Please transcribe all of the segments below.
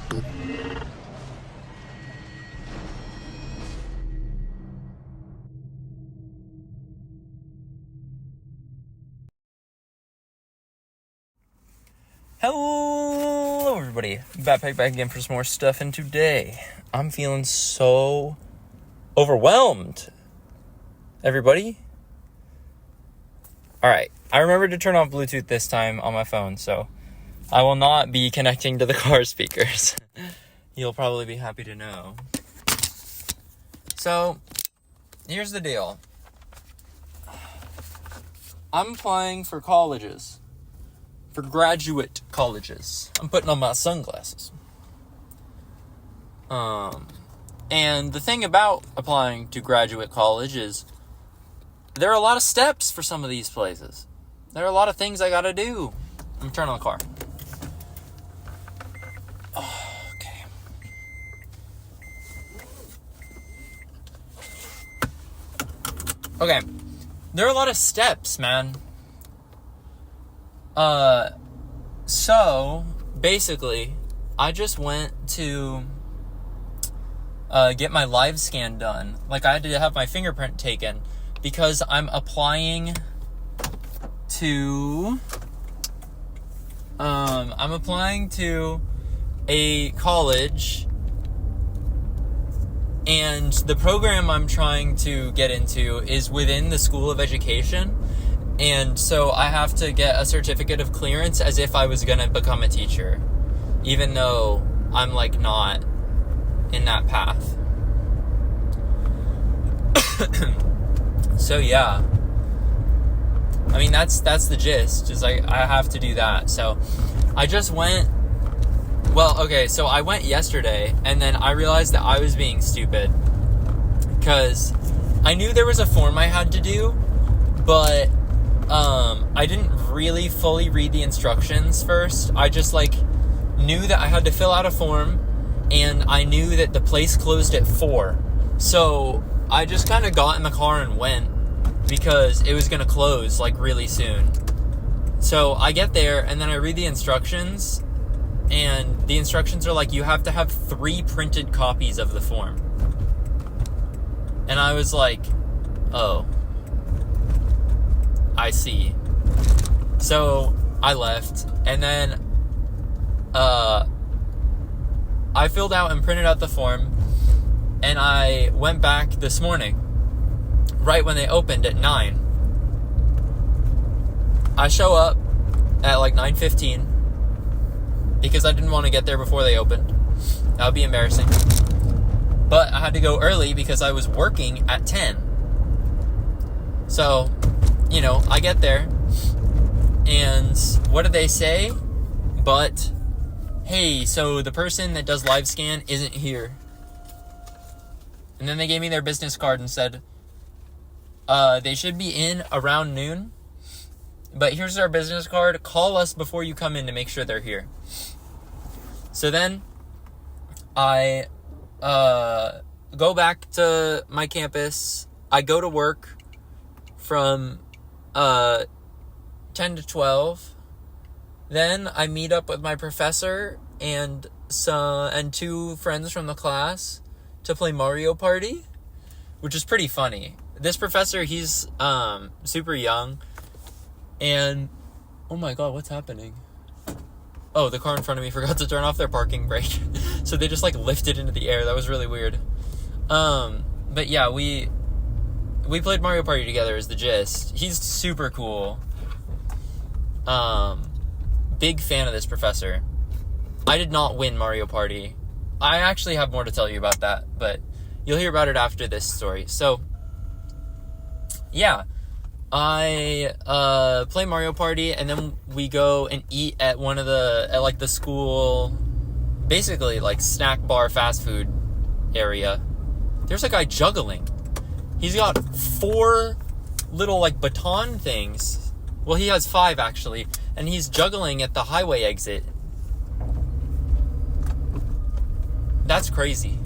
Hello everybody, Yawnpeg back again for some more stuff, and today I'm feeling so overwhelmed. Everybody? Alright, I remembered to turn off Bluetooth this time on my phone, so I will not be connecting to the car speakers. You'll probably be happy to know. So, here's the deal. I'm applying for colleges. For graduate colleges. I'm putting on my sunglasses. And the thing about applying to graduate college is there are a lot of steps for some of these places. There are a lot of things I gotta do. I'm turning on the car. Oh, okay. Okay. There are a lot of steps, man. So, basically, I just went to, get my live scan done. Like, I had to have my fingerprint taken, because I'm applying to, a college, and the program I'm trying to get into is within the School of Education. And so I have to get a certificate of clearance as if I was going to become a teacher, even though I'm, like, not in that path. So, yeah. I mean, that's the gist, is I have to do that. So, I just went, so I went yesterday, and then I realized that I was being stupid, because I knew there was a form I had to do, but I didn't really fully read the instructions first. I just, knew that I had to fill out a form, and I knew that the place closed at 4. So, I just kind of got in the car and went, because it was going to close, really soon. So, I get there, and then I read the instructions, and the instructions are you have to have 3 printed copies of the form. And I was like, oh, I see. So, I left, and then, I filled out and printed out the form, and I went back this morning, right when they opened at 9. I show up at 9:15, because I didn't want to get there before they opened. That would be embarrassing. But I had to go early because I was working at 10. So, I get there, and what do they say? But, hey, so the person that does live scan isn't here. And then they gave me their business card and said, they should be in around noon, but here's our business card. Call us before you come in to make sure they're here. So then, I go back to my campus. I go to work from 10 to 12. Then I meet up with my professor and 2 friends from the class to play Mario Party, which is pretty funny. This professor, he's super young, and oh my god, what's happening? Oh, the car in front of me forgot to turn off their parking brake. So they just lifted into the air. That was really weird. But yeah, we played Mario Party together is the gist. He's super cool. Big fan of this professor. I did not win Mario Party. I actually have more to tell you about that, but you'll hear about it after this story. So, yeah. I play Mario Party, and then we go and eat at one of the school, basically snack bar fast food area. There's a guy juggling. He's got 4 little baton things. Well, he has 5 actually, and he's juggling at the highway exit. That's crazy.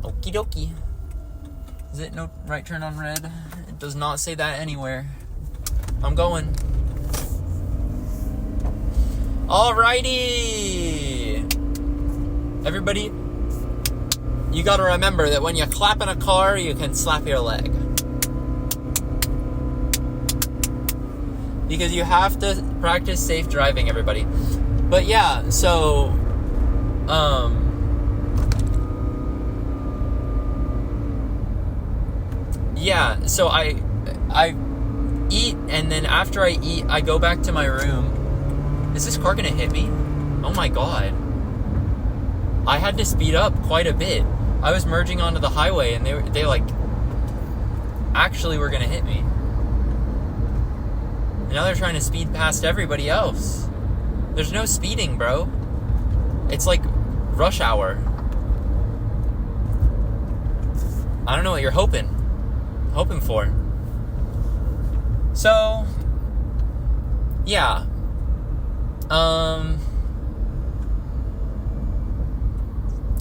Okie dokie. Is it no right turn on red? It does not say that anywhere. I'm going. Alrighty! Everybody, you gotta remember that when you clap in a car, you can slap your leg. Because you have to practice safe driving, everybody. But yeah, so, yeah, so I eat, and then after I eat, I go back to my room. Is this car gonna hit me? Oh my god. I had to speed up quite a bit. I was merging onto the highway, and they like, actually were gonna hit me. And now they're trying to speed past everybody else. There's no speeding, bro. It's like rush hour. I don't know what you're hoping for. So, yeah.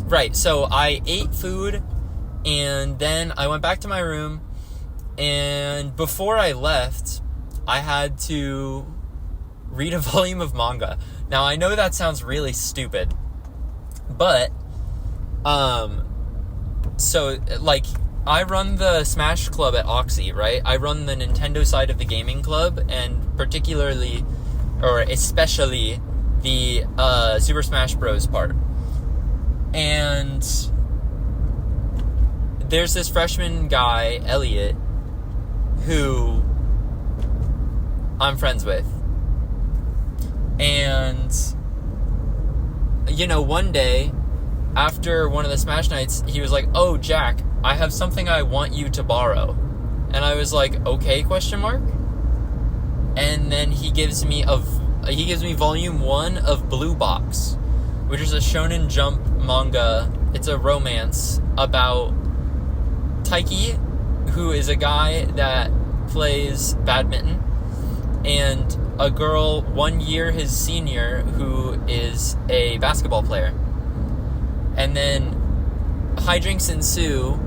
Right, so I ate food, and then I went back to my room, and before I left, I had to read a volume of manga. Now, I know that sounds really stupid, but, so, like, I run the Smash Club at Oxy, right? I run the Nintendo side of the gaming club, and particularly, or especially, the Super Smash Bros. Part. And there's this freshman guy, Elliot, who I'm friends with. And, you know, one day, after one of the Smash nights, he was like, "Oh, Jack, I have something I want you to borrow." And I was like, "Okay, question mark?" And then he gives me volume 1 of Blue Box, which is a Shonen Jump manga. It's a romance about Taiki, who is a guy that plays badminton, and a girl 1 year his senior who is a basketball player. And then hijinks ensue.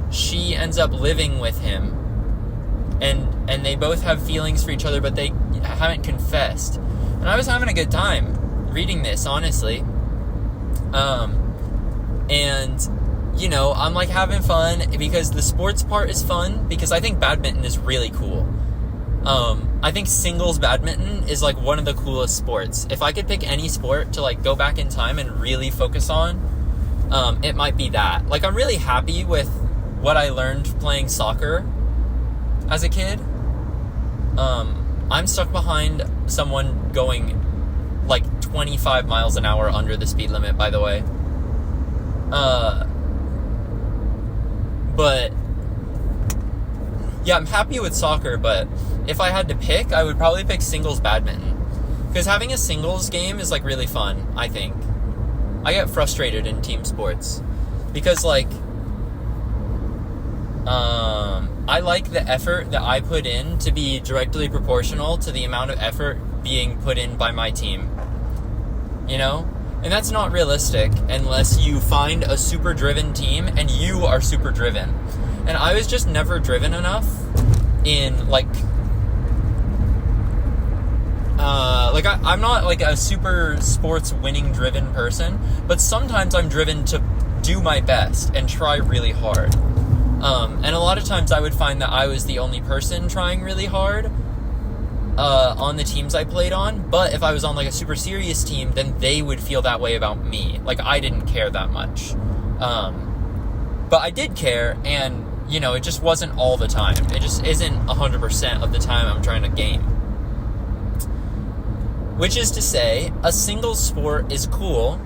She ends up living with him, and they both have feelings for each other, but they haven't confessed. And I was having a good time reading this, honestly. And, you know, I'm like having fun because the sports part is fun, because I think badminton is really cool. I think singles badminton is like one of the coolest sports. If I could pick any sport to like go back in time and really focus on, it might be that. Like, I'm really happy with what I learned playing soccer as a kid. I'm stuck behind someone going like 25 miles an hour under the speed limit, by the way. But yeah, I'm happy with soccer, but if I had to pick, I would probably pick singles badminton. Because having a singles game is like really fun, I think. I get frustrated in team sports because like, I like the effort that I put in to be directly proportional to the amount of effort being put in by my team, you know? And that's not realistic unless you find a super driven team and you are super driven. And I was just never driven enough in like I'm not like a super sports winning driven person, but sometimes I'm driven to do my best and try really hard. And a lot of times I would find that I was the only person trying really hard on the teams I played on. But if I was on like a super serious team, then they would feel that way about me. Like, I didn't care that much. But I did care, and, you know, it just wasn't all the time. It just isn't 100% of the time I'm trying to game. Which is to say, a single sport is cool,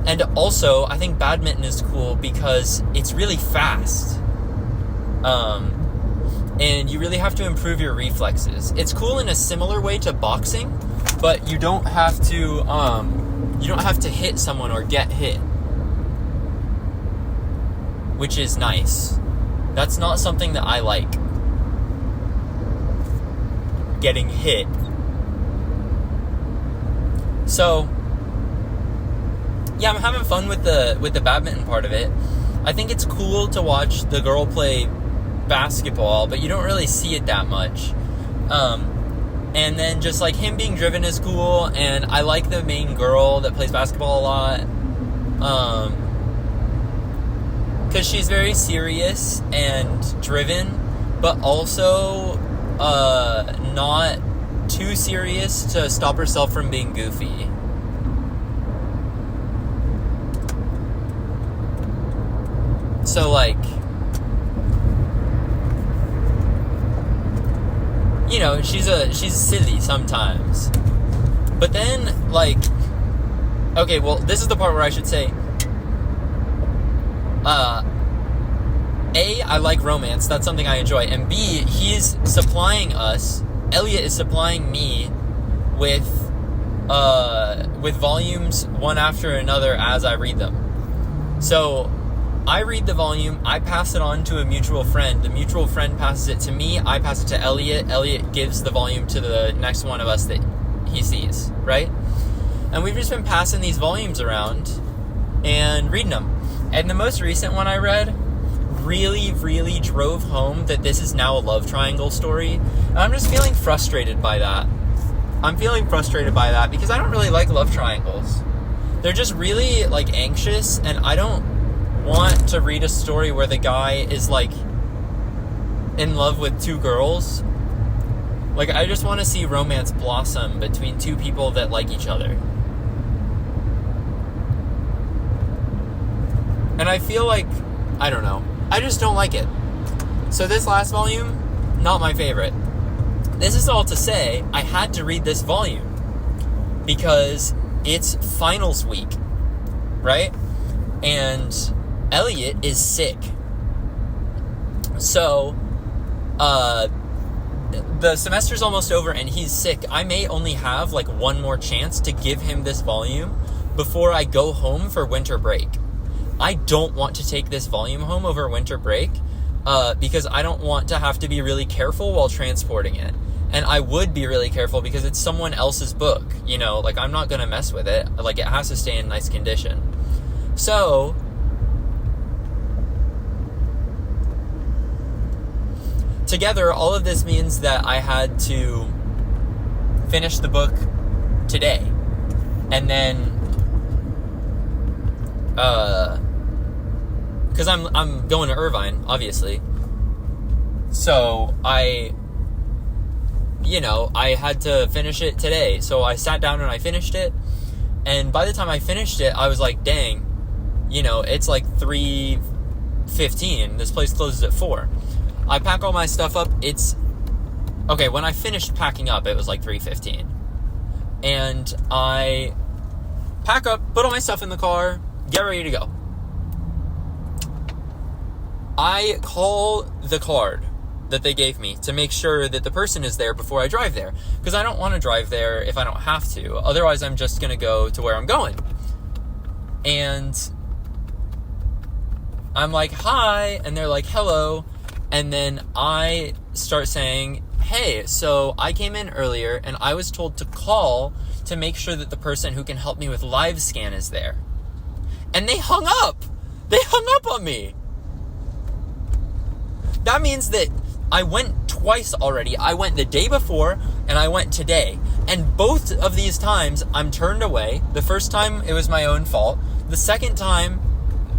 and also I think badminton is cool because it's really fast. And you really have to improve your reflexes. It's cool in a similar way to boxing, but you don't have to hit someone or get hit, which is nice. That's not something that I like. Getting hit. So, yeah, I'm having fun with the badminton part of it. I think it's cool to watch the girl play basketball, but you don't really see it that much. And then just, like, him being driven is cool, and I like the main girl that plays basketball a lot. Because she's very serious and driven, but also not too serious to stop herself from being goofy. So, like, you know, she's silly sometimes. But then, like, okay, well, this is the part where I should say, A, I like romance. That's something I enjoy. And B, he's supplying us, Elliot is supplying me with volumes one after another as I read them. So, I read the volume, I pass it on to a mutual friend, the mutual friend passes it to me, I pass it to Elliot, Elliot gives the volume to the next one of us that he sees, right? And we've just been passing these volumes around and reading them. And the most recent one I read really, really drove home that this is now a love triangle story. And I'm just feeling frustrated by that. I'm feeling frustrated by that because I don't really like love triangles. They're just really, like, anxious, and I don't want to read a story where the guy is, like, in love with two girls. Like, I just want to see romance blossom between two people that like each other. And I feel like, I don't know, I just don't like it. So this last volume, not my favorite. This is all to say, I had to read this volume because it's finals week, right? And Elliot is sick. So, the semester's almost over and he's sick. I may only have, like, one more chance to give him this volume before I go home for winter break. I don't want to take this volume home over winter break because I don't want to have to be really careful while transporting it. And I would be really careful because it's someone else's book, you know, like, I'm not going to mess with it. Like, it has to stay in nice condition. So, together, all of this means that I had to finish the book today. And then, because I'm going to Irvine, obviously. So, I had to finish it today. So I sat down and I finished it. And by the time I finished it, I was like, dang, you know, it's like 3:15. This place closes at 4. I pack all my stuff up. Okay, when I finished packing up, it was like 3:15. And I pack up, put all my stuff in the car, get ready to go. I call the card that they gave me to make sure that the person is there before I drive there. Because I don't want to drive there if I don't have to. Otherwise, I'm just going to go to where I'm going. And I'm like, hi, and they're like, hello. And then I start saying, hey, so I came in earlier and I was told to call to make sure that the person who can help me with live scan is there. And they hung up. They hung up on me. That means that I went twice already. I went the day before and I went today. And both of these times I'm turned away. The first time it was my own fault. The second time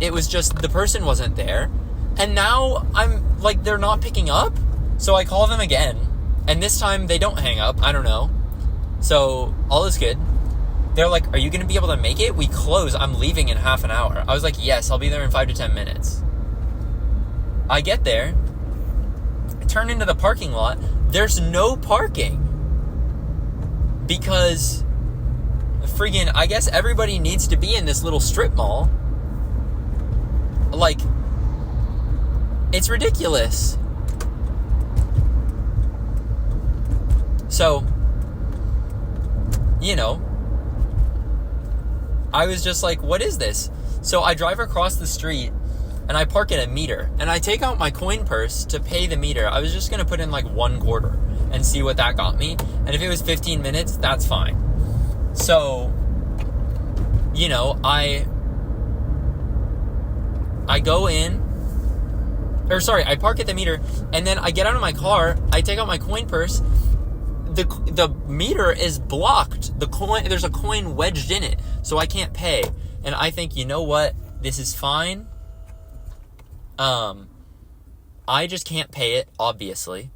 it was just the person wasn't there. And now I'm like, they're not picking up. So I call them again. And this time they don't hang up. I don't know. So all is good. They're like, are you going to be able to make it? We close. I'm leaving in half an hour. I was like, yes, I'll be there in 5 to 10 minutes. I get there. I turn into the parking lot. There's no parking. Because friggin', I guess everybody needs to be in this little strip mall. Like, it's ridiculous. So, you know, I was just like, what is this? So I drive across the street and I park at a meter and I take out my coin purse to pay the meter. I was just going to put in like 1 quarter and see what that got me. And if it was 15 minutes, that's fine. So, you know, I go in, I park at the meter, and then I get out of my car, I take out my coin purse. the meter is blocked. There's a coin wedged in it, so I can't pay. And I think, you know what? This is fine. I just can't pay it, obviously.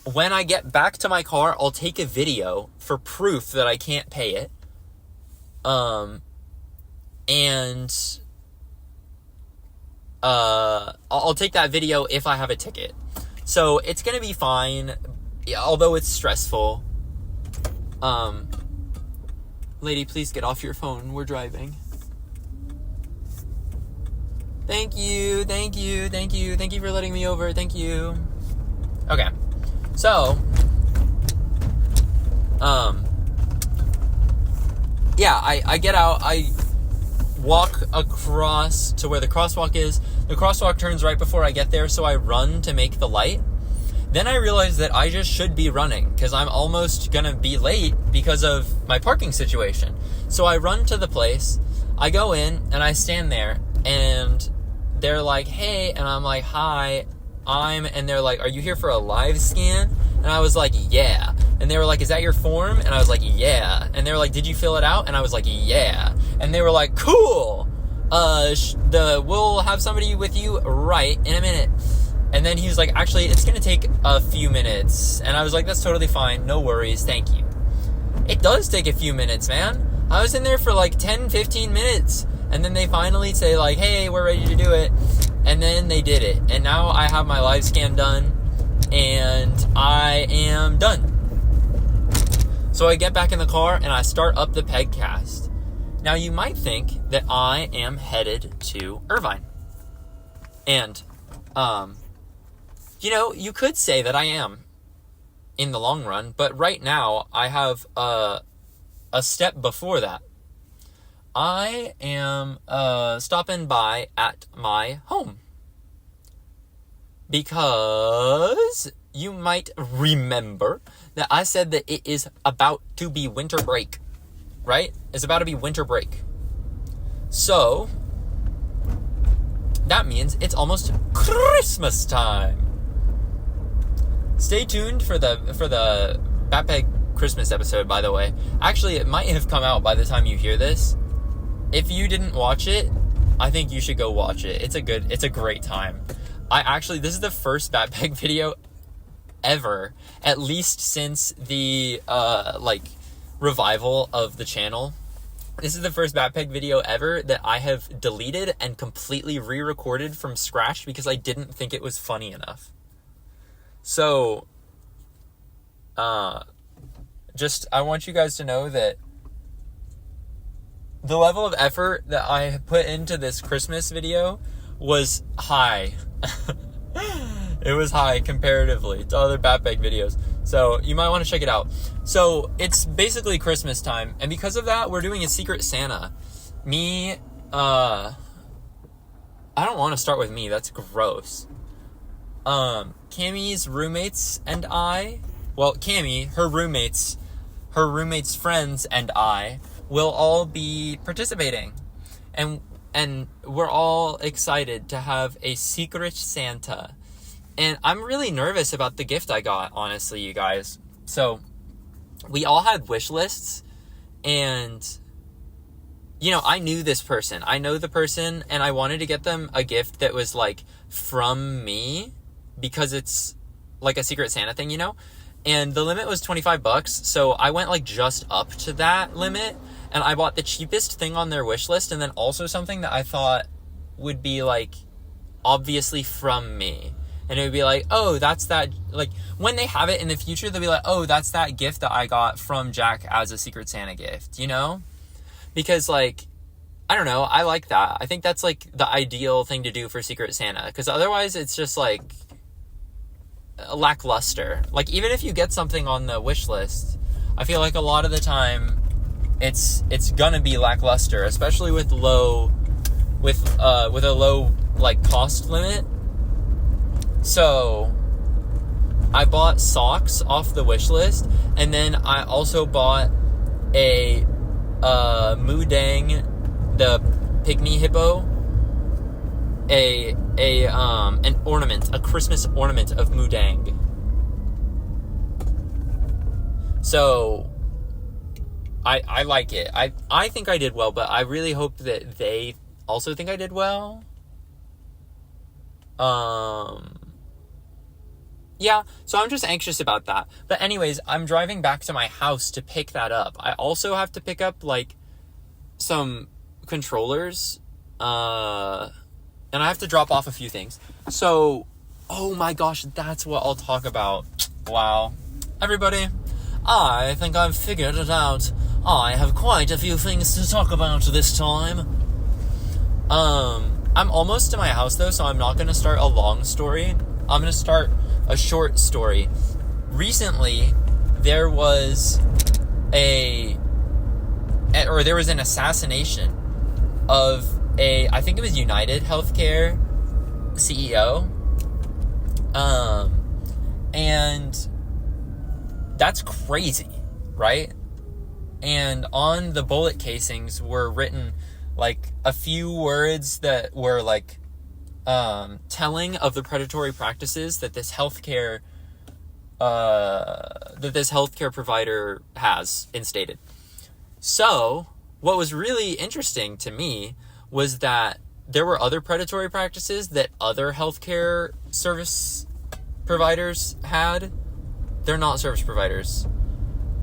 When I get back to my car, I'll take a video for proof that I can't pay it. And I'll take that video if I have a ticket. So it's gonna be fine, although it's stressful. Lady, please get off your phone. We're driving. Thank you for letting me over. Thank you. Okay. So, yeah, I get out, I walk across to where the crosswalk is. The crosswalk turns right before I get there, so I run to make the light. Then I realize that I just should be running, because I'm almost gonna be late because of my parking situation. So I run to the place, I go in, and I stand there, and they're like, hey, and I'm like, hi, and they're like, are you here for a live scan? And I was like, yeah. And they were like, is that your form? And I was like, yeah. And they were like, did you fill it out? And I was like, yeah. And they were like, cool. We'll have somebody with you right in a minute. And then he was like, actually, it's going to take a few minutes. And I was like, that's totally fine. No worries. Thank you. It does take a few minutes, man. I was in there for like 10, 15 minutes. And then they finally say like, hey, we're ready to do it. And then they did it. And now I have my live scan done. And I am done. So I get back in the car and I start up the PEGCAST. Now you might think that I am headed to Irvine. And, you could say that I am in the long run, but right now I have a step before that. I am stopping by at my home. Because you might remember that I said that it is about to be winter break, right? It's about to be winter break. So, that means it's almost Christmas time. Stay tuned for the Yawnpeg Christmas episode, by the way. Actually, it might have come out by the time you hear this. If you didn't watch it, I think you should go watch it. It's a great time. This is the first Yawnpeg video ever, at least since the, revival of the channel. This is the first Yawnpeg video ever that I have deleted and completely re-recorded from scratch because I didn't think it was funny enough. So, I want you guys to know that the level of effort that I put into this Christmas video was high. It was high comparatively to other Yawnpeg videos. So you might want to check it out. So it's basically Christmas time. And because of that, we're doing a Secret Santa. I don't want to start with me. That's gross. Cammie's roommates and I, Cammie, her roommates' friends and I will all be participating. And we're all excited to have a Secret Santa. And I'm really nervous about the gift I got, honestly, you guys. So, we all had wish lists. And, I knew this person. I know the person. And I wanted to get them a gift that was, from me. Because it's, a Secret Santa thing, And the limit was $25. So, I went, just up to that limit. And I bought the cheapest thing on their wish list, and then also something that I thought would be, obviously from me. And it would be that's that, when they have it in the future, they'll be like, that's that gift that I got from Jack as a Secret Santa gift, Because, I don't know, I like that. I think that's, the ideal thing to do for Secret Santa. Because otherwise, it's just, lackluster. Even if you get something on the wish list, I feel like a lot of the time, it's gonna be lackluster, especially with a low cost limit. So I bought socks off the wish list, and then I also bought a Moodang, the pygmy hippo, an ornament, a Christmas ornament of Moodang. So I like it. I think I did well, but I really hope that they also think I did well. Yeah, so I'm just anxious about that. But anyways, I'm driving back to my house to pick that up. I also have to pick up, like, some controllers, and I have to drop off a few things. So, oh my gosh, that's what I'll talk about. Wow. Everybody, I think I've figured it out. I have quite a few things to talk about this time. I'm almost to my house, though, so I'm not going to start a long story. I'm going to start a short story. Recently, there was an assassination of I think it was United Healthcare CEO. And that's crazy, right? And on the bullet casings were written, like, a few words that were, like, telling of the predatory practices that this healthcare provider has instated. So, what was really interesting to me was that there were other predatory practices that other healthcare service providers had. They're not service providers.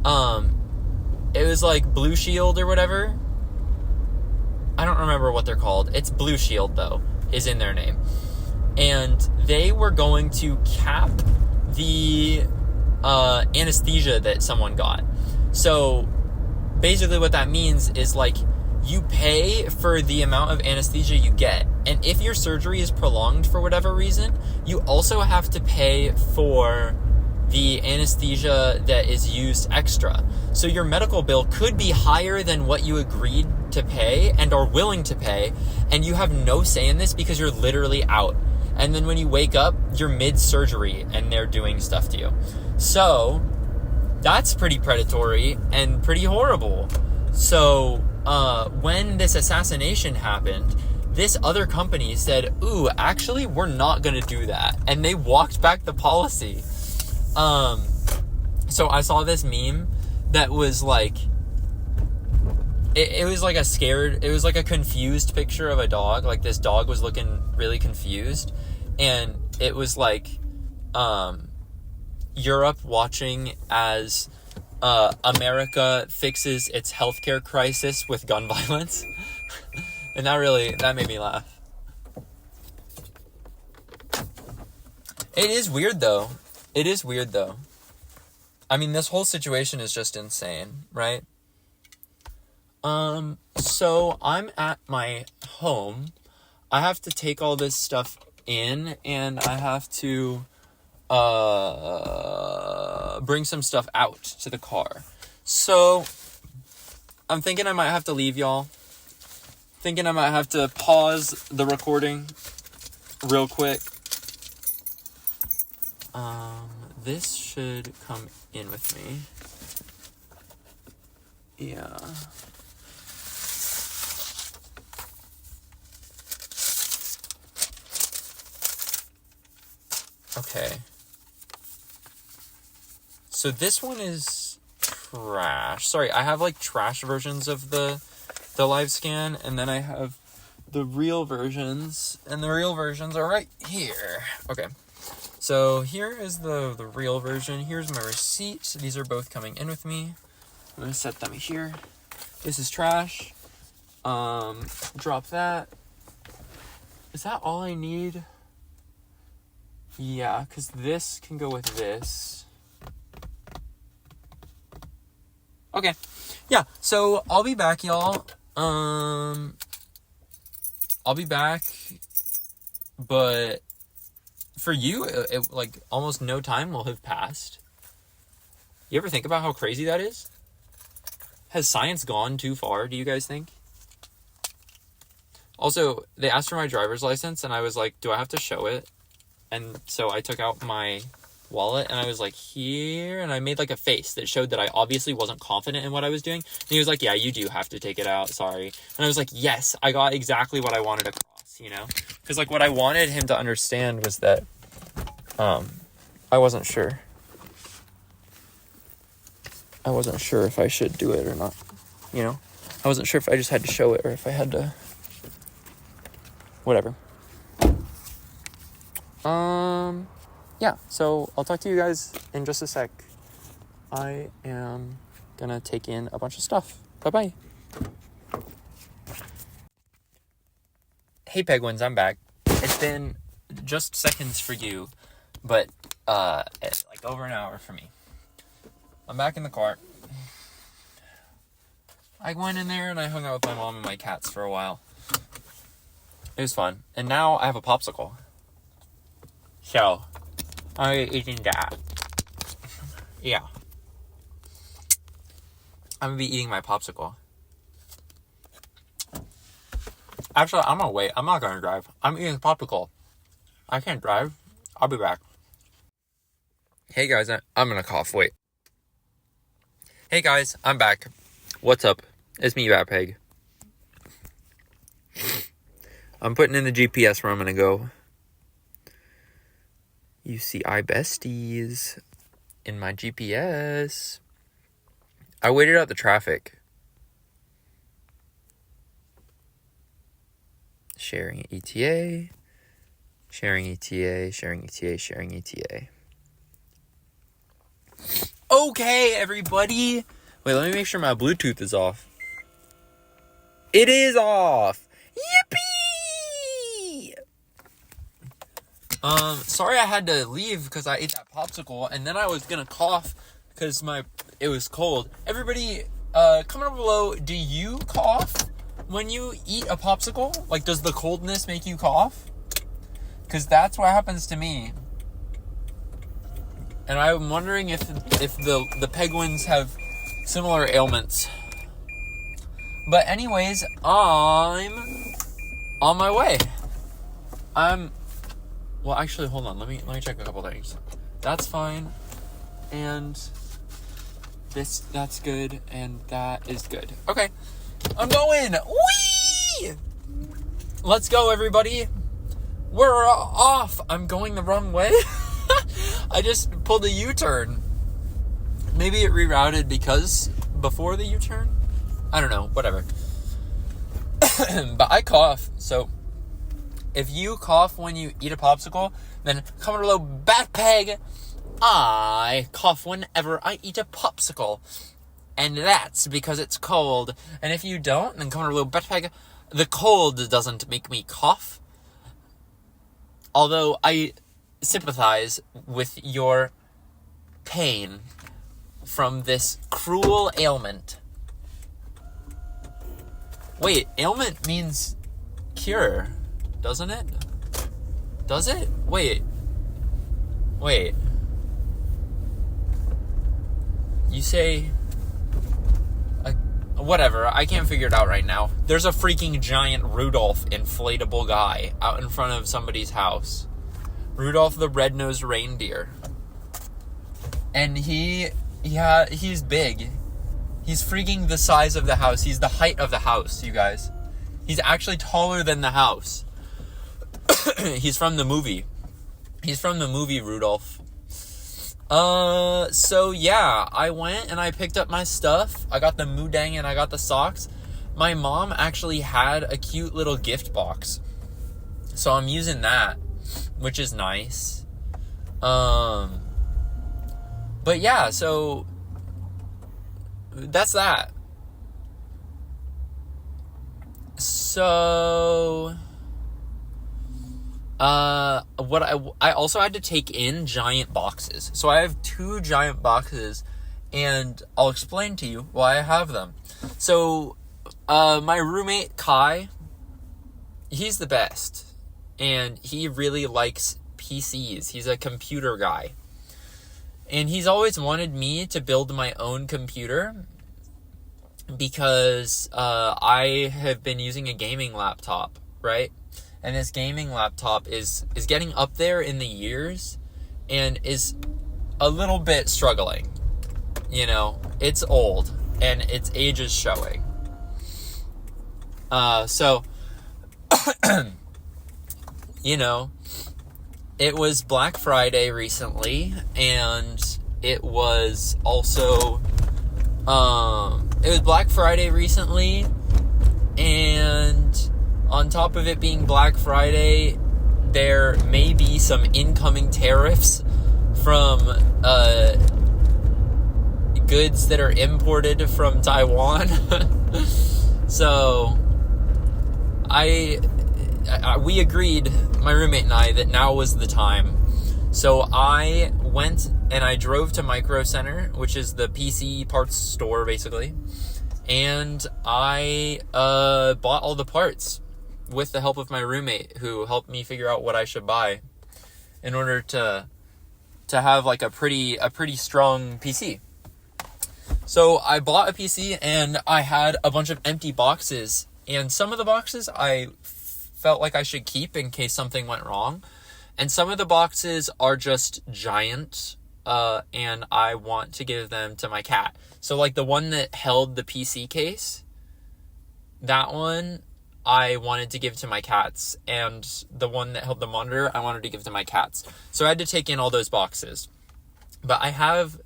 It was like Blue Shield or whatever. I don't remember what they're called. It's Blue Shield, though, is in their name. And they were going to cap the anesthesia that someone got. So basically what that means is, like, you pay for the amount of anesthesia you get. And if your surgery is prolonged for whatever reason, you also have to pay for the anesthesia that is used extra. So your medical bill could be higher than what you agreed to pay and are willing to pay, and you have no say in this because you're literally out. And then when you wake up, you're mid-surgery and they're doing stuff to you. So that's pretty predatory and pretty horrible. So when this assassination happened, this other company said, ooh, actually, we're not going to do that. And they walked back the policy. So I saw this meme that was like, it was like a confused picture of a dog. Like, this dog was looking really confused. And it was like, Europe watching as, America fixes its healthcare crisis with gun violence. And that made me laugh. It is weird, though. I mean, this whole situation is just insane, right? So I'm at my home. I have to take all this stuff in, and I have to, bring some stuff out to the car. So I'm thinking I might have to leave y'all. Thinking I might have to pause the recording real quick. This should come in with me. Yeah. Okay. So this one is trash. Sorry, I have, like, trash versions of the live scan, and then I have the real versions, and the real versions are right here. Okay. So here is the real version. Here's my receipt. These are both coming in with me. I'm going to set them here. This is trash. Drop that. Is that all I need? Yeah, because this can go with this. Okay. Yeah, so I'll be back, y'all. I'll be back, but for you, like, almost no time will have passed. You ever think about how crazy that is? Has science gone too far, do you guys think? Also, they asked for my driver's license, and I was like, do I have to show it? And so I took out my wallet, and I was like, here, and I made, like, a face that showed that I obviously wasn't confident in what I was doing. And he was like, yeah, you do have to take it out, sorry. And I was like, yes, I got exactly what I wanted across, you know? Because, like, what I wanted him to understand was that, I wasn't sure. I wasn't sure if I should do it or not, you know? I wasn't sure if I just had to show it or if I had to... Whatever. Yeah, so I'll talk to you guys in just a sec. I am gonna take in a bunch of stuff. Bye-bye. Hey, Penguins, I'm back. It's been just seconds for you, but, like over an hour for me. I'm back in the car. I went in there and I hung out with my mom and my cats for a while. It was fun. And now I have a popsicle. So, I'm eating that. Yeah. I'm gonna be eating my popsicle. Actually, I'm gonna wait. I'm not gonna drive. I'm eating a popsicle. I can't drive. I'll be back. Hey guys, I'm gonna cough. Wait. Hey guys, I'm back. What's up? It's me, Yawnpeg. I'm putting in the GPS where I'm gonna go. UCI besties in my GPS. I waited out the traffic. Sharing ETA. Sharing ETA. Sharing ETA. Sharing ETA. Okay, everybody. Wait, let me make sure my Bluetooth is off. It is off. Yippee! Sorry I had to leave because I ate that popsicle, and then I was gonna cough because it was cold. Everybody, comment below, do you cough when you eat a popsicle? Like, does the coldness make you cough? Because that's what happens to me. And I'm wondering if the Penguins have similar ailments. But anyways, I'm on my way. Well, actually, hold on. Let me check a couple things. That's fine. And that's good. And that is good. Okay. I'm going. Whee! Let's go, everybody. We're off. I'm going the wrong way. I just pulled a U-turn. Maybe it rerouted because before the U-turn? I don't know. Whatever. But I cough, so if you cough when you eat a popsicle, then comment below, Batpeg. I cough whenever I eat a popsicle. And that's because it's cold. And if you don't, then comment below, Batpeg. The cold doesn't make me cough. Although I sympathize with your pain from this cruel ailment. Wait, ailment means cure, doesn't it? Does it? Wait. You say... whatever, I can't figure it out right now. There's a freaking giant Rudolph inflatable guy out in front of somebody's house. Rudolph the red-nosed reindeer. And he's big. He's freaking the size of the house. He's the height of the house, you guys. He's actually taller than the house. He's from the movie. He's from the movie Rudolph. So yeah, I went and I picked up my stuff. I got the Moodang and I got the socks. My mom actually had a cute little gift box. So I'm using that, which is nice. But yeah, so that's that. So what I also had to take in giant boxes. So I have 2 giant boxes, and I'll explain to you why I have them. So my roommate Kai, he's the best, and he really likes PCs. He's a computer guy. And he's always wanted me to build my own computer because I have been using a gaming laptop, right? And this gaming laptop is getting up there in the years and is a little bit struggling. You know, it's old and its age is showing. So, you know, it was Black Friday recently, and it was also It was Black Friday recently, and on top of it being Black Friday, there may be some incoming tariffs from goods that are imported from Taiwan. So we agreed, my roommate and I, that now was the time. So I went and I drove to Micro Center, which is the PC parts store, basically. And I bought all the parts with the help of my roommate, who helped me figure out what I should buy in order to have like a pretty strong PC. So I bought a PC and I had a bunch of empty boxes, and some of the boxes I felt like I should keep in case something went wrong. And some of the boxes are just giant, and I want to give them to my cat. So like the one that held the PC case, that one I wanted to give to my cats, and the one that held the monitor I wanted to give to my cats. So I had to take in all those boxes. But I have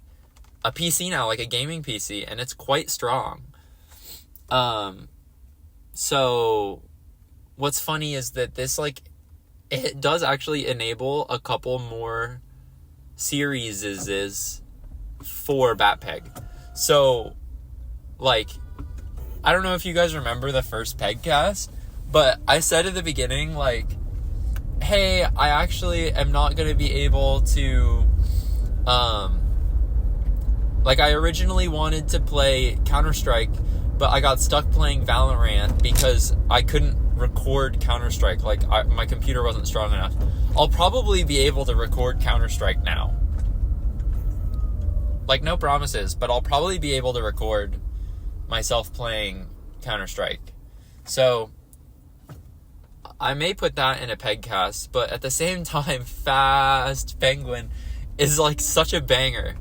a PC now, like a gaming PC, and it's quite strong. So what's funny is that this, like, it does actually enable a couple more series for Batpeg. So, like, I don't know if you guys remember the first PEGCAST, but I said at the beginning, like, hey, I actually am not going to be able to, like, I originally wanted to play Counter-Strike, but I got stuck playing Valorant because I couldn't record Counter-Strike. Like, my computer wasn't strong enough. I'll probably be able to record Counter-Strike now. Like, no promises, but I'll probably be able to record myself playing Counter-Strike. So I may put that in a PEGCAST, but at the same time, Fast Penguin is like such a banger.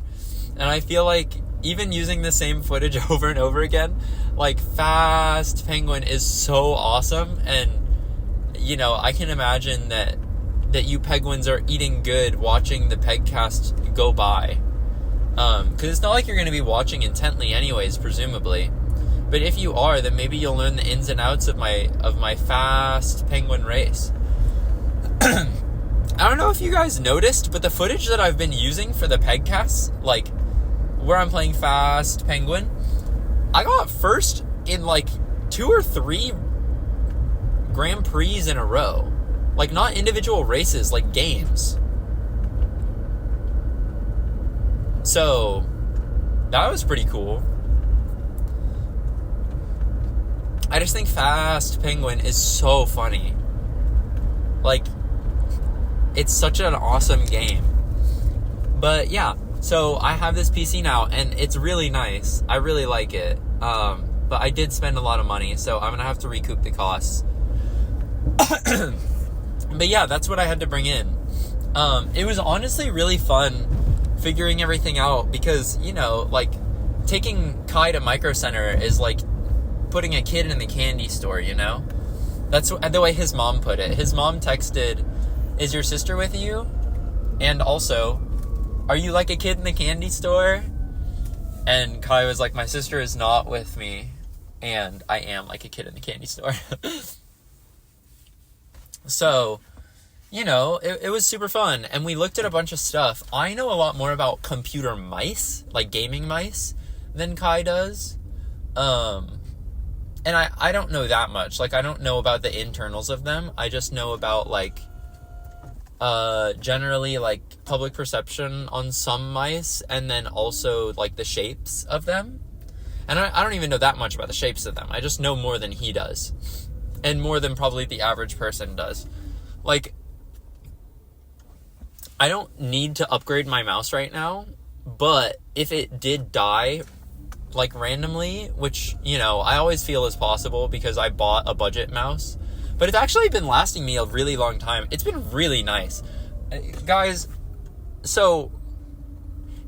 And I feel like even using the same footage over and over again, like, Fast Penguin is so awesome. And, you know, I can imagine that you Penguins are eating good watching the PEGCAST go by. Because it's not like you're going to be watching intently anyways, presumably. But if you are, then maybe you'll learn the ins and outs of my Fast Penguin race. I don't know if you guys noticed, but the footage that I've been using for the PEGCAST, like, where I'm playing Fast Penguin, I got first in, like, 2 or 3 Grand Prix in a row. Like, not individual races, like games. So, that was pretty cool. I just think Fast Penguin is so funny. Like, it's such an awesome game. But yeah, so I have this PC now, and it's really nice. I really like it. But I did spend a lot of money, so I'm gonna have to recoup the costs. But yeah, that's what I had to bring in. It was honestly really fun figuring everything out, because, you know, like, taking Kai to Micro Center is like putting a kid in the candy store, you know? That's the way his mom put it. His mom texted, "Is your sister with you? And also, are you like a kid in the candy store?" And Kai was like, "My sister is not with me, and I am like a kid in the candy store." So, you know, it was super fun, and we looked at a bunch of stuff. I know a lot more about computer mice, like gaming mice, than Kai does. And I don't know that much. Like, I don't know about the internals of them. I just know about, like, generally, like, public perception on some mice, and then also, like, the shapes of them. And I don't even know that much about the shapes of them. I just know more than he does. And more than probably the average person does. Like, I don't need to upgrade my mouse right now, but if it did die, like, randomly, which, you know, I always feel is possible because I bought a budget mouse, but it's actually been lasting me a really long time. It's been really nice. Guys, so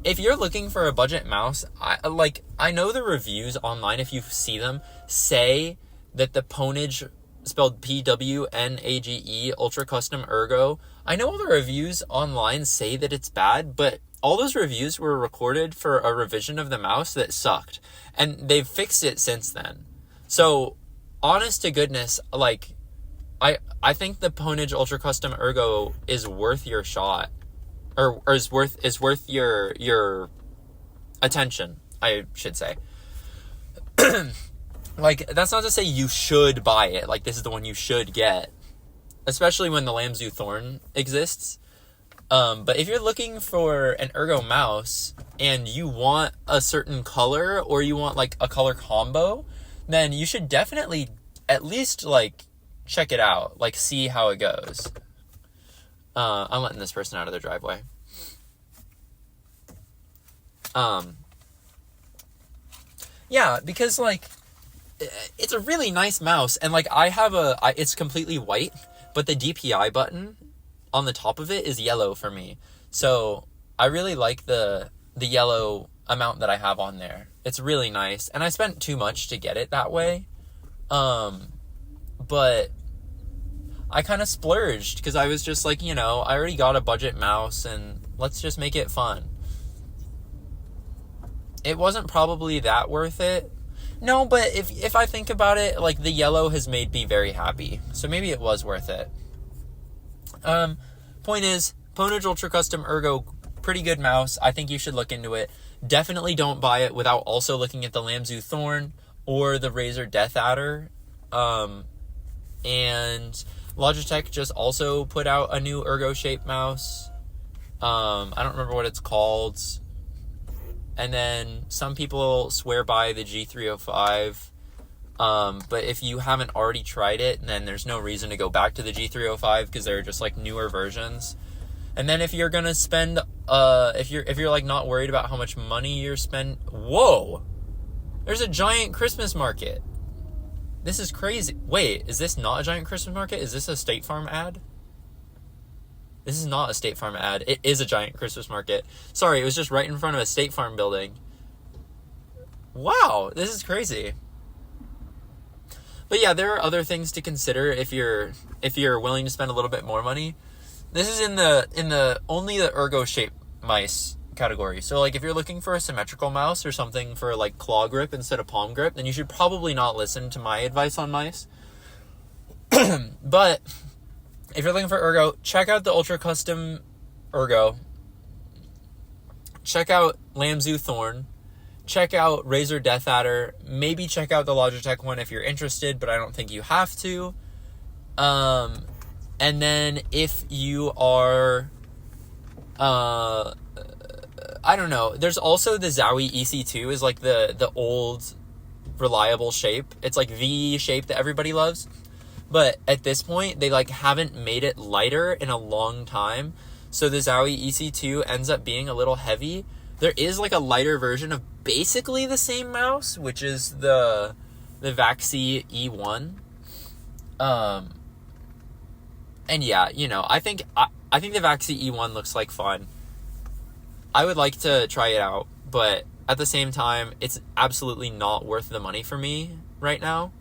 if you're looking for a budget mouse, I know the reviews online, if you see them, say that the Ponage, spelled PWNAGE, Ultra Custom Ergo, I know all the reviews online say that it's bad, but all those reviews were recorded for a revision of the mouse that sucked. And they've fixed it since then. So, honest to goodness, like, I think the Ponage Ultra Custom Ergo is worth your shot. Or is worth your attention, I should say. Like, that's not to say you should buy it. Like, this is the one you should get. Especially when the Lamzu Thorn exists. But if you're looking for an Ergo mouse and you want a certain color or you want like a color combo, then you should definitely at least like check it out, like see how it goes. I'm letting this person out of their driveway. Yeah, because like it's a really nice mouse, and like I have it's completely white, but the DPI button on the top of it is yellow for me. So I really like the yellow amount that I have on there. It's really nice. And I spent too much to get it that way. But I kind of splurged because I was just like, I already got a budget mouse and let's just make it fun. It wasn't probably that worth it. No, but if I think about it, like the yellow has made me very happy. So maybe it was worth it. Point is, Ponage Ultra Custom Ergo, pretty good mouse. I think you should look into it. Definitely don't buy it without also looking at the Lamzu Thorn or the Razer Death Adder. And Logitech just also put out a new Ergo shaped mouse. I don't remember what it's called. And then some people swear by the G305. But if you haven't already tried it, then there's no reason to go back to the G305 because they're just like newer versions. And then if you're gonna spend, if you're like not worried about how much money you're spending, whoa, there's a giant Christmas market. This is crazy. Wait, is this not a giant Christmas market? Is this a State Farm ad? This is not a State Farm ad. It is a giant Christmas market. Sorry, it was just right in front of a State Farm building. Wow, this is crazy. But yeah, there are other things to consider if you're willing to spend a little bit more money. This is in the only the Ergo shaped mice category. So like if you're looking for a symmetrical mouse or something for like claw grip instead of palm grip, then you should probably not listen to my advice on mice. But if you're looking for Ergo, check out the Ultra Custom Ergo. Check out Lamzu Thorn. Check out Razer Death Adder. Maybe check out the Logitech one if you're interested, but I don't think you have to. And then if you are, I don't know. There's also the Zowie EC2 is like the old reliable shape. It's like V shape that everybody loves. But at this point, they like haven't made it lighter in a long time. So the Zowie EC2 ends up being a little heavy. There is like a lighter version of basically the same mouse, which is the Vaxi E1. And yeah, I think the Vaxi E1 looks like fun. I would like to try it out, but at the same time, it's absolutely not worth the money for me right now.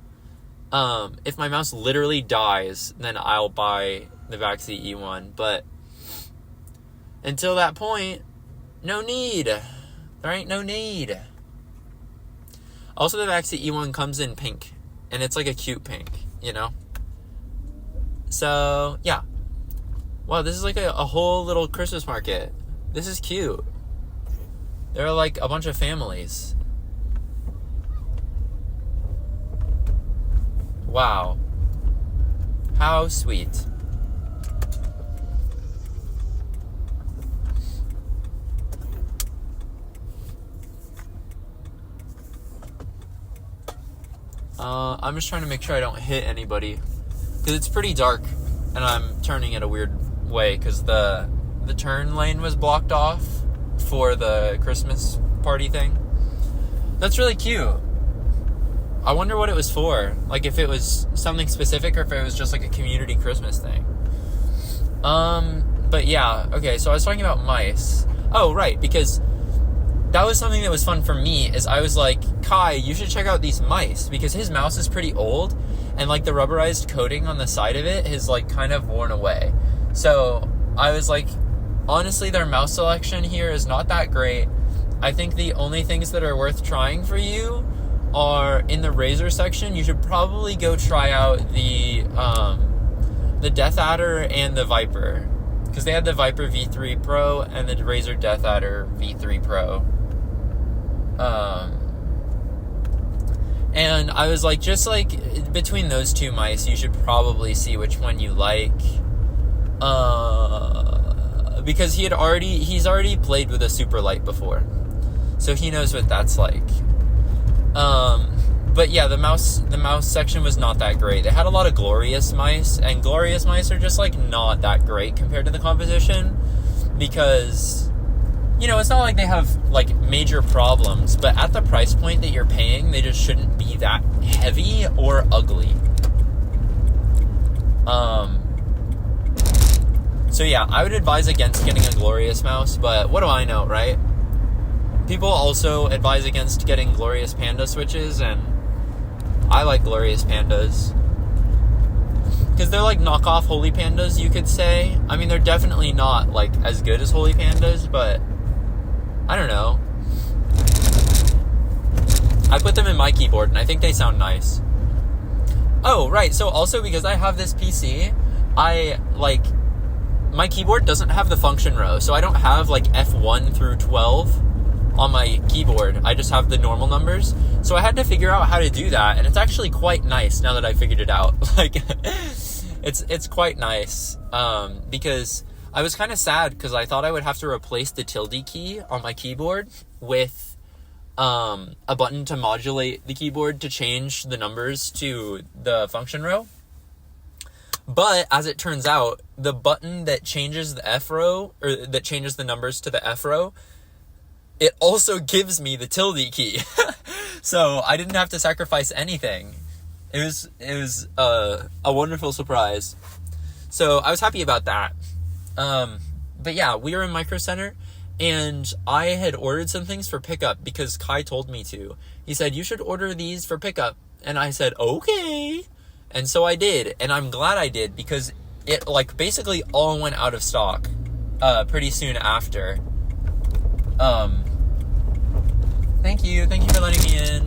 If my mouse literally dies, then I'll buy the Vaxi E1, but until that point, no need. There ain't no need. Also, the Vaxi E1 comes in pink, and it's like a cute pink, So, yeah. Wow, this is like a whole little Christmas market. This is cute. There are like a bunch of families. Wow. How sweet. I'm just trying to make sure I don't hit anybody. Because it's pretty dark, and I'm turning it a weird way, because the turn lane was blocked off for the Christmas party thing. That's really cute. I wonder what it was for. Like, if it was something specific, or if it was just like a community Christmas thing. But yeah, okay, so I was talking about mice. Oh, right, because that was something that was fun for me, is I was like, Kai, you should check out these mice, because his mouse is pretty old, and like the rubberized coating on the side of it has like kind of worn away. So I was like, honestly, their mouse selection here is not that great. I think the only things that are worth trying for you are in the Razer section. You should probably go try out the Death Adder and the Viper, because they had the Viper V3 Pro and the Razer Death Adder V3 Pro. And I was like, just like between those two mice, you should probably see which one you like. Because he's already played with a super light before, so he knows what that's like. But yeah, the mouse section was not that great. They had a lot of glorious mice, and glorious mice are just like not that great compared to the competition, because, you know, it's not like they have like major problems, but at the price point that you're paying, they just shouldn't be that heavy or ugly. So yeah, I would advise against getting a glorious mouse, but what do I know, right? People also advise against getting glorious panda switches, and I like glorious pandas, because they're like knockoff holy pandas, you could say. I mean, they're definitely not like as good as holy pandas, but I don't know. I put them in my keyboard, and I think they sound nice. Oh, right, so also because I have this PC, my keyboard doesn't have the function row, so I don't have like F1 through 12 on my keyboard. I just have the normal numbers. So I had to figure out how to do that, and it's actually quite nice now that I figured it out. Like, it's quite nice, because I was kind of sad because I thought I would have to replace the tilde key on my keyboard with a button to modulate the keyboard to change the numbers to the function row. But as it turns out, the button that changes the F row, or that changes the numbers to the F row, it also gives me the tilde key. So I didn't have to sacrifice anything. It was a wonderful surprise. So I was happy about that. But yeah, we were in Micro Center, and I had ordered some things for pickup because Kai told me to. He said, you should order these for pickup. And I said, okay. And so I did, and I'm glad I did, because it like basically all went out of stock pretty soon after. Thank you for letting me in.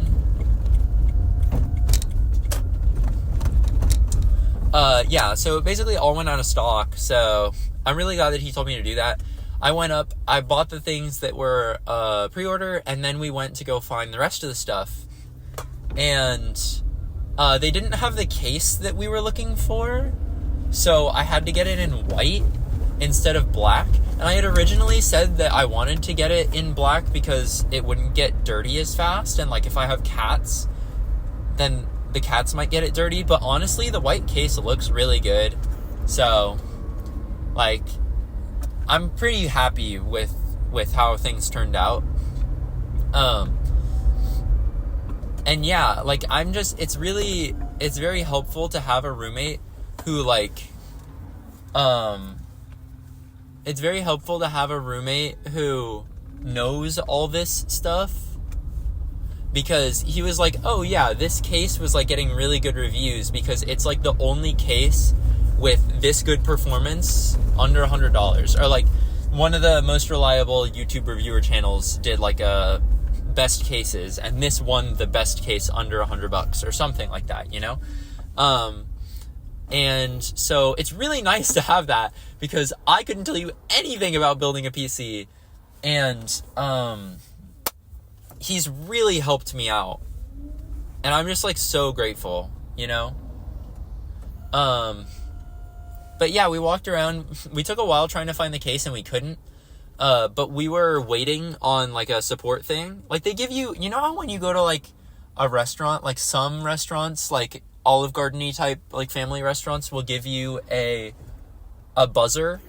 Yeah, so it basically all went out of stock, so I'm really glad that he told me to do that. I went up, I bought the things that were pre-order, and then we went to go find the rest of the stuff. And they didn't have the case that we were looking for, so I had to get it in white instead of black. And I had originally said that I wanted to get it in black because it wouldn't get dirty as fast, and like if I have cats, then the cats might get it dirty. But honestly, the white case looks really good, so like I'm pretty happy with how things turned out. And yeah, like it's very helpful to have a roommate who like, it's very helpful to have a roommate who knows all this stuff, because he was like, oh yeah, this case was like getting really good reviews because it's like the only case with this good performance under $100, or like one of the most reliable YouTube reviewer channels did like a best cases, and this won the best case under $100 or something like that, you know? And so it's really nice to have that, because I couldn't tell you anything about building a PC, and he's really helped me out, and I'm just like so grateful, you know? But yeah, we walked around, we took a while trying to find the case, and we couldn't. But we were waiting on like a support thing. Like they give you, you know how when you go to like a restaurant, like some restaurants, like Olive Garden-y type, like family restaurants will give you a buzzer,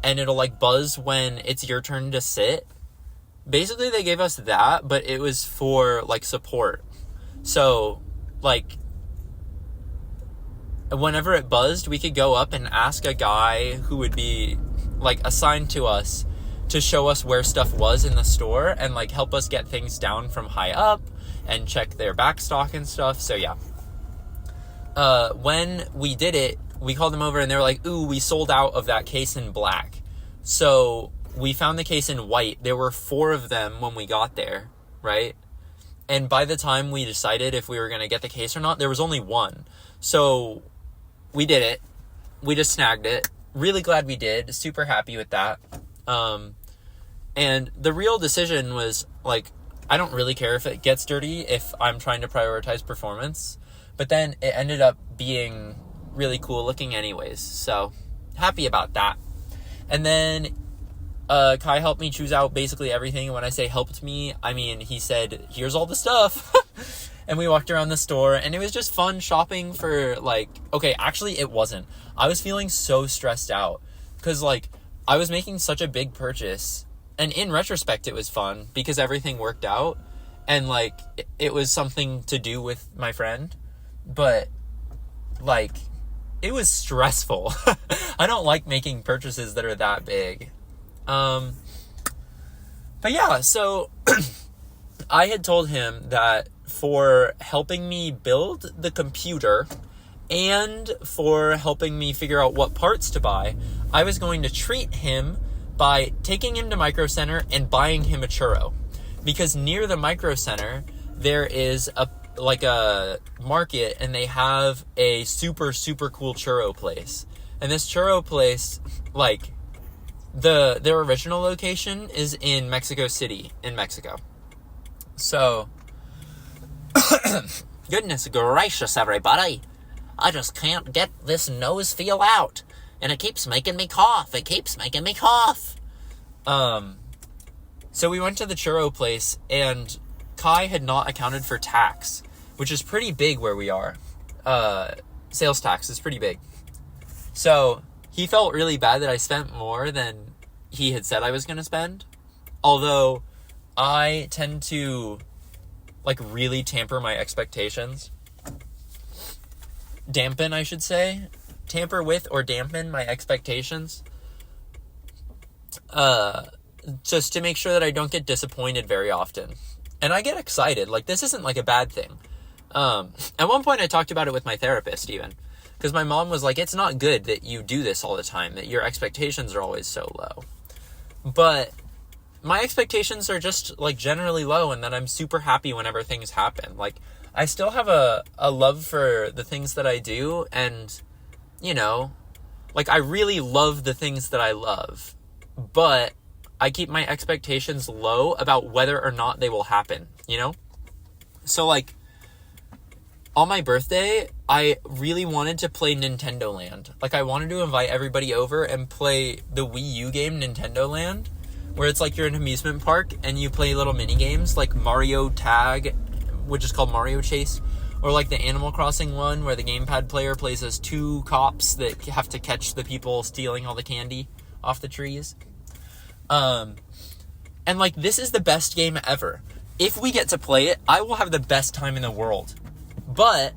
and it'll like buzz when it's your turn to sit. Basically they gave us that, but it was for like support. So like whenever it buzzed, we could go up and ask a guy who would be like assigned to us to show us where stuff was in the store, and like help us get things down from high up and check their back stock and stuff. So yeah, when we did it, we called them over, and they were like, ooh, we sold out of that case in black. So we found the case in white. There were 4 of them when we got there, right? And by the time we decided if we were going to get the case or not, there was only 1. So we did it. We just snagged it. Really glad we did. Super happy with that. And the real decision was, like, I don't really care if it gets dirty if I'm trying to prioritize performance. But then it ended up being really cool looking anyways. So happy about that. And then Kai helped me choose out basically everything. And when I say helped me, I mean, he said, here's all the stuff. And we walked around the store, and it was just fun shopping for, like, okay, actually it wasn't. I was feeling so stressed out because, like, I was making such a big purchase. And in retrospect, it was fun because everything worked out. And, like, it was something to do with my friend. But, like, it was stressful. I don't like making purchases that are that big. But yeah, so I had told him that for helping me build the computer and for helping me figure out what parts to buy, I was going to treat him by taking him to Micro Center and buying him a churro. Because near the Micro Center, there is a market, and they have a super, super cool churro place. And this churro place, like, their original location is in Mexico City, in Mexico. So, goodness gracious, everybody. I just can't get this nose feel out. And it keeps making me cough. So we went to the churro place, and Kai had not accounted for tax, which is pretty big where we are. Sales tax is pretty big. So he felt really bad that I spent more than he had said I was going to spend. Although I tend to, like, really tamper my expectations. Dampen, I should say. Tamper with or dampen my expectations. Just to make sure that I don't get disappointed very often. And I get excited. Like, this isn't, like, a bad thing. At one point I talked about it with my therapist even. Because my mom was like, it's not good that you do this all the time. That your expectations are always so low. But my expectations are just, like, generally low. And that I'm super happy whenever things happen. Like, I still have a love for the things that I do. And, you know, like, I really love the things that I love. But I keep my expectations low about whether or not they will happen, you know? So, like, on my birthday, I really wanted to play Nintendo Land. Like, I wanted to invite everybody over and play the Wii U game Nintendo Land, where it's like you're in an amusement park and you play little mini games like Mario Tag, which is called Mario Chase, or like the Animal Crossing one where the gamepad player plays as 2 cops that have to catch the people stealing all the candy off the trees. And, like, this is the best game ever. If we get to play it, I will have the best time in the world. But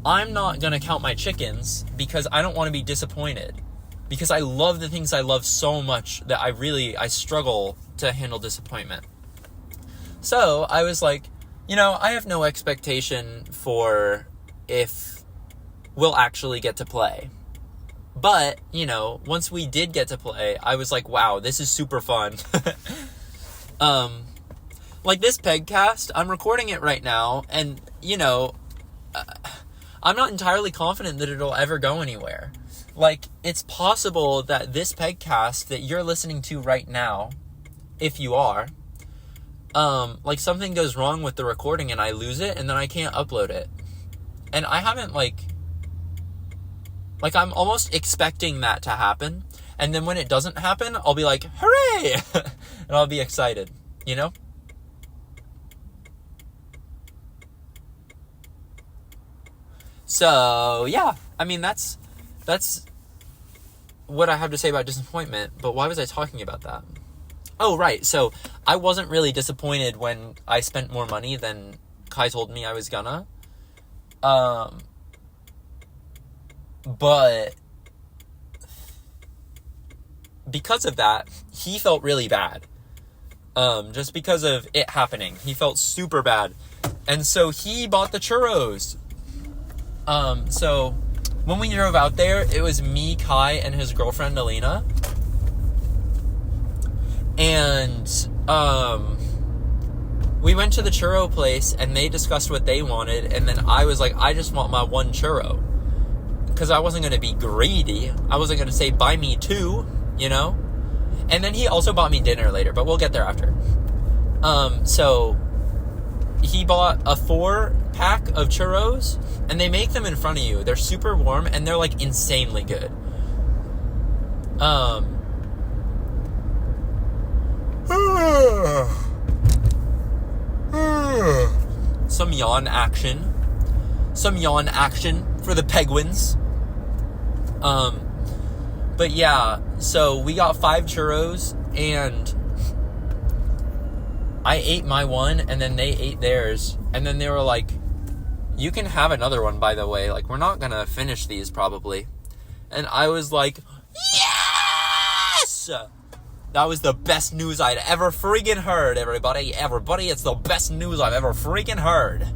I'm not going to count my chickens because I don't want to be disappointed. Because I love the things I love so much that I struggle to handle disappointment. So I was like, you know, I have no expectation for if we'll actually get to play. But, you know, once we did get to play, I was like, wow, this is super fun. Like this PEGCAST, I'm recording it right now, and, you know, I'm not entirely confident that it'll ever go anywhere. Like, it's possible that this PEGCAST that you're listening to right now, if you are, like, something goes wrong with the recording and I lose it, and then I can't upload it. And I haven't, like, I'm almost expecting that to happen. And then when it doesn't happen, I'll be like, hooray! And I'll be excited, you know? So, yeah. I mean, that's what I have to say about disappointment. But why was I talking about that? Oh, right. So, I wasn't really disappointed when I spent more money than Kai told me I was gonna. But because of that, he felt really bad. Just because of it happening. He felt super bad. And so he bought the churros. So when we drove out there, it was me, Kai, and his girlfriend, Alina. And we went to the churro place, and they discussed what they wanted, and then I was like, I just want my one churro. Because I wasn't going to be greedy. I wasn't going to say, buy me two, you know? And then he also bought me dinner later, but we'll get there after. So he bought a 4-pack of churros, and they make them in front of you. They're super warm, and they're, like, insanely good. Some yawn action. Some yawn action for the Penguins. But yeah, so we got 5 churros, and I ate my one, and then they ate theirs, and then they were like, you can have another one, by the way, like, we're not gonna finish these, probably. And I was like, yes! That was the best news I'd ever freaking heard, everybody, it's the best news I've ever freaking heard.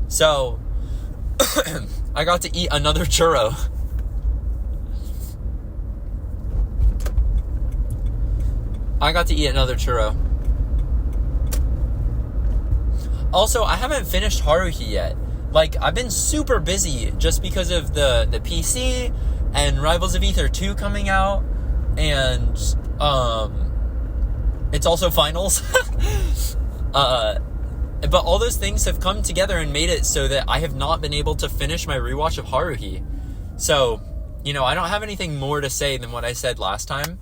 So, I got to eat another churro. Also, I haven't finished Haruhi yet. Like, I've been super busy just because of the PC and Rivals of Aether 2 coming out, and it's also finals. But all those things have come together and made it so that I have not been able to finish my rewatch of Haruhi. So, you know, I don't have anything more to say than what I said last time.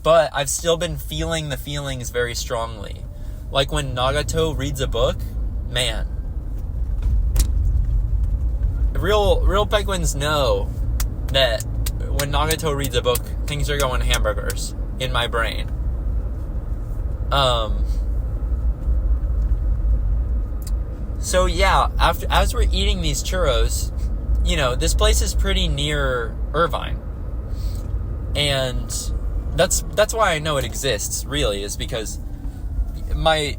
But I've still been feeling the feelings very strongly. Like when Nagato reads a book, man. Real Penguins know that when Nagato reads a book, things are going hamburgers in my brain. So yeah, as we're eating these churros, you know, this place is pretty near Irvine. And that's why I know it exists, really, is because my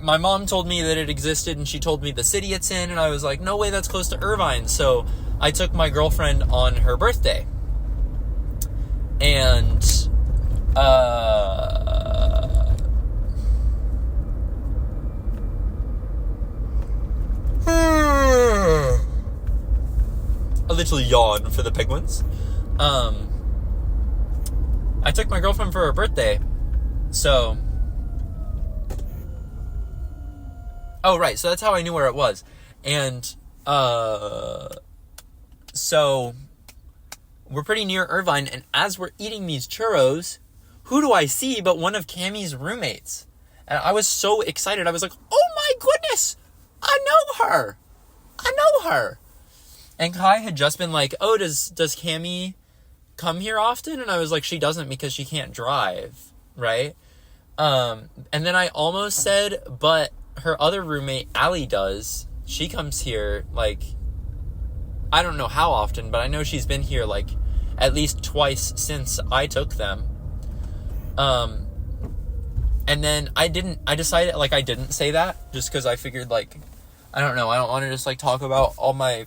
mom told me that it existed, and she told me the city it's in, and I was like, no way, that's close to Irvine. So I took my girlfriend on her birthday, and a little yawn for the Penguins. I took my girlfriend for her birthday, so... Oh, right, so that's how I knew where it was. And, so, we're pretty near Irvine, and as we're eating these churros, who do I see but one of Cammie's roommates? And I was so excited, I was like, oh my goodness! I know her! And Kai had just been like, oh, does Cammie come here often? And I was like, she doesn't because she can't drive, right? And then I almost said, but her other roommate, Allie, does. She comes here, like, I don't know how often, but I know she's been here, like, at least twice since I took them. And then I decided, like, I didn't say that, just because I figured, like, I don't know, I don't want to just, like, talk about all my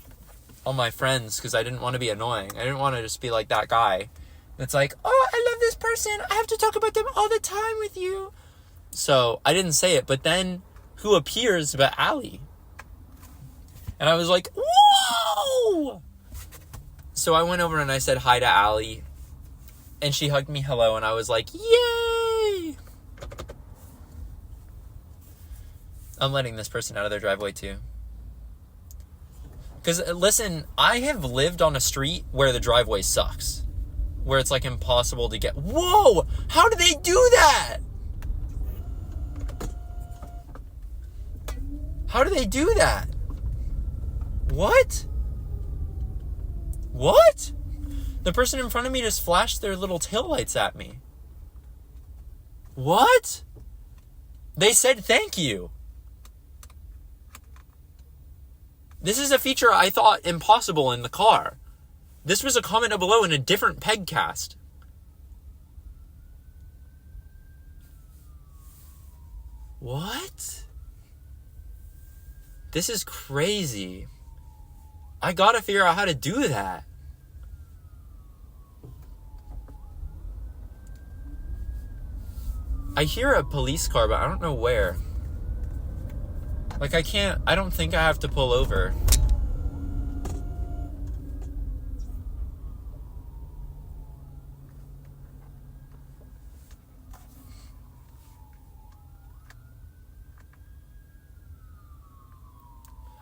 friends, because I didn't want to be annoying. I didn't want to just be like that guy that's like, oh, I love this person, I have to talk about them all the time with you. So I didn't say it, but then who appears but Allie? And I was like, whoa! So I went over and I said hi to Allie, and she hugged me hello, and I was like, yay! I'm letting this person out of their driveway too. Because, listen, I have lived on a street where the driveway sucks. Where it's, like, impossible to get... Whoa! How do they do that? How do they do that? What? What? The person in front of me just flashed their little taillights at me. What? They said thank you. This is a feature I thought impossible in the car. This was a comment below in a different PEGCAST. What? This is crazy. I gotta figure out how to do that. I hear a police car, but I don't know where. Like, I don't think I have to pull over.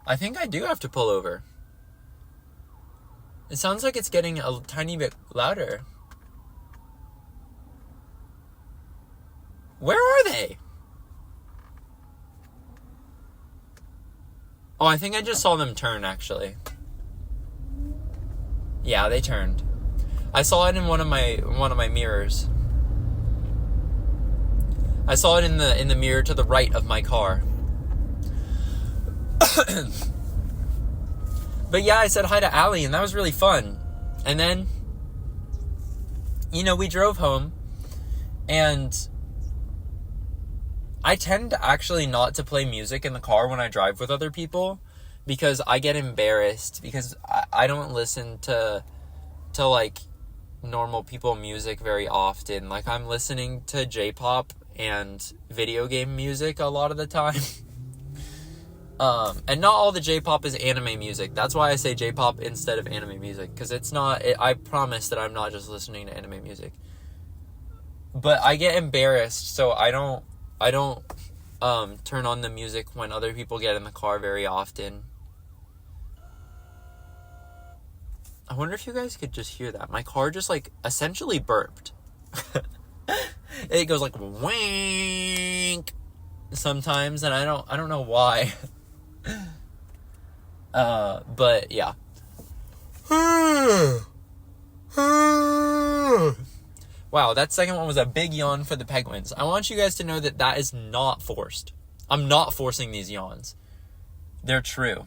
I think I do have to pull over. It sounds like it's getting a tiny bit louder. Where are they? Oh, I think I just saw them turn, actually. Yeah, they turned. I saw it in one of my mirrors. I saw it in the mirror to the right of my car. But yeah, I said hi to Allie, and that was really fun. And then, we drove home, and I tend to actually not to play music in the car when I drive with other people, because I get embarrassed, because I don't listen to like normal people music very often. Like, I'm listening to J-pop and video game music a lot of the time. And not all the J-pop is anime music. That's why I say J-pop instead of anime music, because it's not, I promise that I'm not just listening to anime music. But I get embarrassed, so I don't turn on the music when other people get in the car very often. I wonder if you guys could just hear that. My car just, like, essentially burped. It goes like wink sometimes, and I don't know why. But yeah. Wow, that second one was a big yawn for the penguins. I want you guys to know that is not forced. I'm not forcing these yawns. They're true.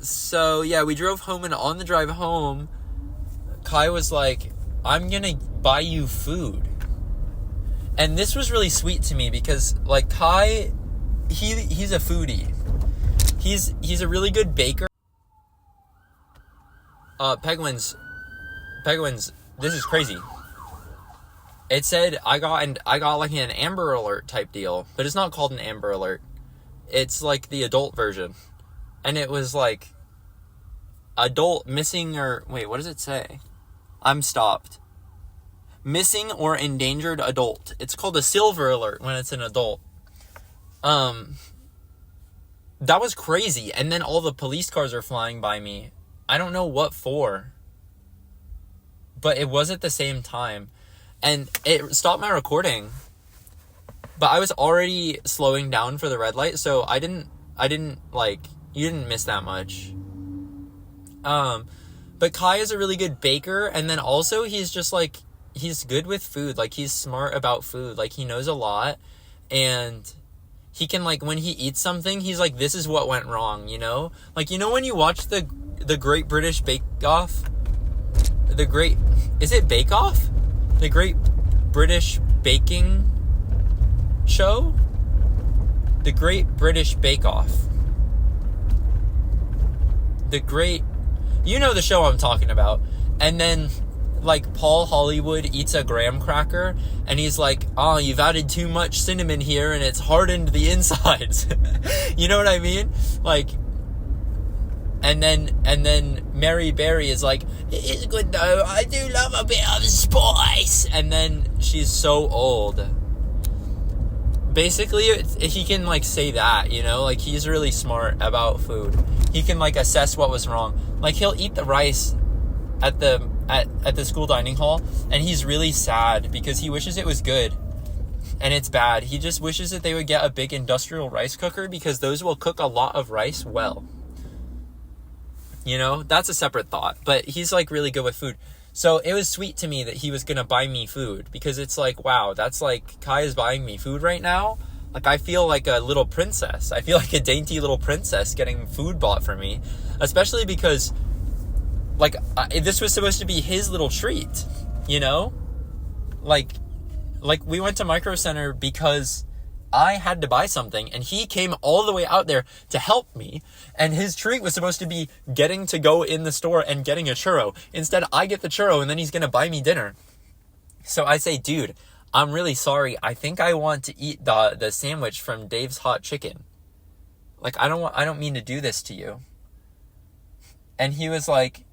So yeah, we drove home, and on the drive home, Kai was like, I'm gonna buy you food. And this was really sweet to me, because like Kai, he's a foodie. He's a really good baker. Penguins, this is crazy. It said I got like an Amber Alert type deal, but it's not called an Amber Alert. It's like the adult version. And it was like adult missing, or wait, what does it say? I'm stopped. Missing or endangered adult. It's called a Silver Alert when it's an adult. That was crazy. And then all the police cars are flying by me. I don't know what for, but it was at the same time, and it stopped my recording, but I was already slowing down for the red light, so I didn't like, you didn't miss that much. But Kai is a really good baker, and then also he's just like, he's good with food. Like, he's smart about food. Like, he knows a lot, and he can, like, when he eats something, he's like, this is what went wrong, you know? Like, you know when you watch the Great British Bake Off? Is it Bake Off? The Great British Baking Show? The Great British Bake Off. You know the show I'm talking about. And then, like, Paul Hollywood eats a graham cracker, and he's like, oh, you've added too much cinnamon here, and it's hardened the insides. You know what I mean? Like, and then Mary Berry is like, it is good though, I do love a bit of spice. And then she's so old. Basically, he can, like, say that, you know? Like, he's really smart about food. He can, like, assess what was wrong. Like, he'll eat the rice at the school dining hall, and he's really sad because he wishes it was good, and it's bad. He just wishes that they would get a big industrial rice cooker, because those will cook a lot of rice well. You know, that's a separate thought, but he's, like, really good with food. So it was sweet to me that he was gonna buy me food, because it's like, wow, that's like, Kai is buying me food right now. Like, I feel like a little princess. I feel like a dainty little princess getting food bought for me, especially because, like, this was supposed to be his little treat, you know? Like we went to Micro Center because I had to buy something, and he came all the way out there to help me, and his treat was supposed to be getting to go in the store and getting a churro. Instead, I get the churro, and then he's going to buy me dinner. So I say, dude, I'm really sorry. I think I want to eat the sandwich from Dave's Hot Chicken. Like, I don't mean to do this to you. And he was like,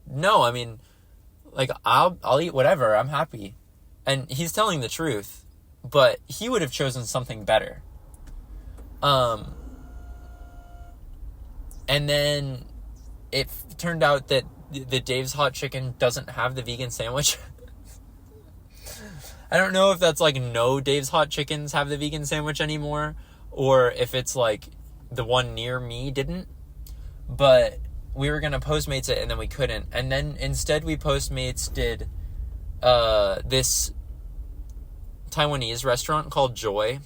no, I mean, like, I'll eat whatever. I'm happy. And he's telling the truth, but he would have chosen something better. And then it turned out that the Dave's Hot Chicken doesn't have the vegan sandwich. I don't know if that's like no Dave's Hot Chickens have the vegan sandwich anymore, or if it's like the one near me didn't. But we were going to Postmates it, and then we couldn't. And then instead we Postmates did this Taiwanese restaurant called Joy.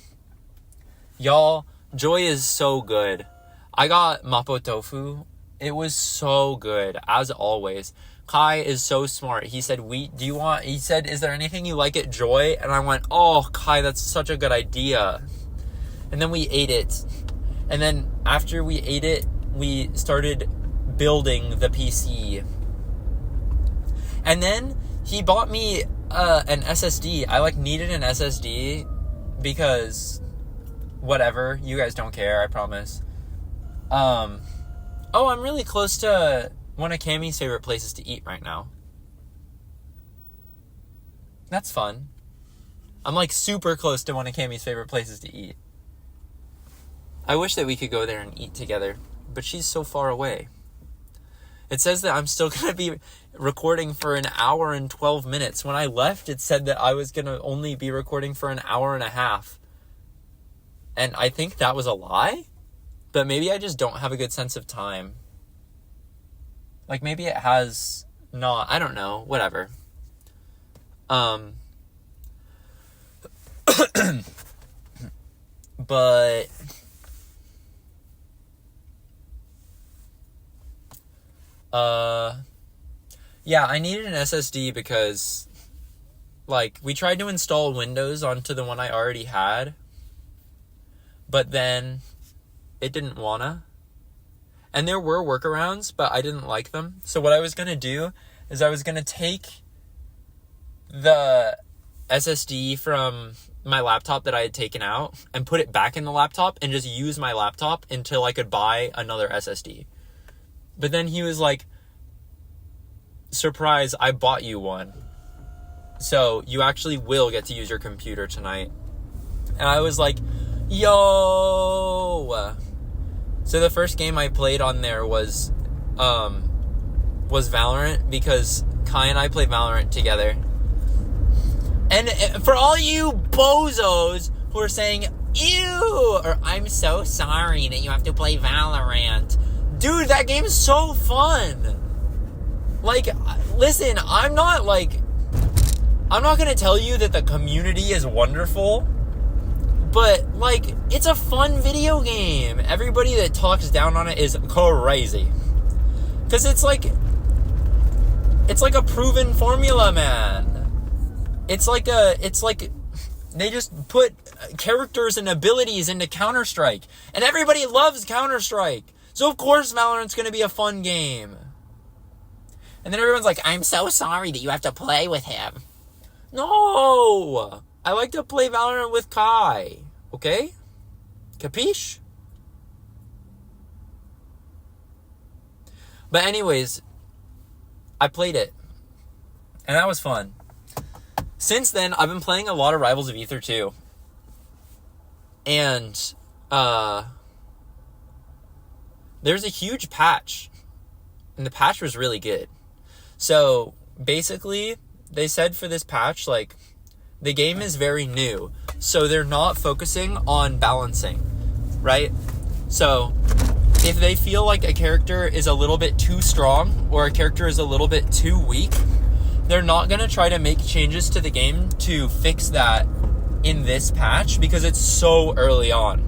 Y'all, Joy is so good. I got mapo tofu. It was so good, as always. Kai is so smart. He said, he said, is there anything you like at Joy? And I went, oh, Kai, that's such a good idea. And then we ate it. And then after we ate it, we started building the PC. And then he bought me an SSD. I needed an SSD because whatever, you guys don't care, I promise. I'm really close to one of Cammy's favorite places to eat right now. That's fun. I'm super close to one of Cammy's favorite places to eat. I wish that we could go there and eat together, but she's so far away. It says that I'm still going to be recording for an hour and 12 minutes. When I left, it said that I was going to only be recording for an hour and a half. And I think that was a lie, but maybe I just don't have a good sense of time. Maybe it has not, I don't know, whatever. But yeah, I needed an SSD because we tried to install Windows onto the one I already had, but then it didn't wanna. And there were workarounds, but I didn't like them. So what I was going to do is I was going to take the SSD from my laptop that I had taken out and put it back in the laptop and just use my laptop until I could buy another SSD. But then he was like, surprise, I bought you one. So you actually will get to use your computer tonight. And I was like, yo. So the first game I played on there was Valorant, because Kai and I play Valorant together. And for all you bozos who are saying, ew, or I'm so sorry that you have to play Valorant. Dude, that game is so fun. Listen, I'm not going to tell you that the community is wonderful. But, it's a fun video game. Everybody that talks down on it is crazy. Because it's like a proven formula, man. It's like they just put characters and abilities into Counter-Strike. And everybody loves Counter-Strike. So, of course, Valorant's going to be a fun game. And then everyone's like, I'm so sorry that you have to play with him. No! I like to play Valorant with Kai. Okay? Capiche? But anyways, I played it. And that was fun. Since then, I've been playing a lot of Rivals of Aether 2. And, there's a huge patch. And the patch was really good. So, basically, they said for this patch, the game is very new, so they're not focusing on balancing, right? So, if they feel like a character is a little bit too strong or a character is a little bit too weak, they're not going to try to make changes to the game to fix that in this patch because it's so early on.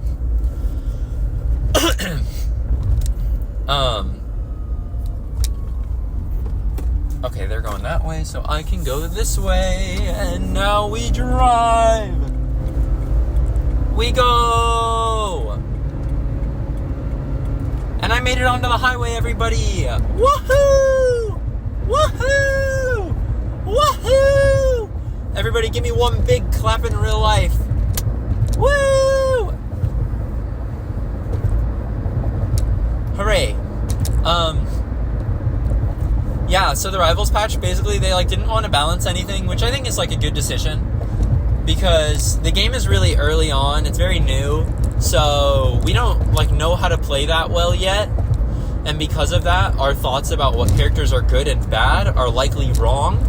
Okay, they're going that way, so I can go this way, and now we drive. we go! And I made it onto the highway, everybody! Woohoo! Woohoo! Woohoo! Everybody give me one big clap in real life. Woo! Hooray. Yeah, so the Rivals patch, basically, they, like, didn't want to balance anything, which I think is, like, a good decision. Because the game is really early on, it's very new, so we don't, like, know how to play that well yet. And because of that, our thoughts about what characters are good and bad are likely wrong.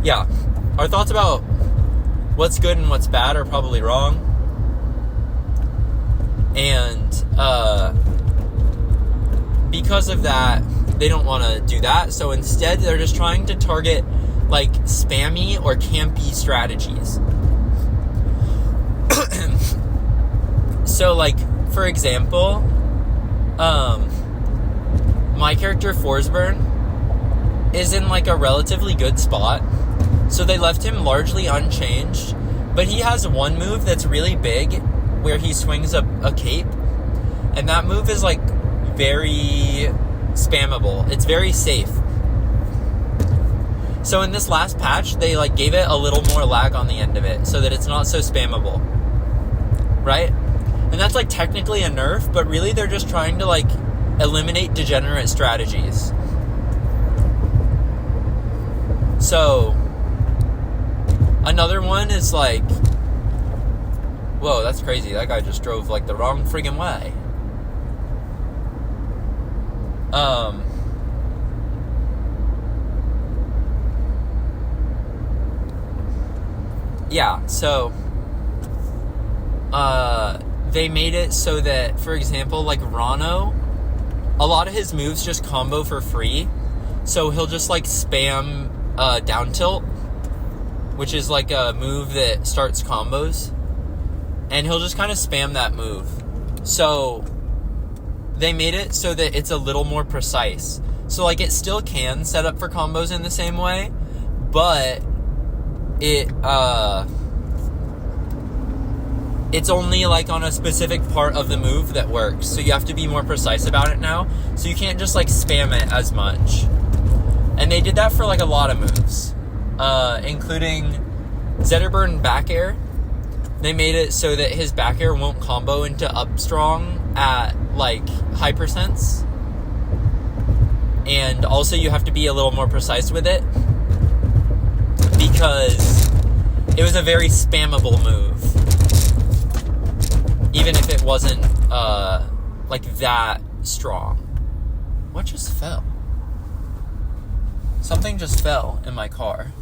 Yeah, our thoughts about what's good and what's bad are probably wrong. And because of that, they don't want to do that. So instead, they're just trying to target, like, spammy or campy strategies. So, like, for example, my character Forsburn is in, like, a relatively good spot. So they left him largely unchanged. But he has one move that's really big, where he swings a cape, and that move is, like, very spammable. It's very safe. So in this last patch, they, like, gave it a little more lag on the end of it, so that it's not so spammable. Right? And that's, like, technically a nerf, but really they're just trying to, like, eliminate degenerate strategies. So another one is, like, whoa, that's crazy. That guy just drove, like, the wrong friggin' way. Yeah, so, they made it so that, for example, like, Rano, a lot of his moves just combo for free. So he'll just, like, spam, down tilt, which is, like, a move that starts combos. And he'll just kind of spam that move. So they made it so that it's a little more precise. So, like, it still can set up for combos in the same way, but it's only, like, on a specific part of the move that works. So you have to be more precise about it now. So you can't just, like, spam it as much. And they did that for, like, a lot of moves, including Zetterburn back air. They made it so that his back air won't combo into up strong at, like, high percents. And also you have to be a little more precise with it, because it was a very spammable move, even if it wasn't, like, that strong. What just fell? Something just fell in my car.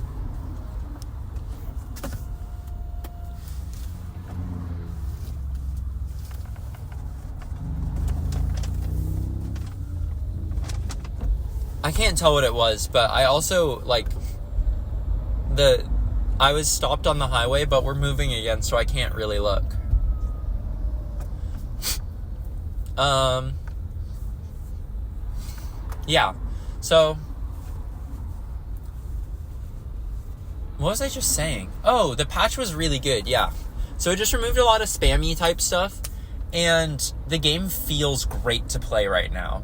I can't tell what it was, but I also, like, I was stopped on the highway, but we're moving again, so I can't really look. Yeah, so, what was I just saying? Oh, the patch was really good, yeah. So it just removed a lot of spammy type stuff, and the game feels great to play right now.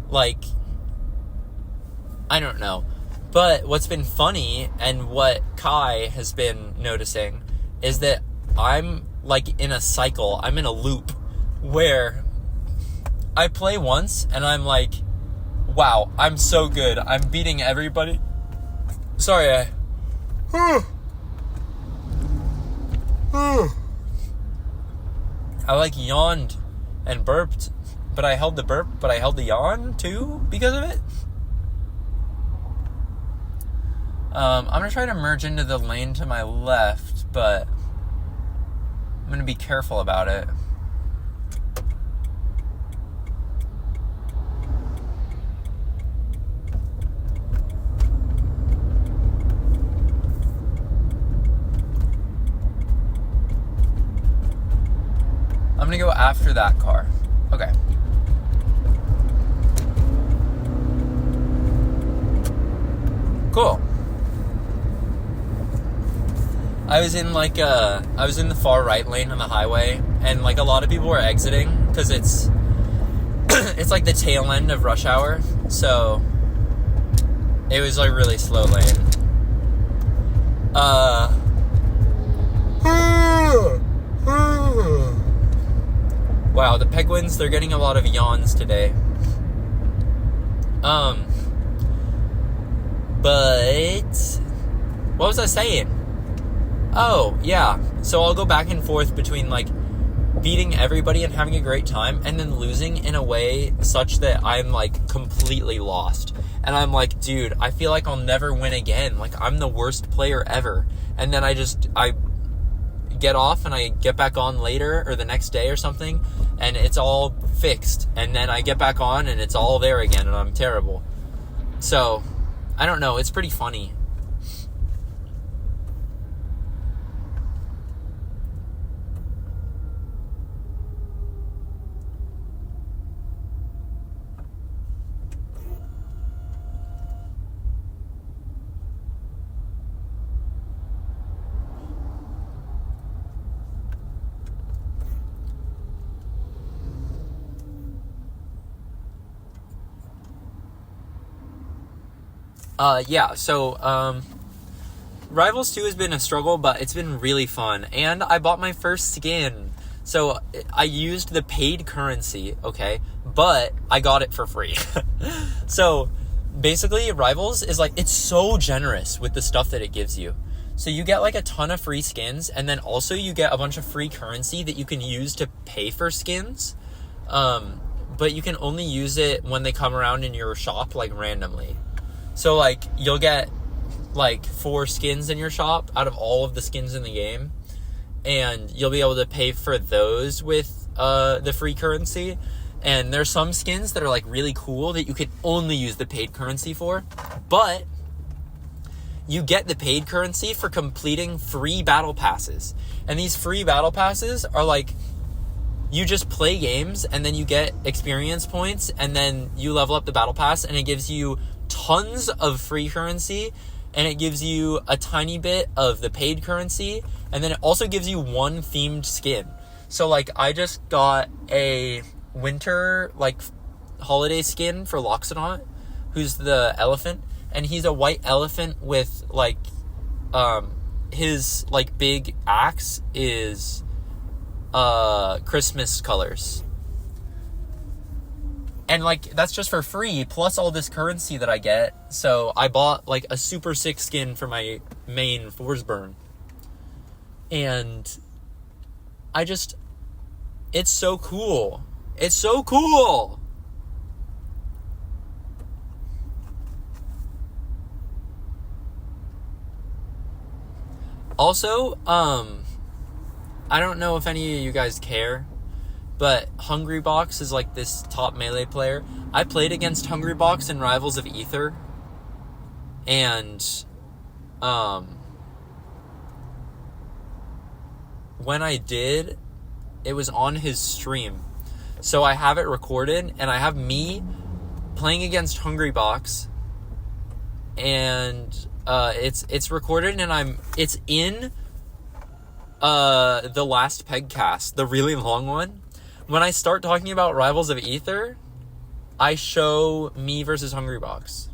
Like, I don't know. But what's been funny, and what Kai has been noticing, is that I'm, like, in a cycle. I'm in a loop where I play once, and I'm like, wow, I'm so good. I'm beating everybody. Sorry, I like yawned and burped, but I held the burp, but I held the yawn too because of it. I'm gonna try to merge into the lane to my left, but I'm gonna be careful about it. I'm gonna go after that car. Okay. Cool. I was in the far right lane on the highway, and like a lot of people were exiting because it's it's like the tail end of rush hour, so it was like really slow lane. Wow, the Penguins, they're getting a lot of yawns today. But what was I saying? Oh, yeah. So I'll go back and forth between like beating everybody and having a great time, and then losing in a way such that I'm like completely lost. And I'm like, dude, I feel like I'll never win again. Like, I'm the worst player ever. And then I get off and I get back on later or the next day or something, and it's all fixed. And then I get back on and it's all there again, and I'm terrible. So, I don't know. It's pretty funny. Rivals 2 has been a struggle, but it's been really fun. And I bought my first skin. So, I used the paid currency, okay? But I got it for free. So, basically, Rivals is like, it's so generous with the stuff that it gives you. So, you get like a ton of free skins, and then also you get a bunch of free currency that you can use to pay for skins. But you can only use it when they come around in your shop, like, randomly. So, like, you'll get, like, 4 skins in your shop out of all of the skins in the game. And you'll be able to pay for those with the free currency. And there's some skins that are, like, really cool that you can only use the paid currency for. But you get the paid currency for completing free battle passes. And these free battle passes are, like, you just play games, and then you get experience points, and then you level up the battle pass, and it gives you tons of free currency, and it gives you a tiny bit of the paid currency, and then it also gives you one themed skin. So, like, I just got a winter, like, holiday skin for Loxodont, who's the elephant, and he's a white elephant with, like, his, like, big axe is, Christmas colors. And, like, that's just for free, plus all this currency that I get. So, I bought, like, a super sick skin for my main Forsburn. And it's so cool. It's so cool! Also, I don't know if any of you guys care, but Hungrybox is like this top melee player. I played against Hungrybox in Rivals of Aether, and when I did, it was on his stream. So I have it recorded, and I have me playing against Hungrybox, and it's recorded, and it's in the last PEGCAST, the really long one. When I start talking about Rivals of Aether, I show me versus Hungrybox.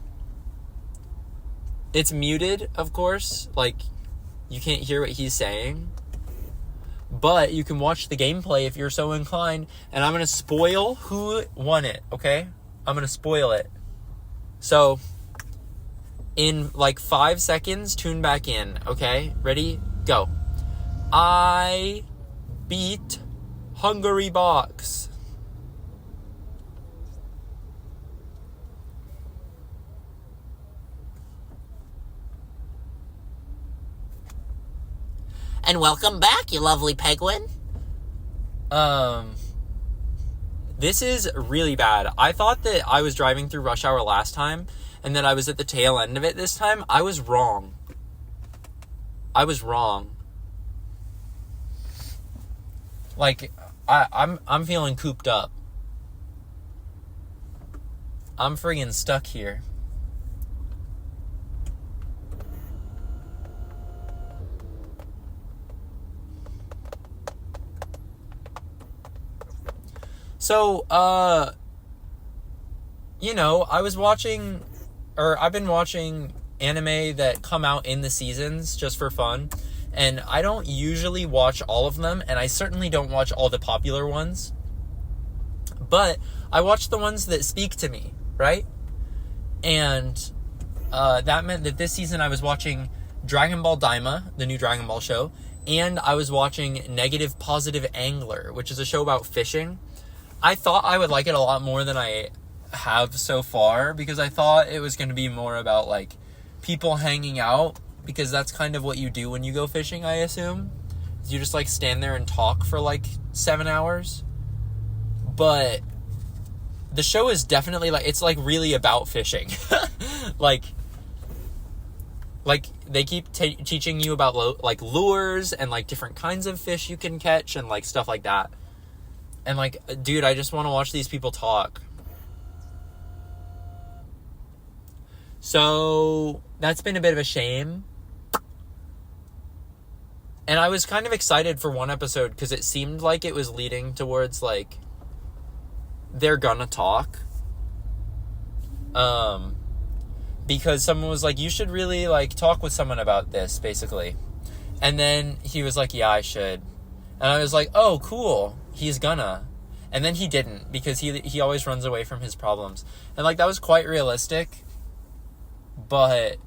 It's muted, of course. Like, you can't hear what he's saying. But you can watch the gameplay if you're so inclined. And I'm going to spoil who won it, okay? I'm going to spoil it. So, in like 5 seconds, tune back in, okay? Ready? Go. I beat Hungrybox. And welcome back, you lovely penguin. This is really bad. I thought that I was driving through rush hour last time, and that I was at the tail end of it this time. I was wrong. Like, I'm feeling cooped up. I'm friggin' stuck here. So, I've been watching anime that come out in the seasons just for fun. And I don't usually watch all of them, and I certainly don't watch all the popular ones. But I watch the ones that speak to me, right? And that meant that this season I was watching Dragon Ball Daima, the new Dragon Ball show, and I was watching Negative Positive Angler, which is a show about fishing. I thought I would like it a lot more than I have so far, because I thought it was going to be more about, like, people hanging out, because that's kind of what you do when you go fishing, I assume. You just, like, stand there and talk for, like, 7 hours. But the show is definitely, like, it's, like, really about fishing. like, they keep teaching you about, like, lures and, like, different kinds of fish you can catch and, like, stuff like that. And, like, dude, I just want to watch these people talk. So, that's been a bit of a shame. And I was kind of excited for one episode because it seemed like it was leading towards, like, they're gonna talk. Because someone was like, you should really, like, talk with someone about this, basically. And then he was like, yeah, I should. And I was like, oh, cool. He's gonna. And then he didn't, because he always runs away from his problems. And, like, that was quite realistic. But,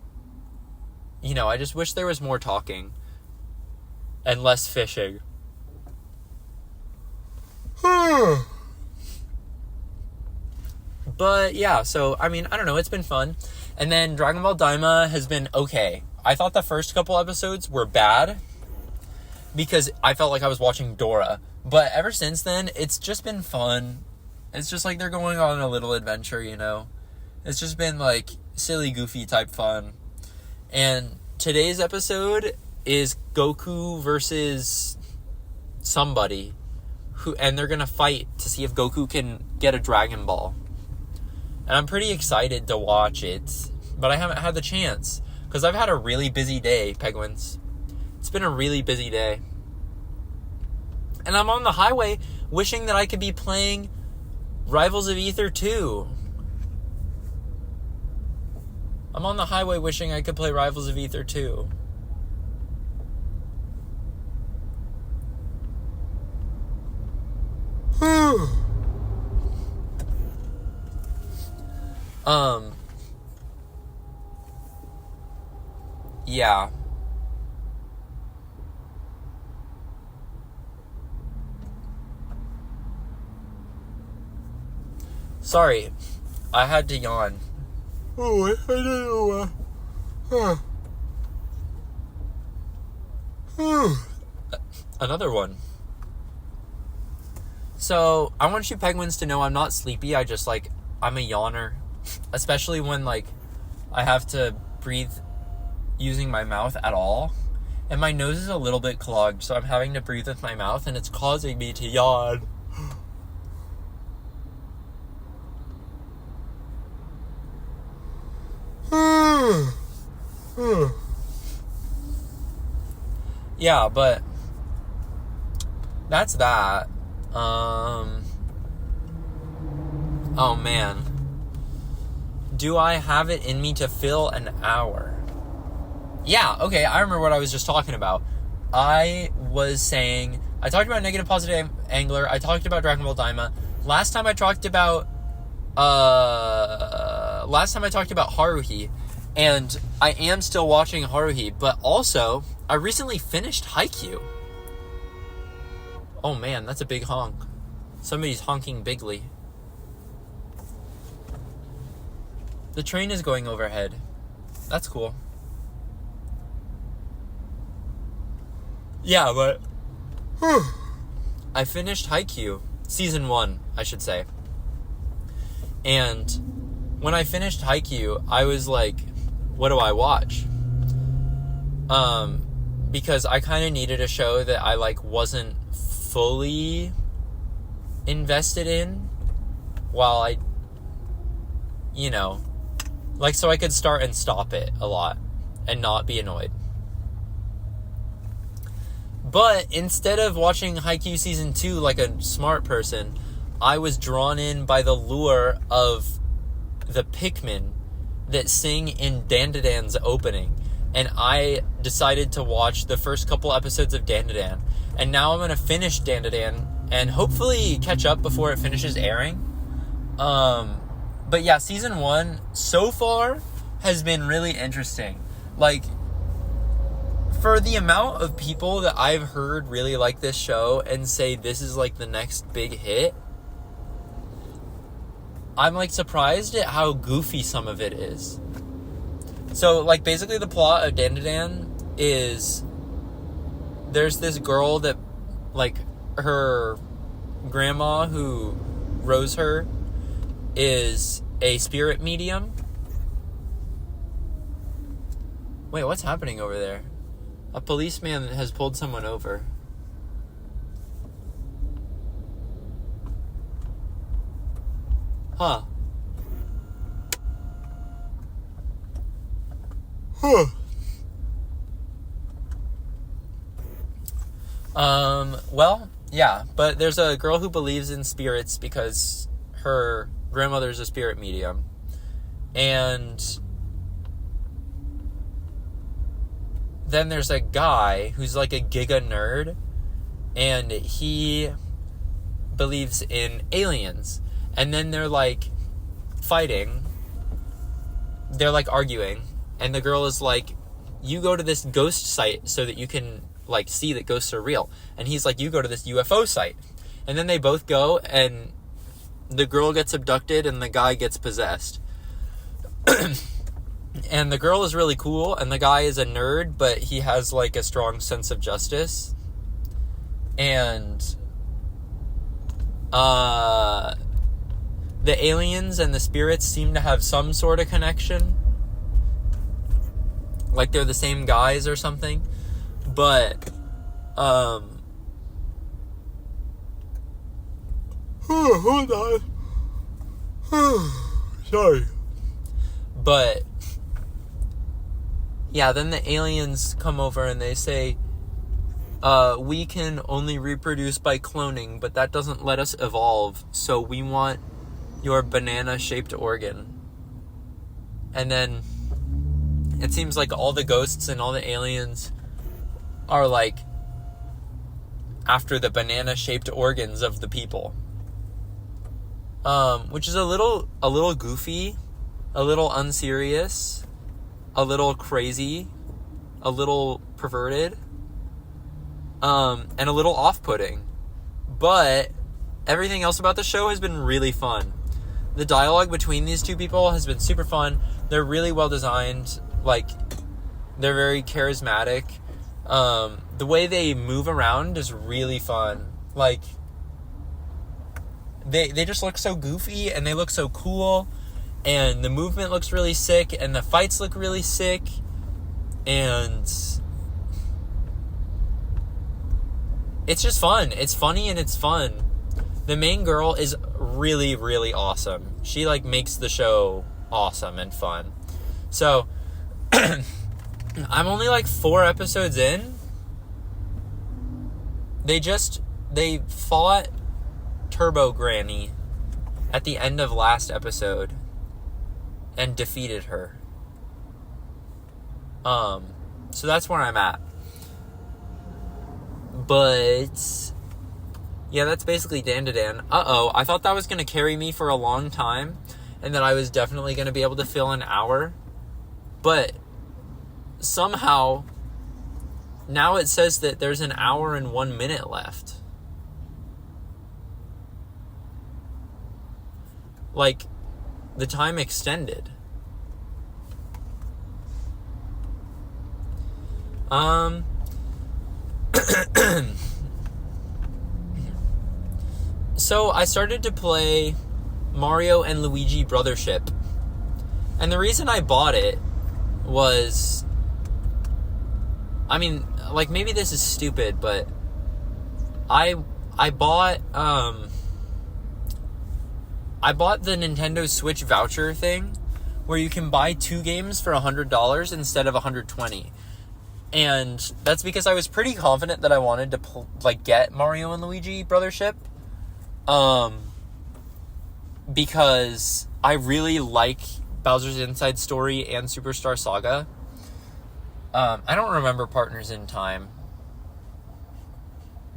you know, I just wish there was more talking. And less fishing. But, yeah, so, I mean, I don't know, it's been fun. And then Dragon Ball Daima has been okay. I thought the first couple episodes were bad, because I felt like I was watching Dora. But ever since then, it's just been fun. It's just like they're going on a little adventure, you know? It's just been, like, silly, goofy type fun. And today's episode is Goku versus somebody, and they're gonna fight to see if Goku can get a Dragon Ball. And I'm pretty excited to watch it, but I haven't had the chance, because I've had a really busy day, Penguins. It's been a really busy day. And I'm on the highway wishing that I could be playing Rivals of Aether 2. I'm on the highway wishing I could play Rivals of Aether 2. Yeah. Sorry, I had to yawn. Oh, I don't know. Another one. So, I want you Penguins to know I'm not sleepy. I'm a yawner. Especially when, like, I have to breathe using my mouth at all. And my nose is a little bit clogged, so I'm having to breathe with my mouth, and it's causing me to yawn. Yeah, but that's that. Oh man. Do I have it in me to fill an hour? Yeah, okay, I remember what I was just talking about. I was saying, I talked about Negative Positive Angler, I talked about Dragon Ball Daima. Last time I talked about Haruhi, and I am still watching Haruhi, but also, I recently finished Haikyuu. Oh man, that's a big honk. Somebody's honking bigly. The train is going overhead. That's cool. Yeah, but I finished Haikyuu. Season 1, I should say. And when I finished Haikyuu, I was like, what do I watch? Because I kind of needed a show that I, like, wasn't fully invested in while I, you know, like, so I could start and stop it a lot and not be annoyed. But instead of watching Haikyuu Season 2 like a smart person, I was drawn in by the lure of the Pikmin that sing in Dandadan's opening. And I decided to watch the first couple episodes of Dandadan. And now I'm going to finish Dandadan and hopefully catch up before it finishes airing. But yeah, season 1 so far has been really interesting. Like, for the amount of people that I've heard really like this show and say this is like the next big hit, I'm like surprised at how goofy some of it is. So, like, basically the plot of Dandadan is there's this girl that, like, her grandma who rose her is a spirit medium. Wait, what's happening over there? A policeman has pulled someone over. Huh. Well, yeah, but there's a girl who believes in spirits because her grandmother's a spirit medium. And then there's a guy who's like a giga nerd, and he believes in aliens. And then they're like fighting. They're like arguing. And the girl is like, you go to this ghost site so that you can like see that ghosts are real. And he's like, you go to this UFO site. And then they both go, and the girl gets abducted and the guy gets possessed. And the girl is really cool, and the guy is a nerd, but he has like a strong sense of justice. And the aliens and the spirits seem to have some sort of connection. Like they're the same guys or something. But hold on. Sorry. But yeah, then the aliens come over and they say, we can only reproduce by cloning, but that doesn't let us evolve, so we want your banana-shaped organ. And then it seems like all the ghosts and all the aliens are like after the banana-shaped organs of the people. Which is a little goofy, a little unserious, a little crazy, a little perverted, and a little off-putting. But everything else about the show has been really fun. The dialogue between these two people has been super fun. They're really well designed. Like, they're very charismatic. The way they move around is really fun. Like, they just look so goofy, and they look so cool, and the movement looks really sick, and the fights look really sick, and it's just fun. It's funny and it's fun. The main girl is really, really awesome. She, like, makes the show awesome and fun. So, I'm only, like, 4 episodes in. They fought Turbo Granny at the end of last episode and defeated her. So that's where I'm at. But yeah, that's basically Dandadan. I thought that was going to carry me for a long time, and that I was definitely going to be able to fill an hour. But somehow, now it says that there's an hour and 1 minute left. Like, the time extended. So I started to play Mario and Luigi Brothership. And the reason I bought it was, I mean, like, maybe this is stupid, but I bought the Nintendo Switch voucher thing where you can buy 2 games for $100 instead of $120. And that's because I was pretty confident that I wanted to get Mario and Luigi Brothership. because I really like Bowser's Inside Story and Superstar Saga. I don't remember Partners in Time,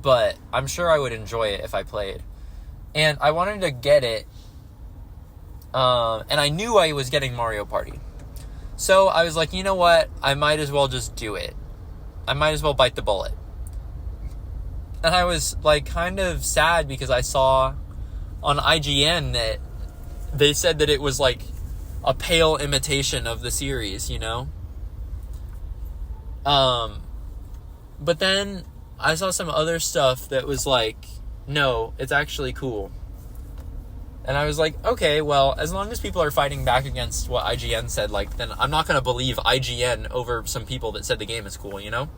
but I'm sure I would enjoy it if I played. And I wanted to get it, and I knew I was getting Mario Party. So I was like, you know what? I might as well just do it. I might as well bite the bullet. And I was like kind of sad because I saw on IGN that they said that it was like a pale imitation of the series, you know? But then I saw some other stuff that was like, no, it's actually cool. And I was like, okay, well, as long as people are fighting back against what IGN said, like, then I'm not going to believe IGN over some people that said the game is cool, you know?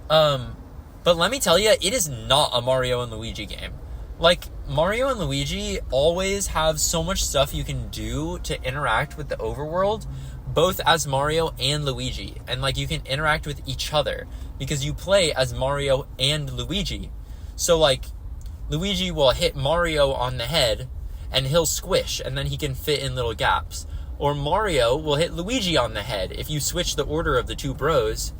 But let me tell you, it is not a Mario and Luigi game. Like, Mario and Luigi always have so much stuff you can do to interact with the overworld, both as Mario and Luigi. And, like, you can interact with each other because you play as Mario and Luigi. So, like, Luigi will hit Mario on the head and he'll squish and then he can fit in little gaps. Or Mario will hit Luigi on the head if you switch the order of the two bros,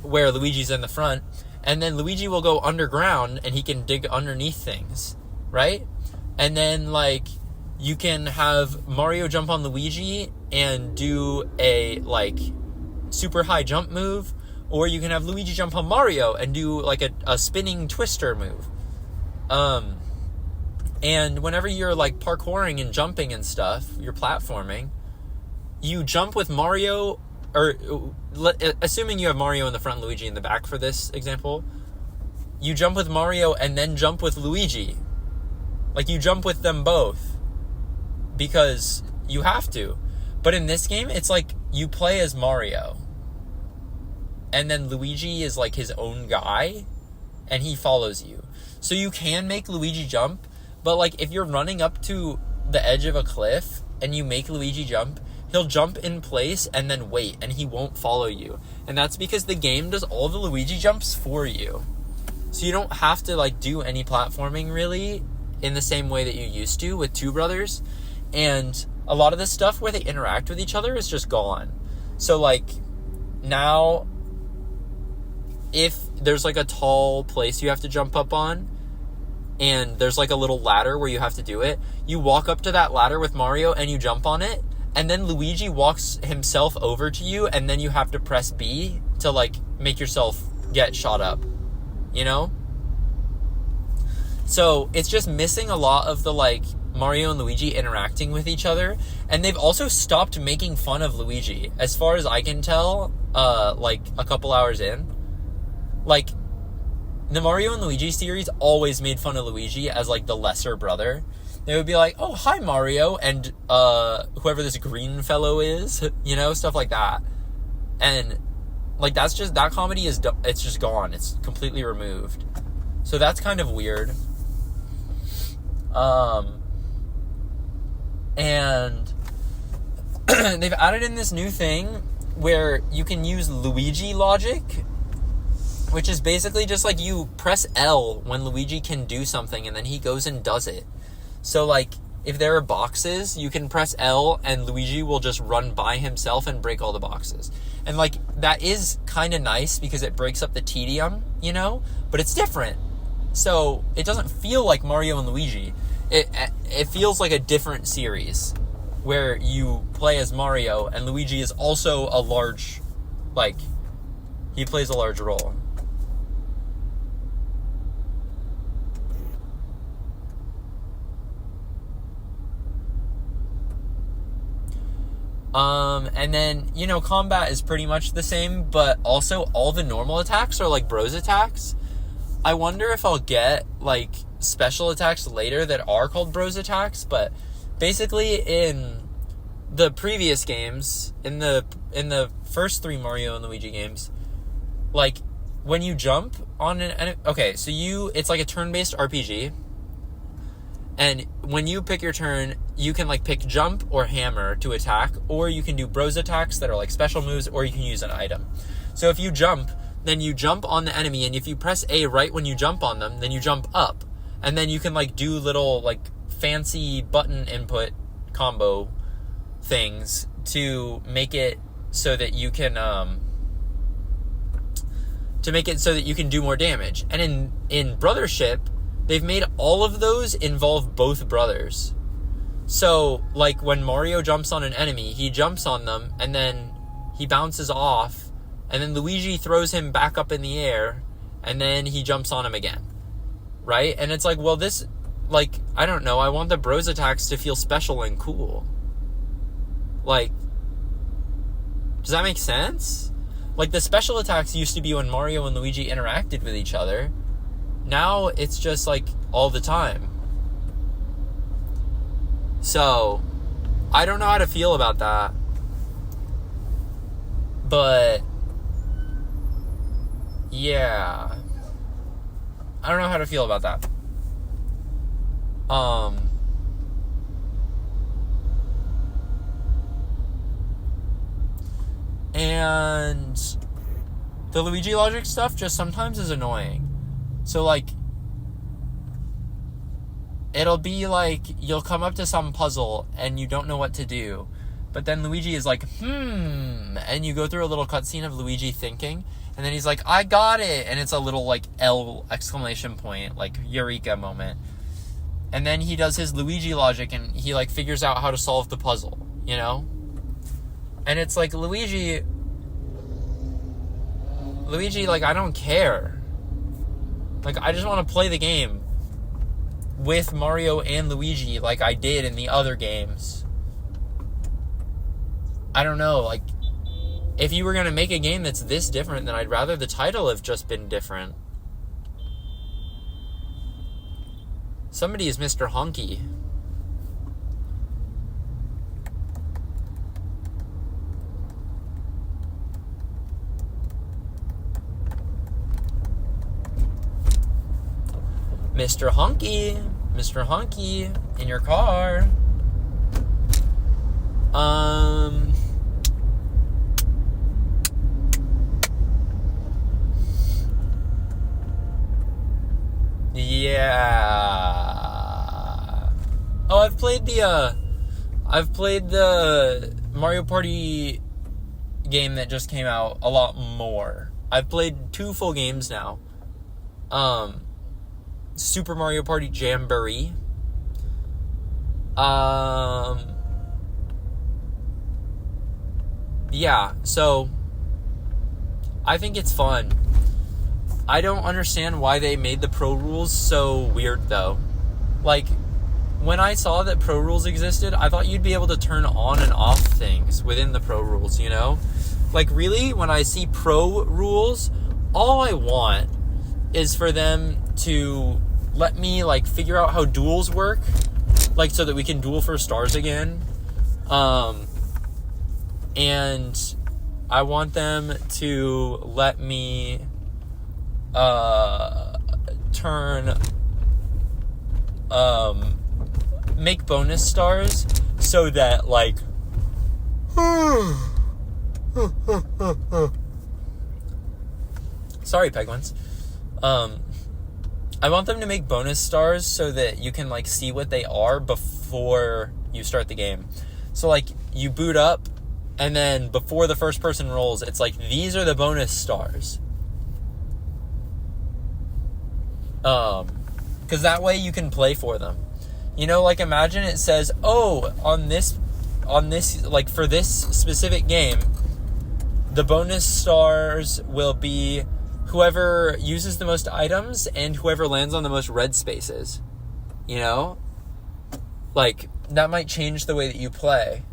where Luigi's in the front, and then Luigi will go underground and he can dig underneath things, right? And then, like, you can have Mario jump on Luigi and do a, like, super high jump move, or you can have Luigi jump on Mario and do, like, a spinning twister move. And whenever you're, like, parkouring and jumping and stuff, you're platforming, you jump with Mario, or assuming you have Mario in the front and Luigi in the back for this example, you jump with Mario and then jump with Luigi. Like, you jump with them both because you have to. But in this game, it's like you play as Mario and then Luigi is like his own guy and he follows you. So you can make Luigi jump, but, like, if you're running up to the edge of a cliff and you make Luigi jump, he'll jump in place and then wait, and he won't follow you. And that's because the game does all the Luigi jumps for you. So you don't have to, like, do any platforming, really, in the same way that you used to with Two Brothers. And a lot of the stuff where they interact with each other is just gone. So, like, now, if there's, like, a tall place you have to jump up on, and there's, like, a little ladder where you have to do it, you walk up to that ladder with Mario and you jump on it, and then Luigi walks himself over to you, and then you have to press B to, like, make yourself get shot up, you know? So it's just missing a lot of the, like, Mario and Luigi interacting with each other, and they've also stopped making fun of Luigi, as far as I can tell, like, a couple hours in. Like, the Mario and Luigi series always made fun of Luigi as, like, the lesser brother. They would be like, oh, hi, Mario, and whoever this green fellow is, you know, stuff like that. And, like, that's just, that comedy is, it's just gone. It's completely removed. So that's kind of weird. And they've added in this new thing where you can use Luigi logic, which is basically just like you press L when Luigi can do something and then he goes and does it. So, like, if there are boxes, you can press L and Luigi will just run by himself and break all the boxes. And, like, that is kind of nice because it breaks up the tedium, you know? But it's different. So, it doesn't feel like Mario and Luigi. It feels like a different series where you play as Mario and Luigi is also a large, like, he plays a large role. And then, you know, combat is pretty much the same, but also all the normal attacks are like Bros attacks. I wonder if I'll get, like, special attacks later that are called Bros attacks, but basically in the previous games, in the first 3 Mario and Luigi games, like, when you jump on okay, so it's like a turn-based RPG, and when you pick your turn, you can, like, pick jump or hammer to attack, or you can do Bros attacks that are like special moves, or you can use an item. So if you jump, then you jump on the enemy, and if you press A right when you jump on them, then you jump up. And then you can, like, do little, like, fancy button input combo things to make it so that you can do more damage. And in Brothership, they've made all of those involve both brothers. So, like, when Mario jumps on an enemy, he jumps on them, and then he bounces off, and then Luigi throws him back up in the air, and then he jumps on him again. Right? And it's like, well, this, like, I don't know, I want the bros attacks to feel special and cool. Like, does that make sense? Like, the special attacks used to be when Mario and Luigi interacted with each other. Now, it's just, like, all the time. So, I don't know how to feel about that. But, yeah. I don't know how to feel about that. And the Luigi logic stuff just sometimes is annoying. So, like, it'll be like, you'll come up to some puzzle and you don't know what to do. But then Luigi is like, and you go through a little cutscene of Luigi thinking, and then he's like, I got it! And it's a little, like, L exclamation point, like, eureka moment. And then he does his Luigi logic, and he, like, figures out how to solve the puzzle, you know? And it's like, Luigi, like, I don't care. Like, I just want to play the game with Mario and Luigi like I did in the other games. I don't know, like, if you were going to make a game that's this different, then I'd rather the title have just been different. Somebody is Mr. Honky. Mr. Honky, in your car. Yeah. Oh, I've played the Mario Party game that just came out a lot more. I've played 2 full games now. Super Mario Party Jamboree. Yeah, so I think it's fun. I don't understand why they made the Pro Rules so weird, though. Like, when I saw that Pro Rules existed, I thought you'd be able to turn on and off things within the Pro Rules, you know? Like, really, when I see Pro Rules, all I want is for them to let me, like, figure out how duels work, like, so that we can duel for stars again. And I want them to let me make bonus stars so that, like, sorry, Penguins. I want them to make bonus stars so that you can, like, see what they are before you start the game. So, like, you boot up, and then before the first person rolls, it's like, these are the bonus stars. Because that way you can play for them. You know, like, imagine it says, oh, on this, like, for this specific game, the bonus stars will be whoever uses the most items and whoever lands on the most red spaces. You know? Like, that might change the way that you play.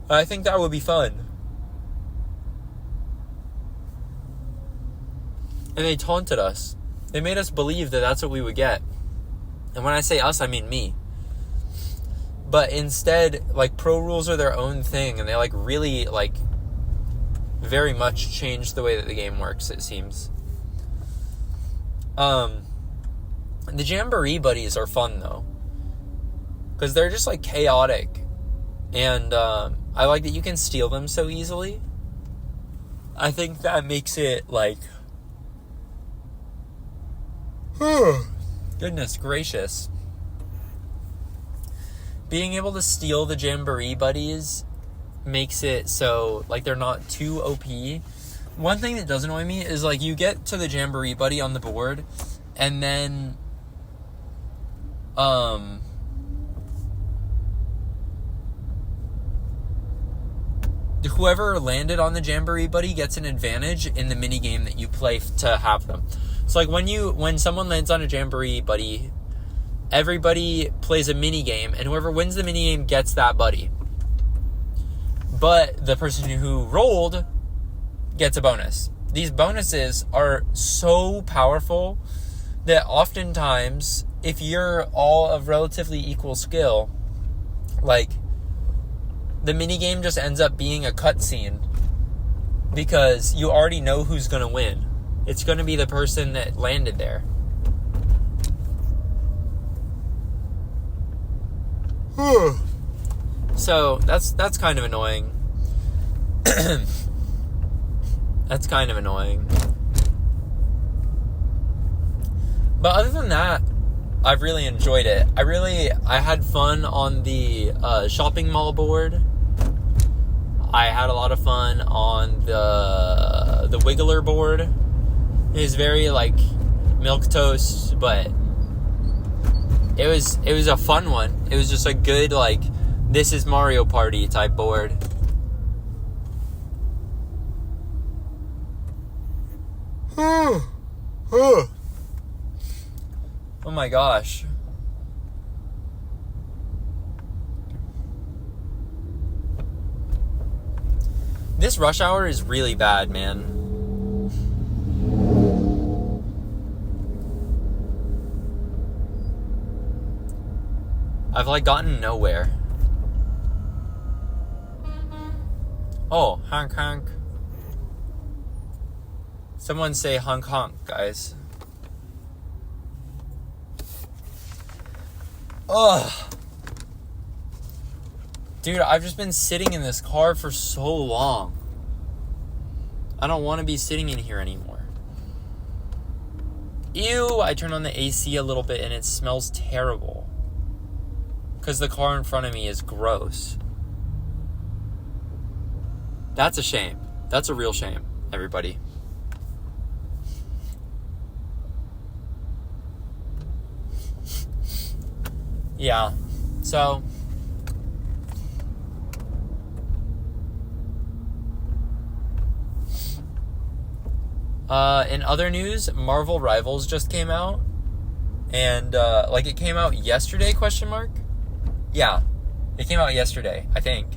I think that would be fun. And they taunted us. They made us believe that that's what we would get. And when I say us, I mean me. But instead, like, Pro Rules are their own thing, and they, like, really, like, very much change the way that the game works, it seems. The Jamboree buddies are fun, though. Because they're just, like, chaotic. And I like that you can steal them so easily. I think that makes it, like, goodness gracious. being able to steal the Jamboree buddies makes it so, like, they're not too OP. One thing that does annoy me is, like, you get to the Jamboree buddy on the board, and then, whoever landed on the Jamboree buddy gets an advantage in the minigame that you play to have them. So, like, when someone lands on a Jamboree buddy, everybody plays a minigame, and whoever wins the minigame gets that buddy. But the person who rolled gets a bonus. These bonuses are so powerful that oftentimes, if you're all of relatively equal skill, like, the minigame just ends up being a cutscene because you already know who's going to win. It's going to be the person that landed there. So, that's kind of annoying. That's kind of annoying. But other than that, I've really enjoyed it. I had fun on the shopping mall board. I had a lot of fun on the Wiggler board. It was very, like, milquetoast, but it was a fun one. It was just a good, like, this is Mario Party type board. Oh my gosh. This rush hour is really bad, man. I've, like, gotten nowhere. Oh, honk honk. Someone say honk honk, guys. Ugh. Dude, I've just been sitting in this car for so long. I don't want to be sitting in here anymore. Ew, I turned on the AC a little bit and it smells terrible. Because the car in front of me is gross. That's a shame. That's a real shame, everybody. Yeah, so in other news, Marvel Rivals just came out, and like, it came out yesterday, ? Yeah, it came out yesterday, I think,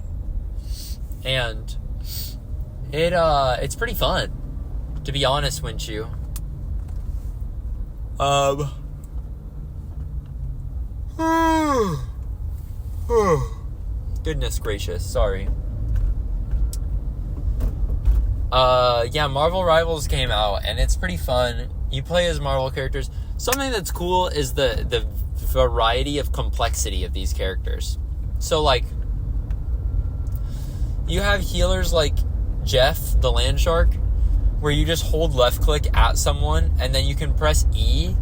and it's pretty fun, to be honest, Winchu. Goodness gracious, sorry. Yeah, Marvel Rivals came out, and it's pretty fun. You play as Marvel characters. Something that's cool is the variety of complexity of these characters. So, like, you have healers like Jeff, the land shark, where you just hold left click at someone, and then you can press E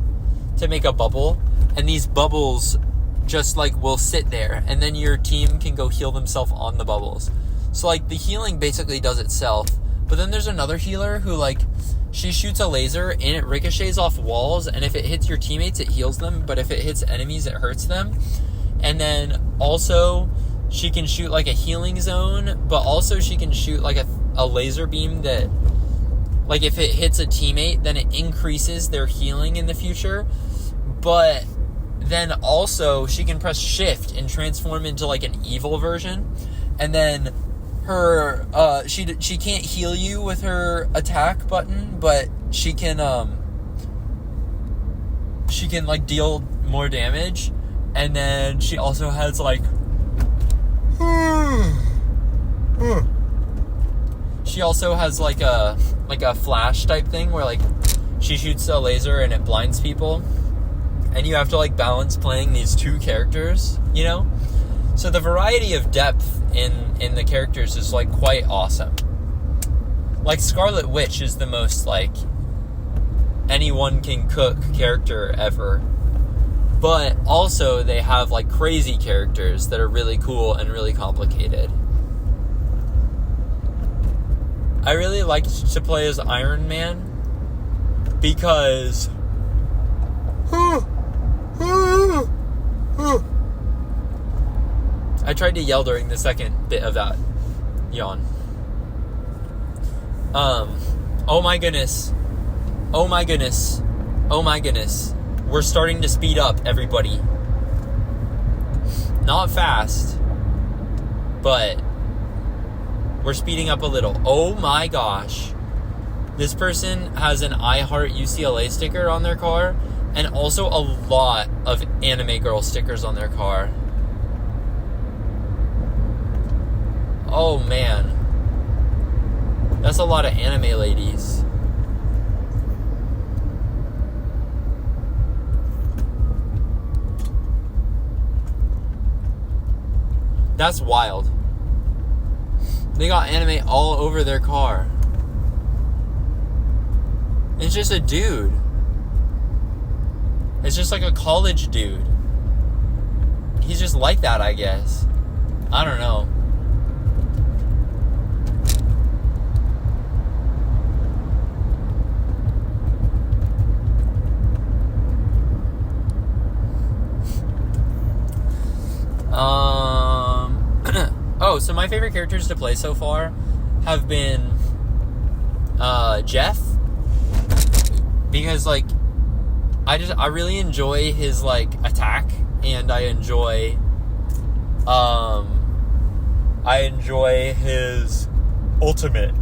to make a bubble, and these bubbles just, like, will sit there, and then your team can go heal themselves on the bubbles. So, like, the healing basically does itself. But then there's another healer who, like, she shoots a laser and it ricochets off walls, and if it hits your teammates, it heals them, but if it hits enemies, it hurts them. And then also, she can shoot, like, a healing zone, but also she can shoot, like, a laser beam that, like, if it hits a teammate, then it increases their healing in the future. But then also, she can press shift and transform into, like, an evil version. And then her, she can't heal you with her attack button, but she can, like, deal more damage. And then she also has, like, she also has, like a flash type thing where, like, she shoots a laser and it blinds people. And you have to, like, balance playing these two characters, you know? So the variety of depth in the characters is, like, quite awesome. Like, Scarlet Witch is the most, like, anyone can cook character ever. But also they have like crazy characters that are really cool and really complicated. I really liked to play as Iron Man because I tried to yell during the second bit of that yawn. Oh my goodness. Oh my goodness. Oh my goodness. We're starting to speed up, everybody. Not fast, but we're speeding up a little. Oh my gosh. This person has an I Heart UCLA sticker on their car, and also a lot of anime girl stickers on their car. Oh man. That's a lot of anime ladies. That's wild. They got anime all over their car. It's just a dude. It's just like a college dude. He's just like that, I guess. I don't know. Oh, so my favorite characters to play so far have been Jeff, because like I really enjoy his like attack, and I enjoy his ultimate.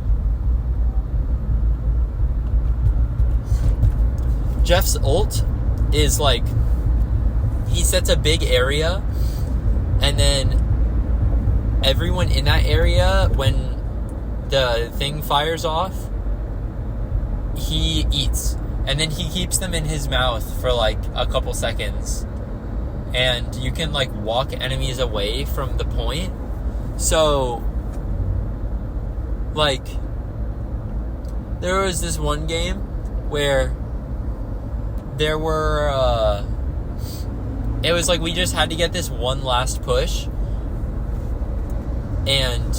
Jeff's ult is like, he sets a big area, and then everyone in that area, when the thing fires off, he eats. And then he keeps them in his mouth for like a couple seconds. And you can like walk enemies away from the point. So, like, there was this one game where there were, it was like we just had to get this one last push. And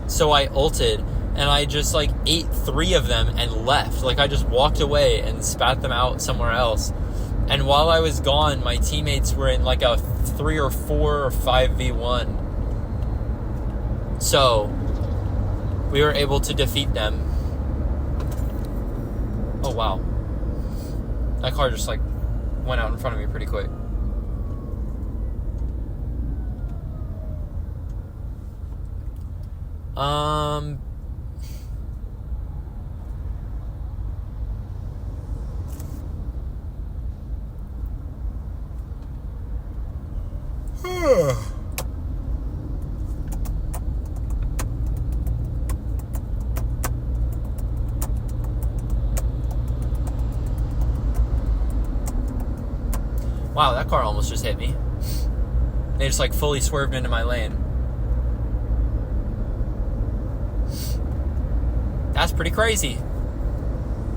so I ulted, and I just like ate 3 of them and left. Like I just walked away and spat them out somewhere else. And while I was gone, my teammates were in like a 3 or 4 or 5v1. So we were able to defeat them. Oh wow. That car just like went out in front of me pretty quick. Wow, that car almost just hit me. They just like fully swerved into my lane. That's pretty crazy.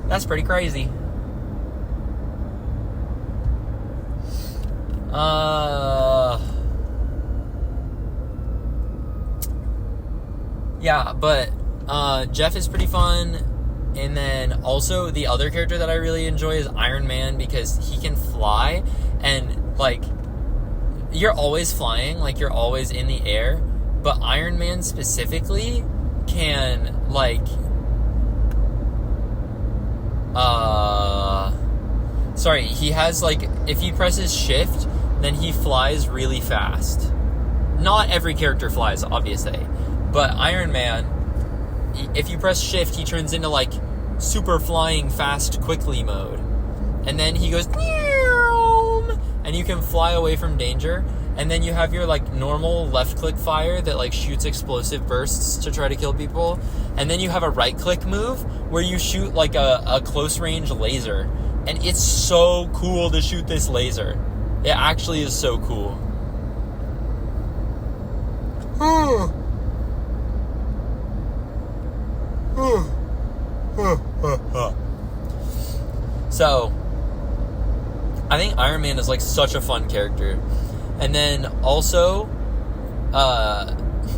That's pretty crazy. Yeah, but Jeff is pretty fun. And then also the other character that I really enjoy is Iron Man, because he can fly, and like you're always flying, like you're always in the air, but Iron Man specifically can like he has like, if he presses shift, then he flies really fast. Not every character flies, obviously, but Iron Man, if you press shift, he turns into like super flying fast quickly mode, and then he goes and you can fly away from danger. And then you have your like normal left click fire that like shoots explosive bursts to try to kill people, and then you have a right click move where you shoot like a close range laser, and it's so cool to shoot this laser. It actually is so cool. So I think Iron Man is like such a fun character. And then also,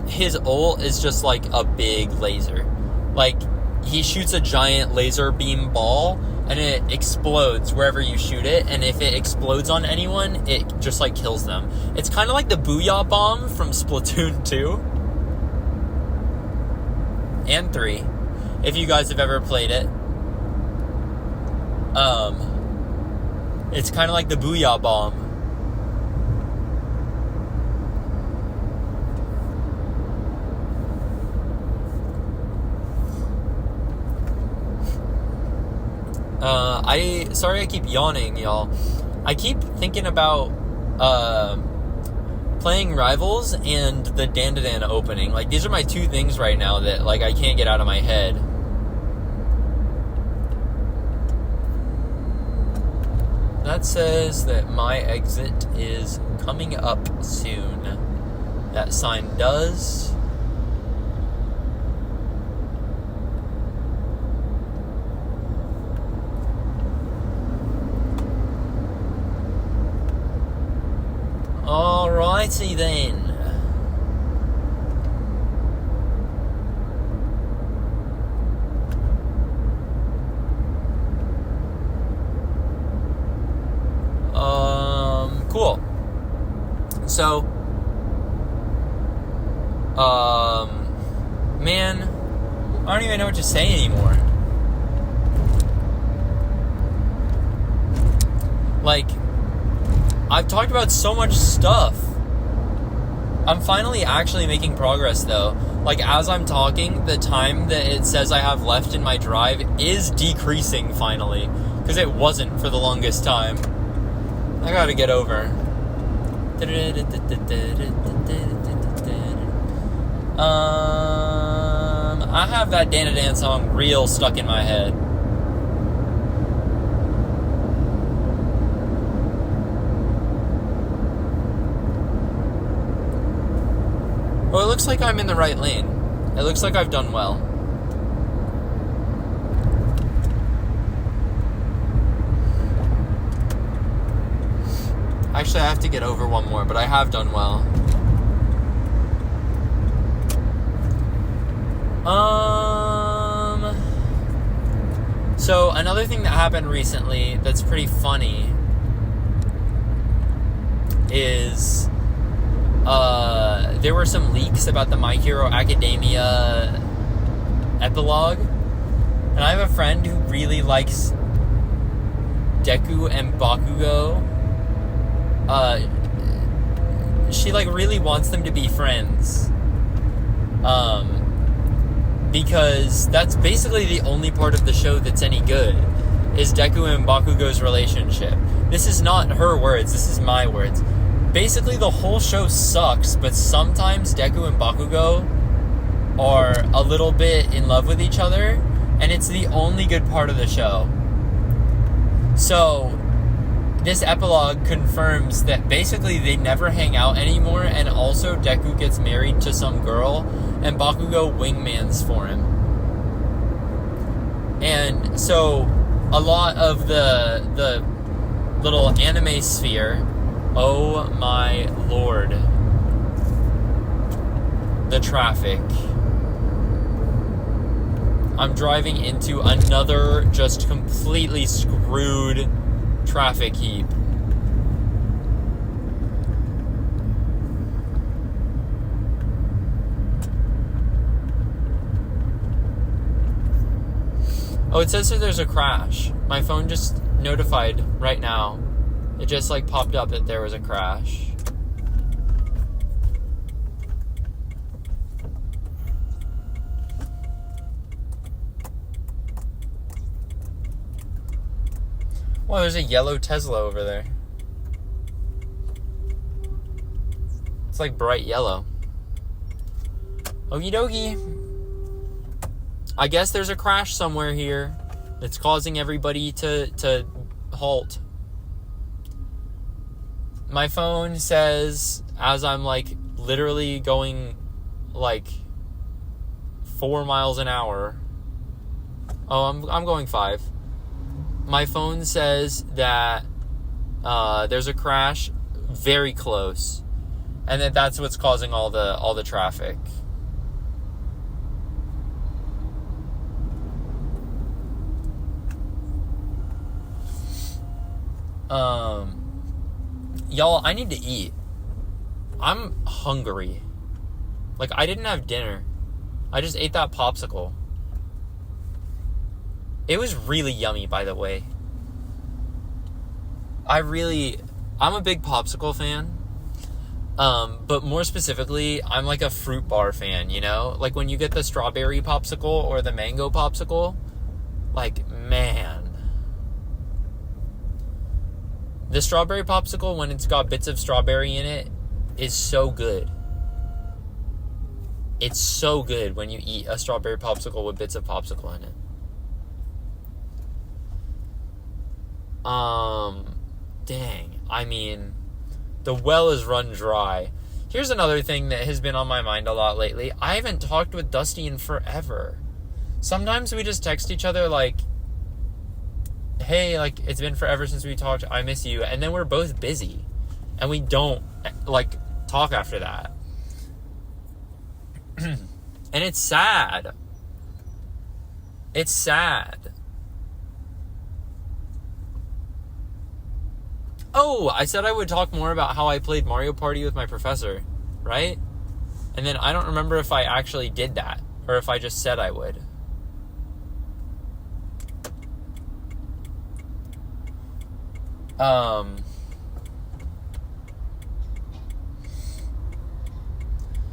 his ult is just like a big laser. Like, he shoots a giant laser beam ball, and it explodes wherever you shoot it, and if it explodes on anyone, it just, like, kills them. It's kind of like the Booyah Bomb from Splatoon 2 and 3, if you guys have ever played it. It's kind of like the Booyah Bomb. Sorry I keep yawning, y'all. I keep thinking about, playing Rivals and the Dandadan opening. Like, these are my two things right now that, like, I can't get out of my head. That says that my exit is coming up soon. That sign does. Alrighty then. Cool. So, man, I don't even know what to say anymore. Like, I've talked about so much stuff. I'm finally actually making progress, though. Like, as I'm talking, the time that it says I have left in my drive is decreasing, finally. Because it wasn't for the longest time. I gotta get over. I have that Danadan song real stuck in my head. Well, it looks like I'm in the right lane. It looks like I've done well. Actually, I have to get over one more, but I have done well. So another thing that happened recently that's pretty funny is there were some leaks about the My Hero Academia epilogue, and I have a friend who really likes Deku and Bakugo. She like really wants them to be friends, because that's basically the only part of the show that's any good, is Deku and Bakugo's relationship. This is not her words, this is my words. Basically, the whole show sucks, but sometimes Deku and Bakugo are a little bit in love with each other, and it's the only good part of the show. So, this epilogue confirms that basically they never hang out anymore, and also Deku gets married to some girl, and Bakugo wingmans for him. And so, a lot of the little anime sphere, oh my lord, the traffic. I'm driving into another just completely screwed traffic heap. Oh, it says that there's a crash. My phone just notified right now. It just like popped up that there was a crash. Well, there's a yellow Tesla over there. It's like bright yellow. Okie dokie. I guess there's a crash somewhere here that's causing everybody to halt. My phone says, as I'm like literally going like 4 miles an hour. Oh, I'm going 5. My phone says that There's a crash very close. And that's what's causing all the traffic. Y'all, I need to eat. I'm hungry. Like, I didn't have dinner. I just ate that popsicle. It was really yummy, by the way. I'm a big popsicle fan. But more specifically, I'm like a fruit bar fan, you know? Like when you get the strawberry popsicle or the mango popsicle, like, man. The strawberry popsicle, when it's got bits of strawberry in it, is so good. It's so good when you eat a strawberry popsicle with bits of popsicle in it. Dang. I mean, the well is run dry. Here's another thing that has been on my mind a lot lately. I haven't talked with Dusty in forever. Sometimes we just text each other like, hey, like, it's been forever since we talked, I miss you. And then we're both busy. And we don't, like, talk after that. And it's sad. It's sad. Oh, I said I would talk more about how I played Mario Party with my professor, right? And then I don't remember if I actually did that, or if I just said I would.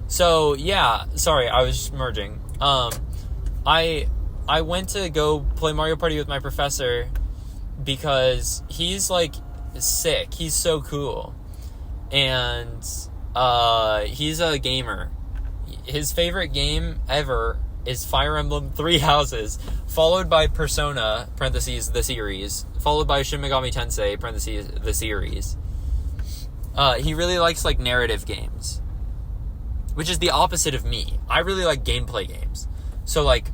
So, yeah, sorry, I was just merging. I went to go play Mario Party with my professor because he's, like, sick. He's so cool. And he's a gamer. His favorite game ever is Fire Emblem Three Houses, followed by Persona, parentheses, the series, followed by Shin Megami Tensei, parentheses, the series. He really likes, like, narrative games, which is the opposite of me. I really like gameplay games. So, like,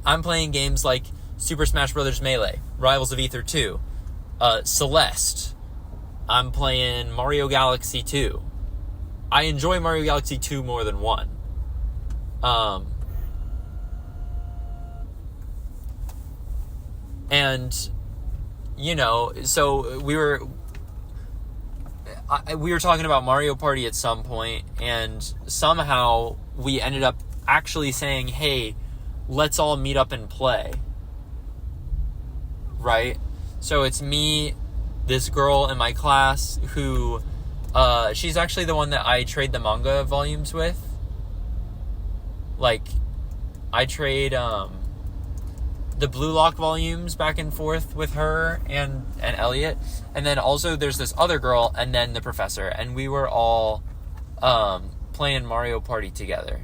I'm playing games like Super Smash Bros. Melee, Rivals of Aether 2, Celeste. I'm playing Mario Galaxy 2. I enjoy Mario Galaxy 2 more than 1. And, you know, so we were talking about Mario Party at some point, and somehow we ended up actually saying, hey, let's all meet up and play. Right? So it's me, this girl in my class who, she's actually the one that I trade the manga volumes with. Like, I trade, the Blue Lock volumes back and forth with her and Elliot. And then also there's this other girl and then the professor. And we were all, playing Mario Party together.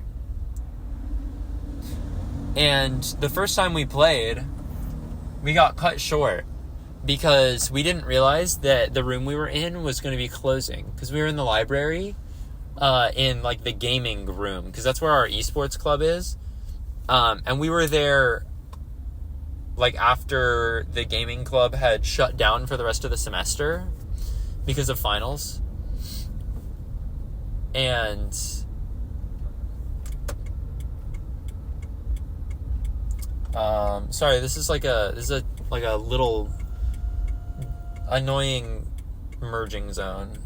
And the first time we played, we got cut short because we didn't realize that the room we were in was going to be closing, because we were in the library, in like the gaming room, because that's where our esports club is. And we were there like after the gaming club had shut down for the rest of the semester because of finals. And sorry, this is a little annoying merging zone.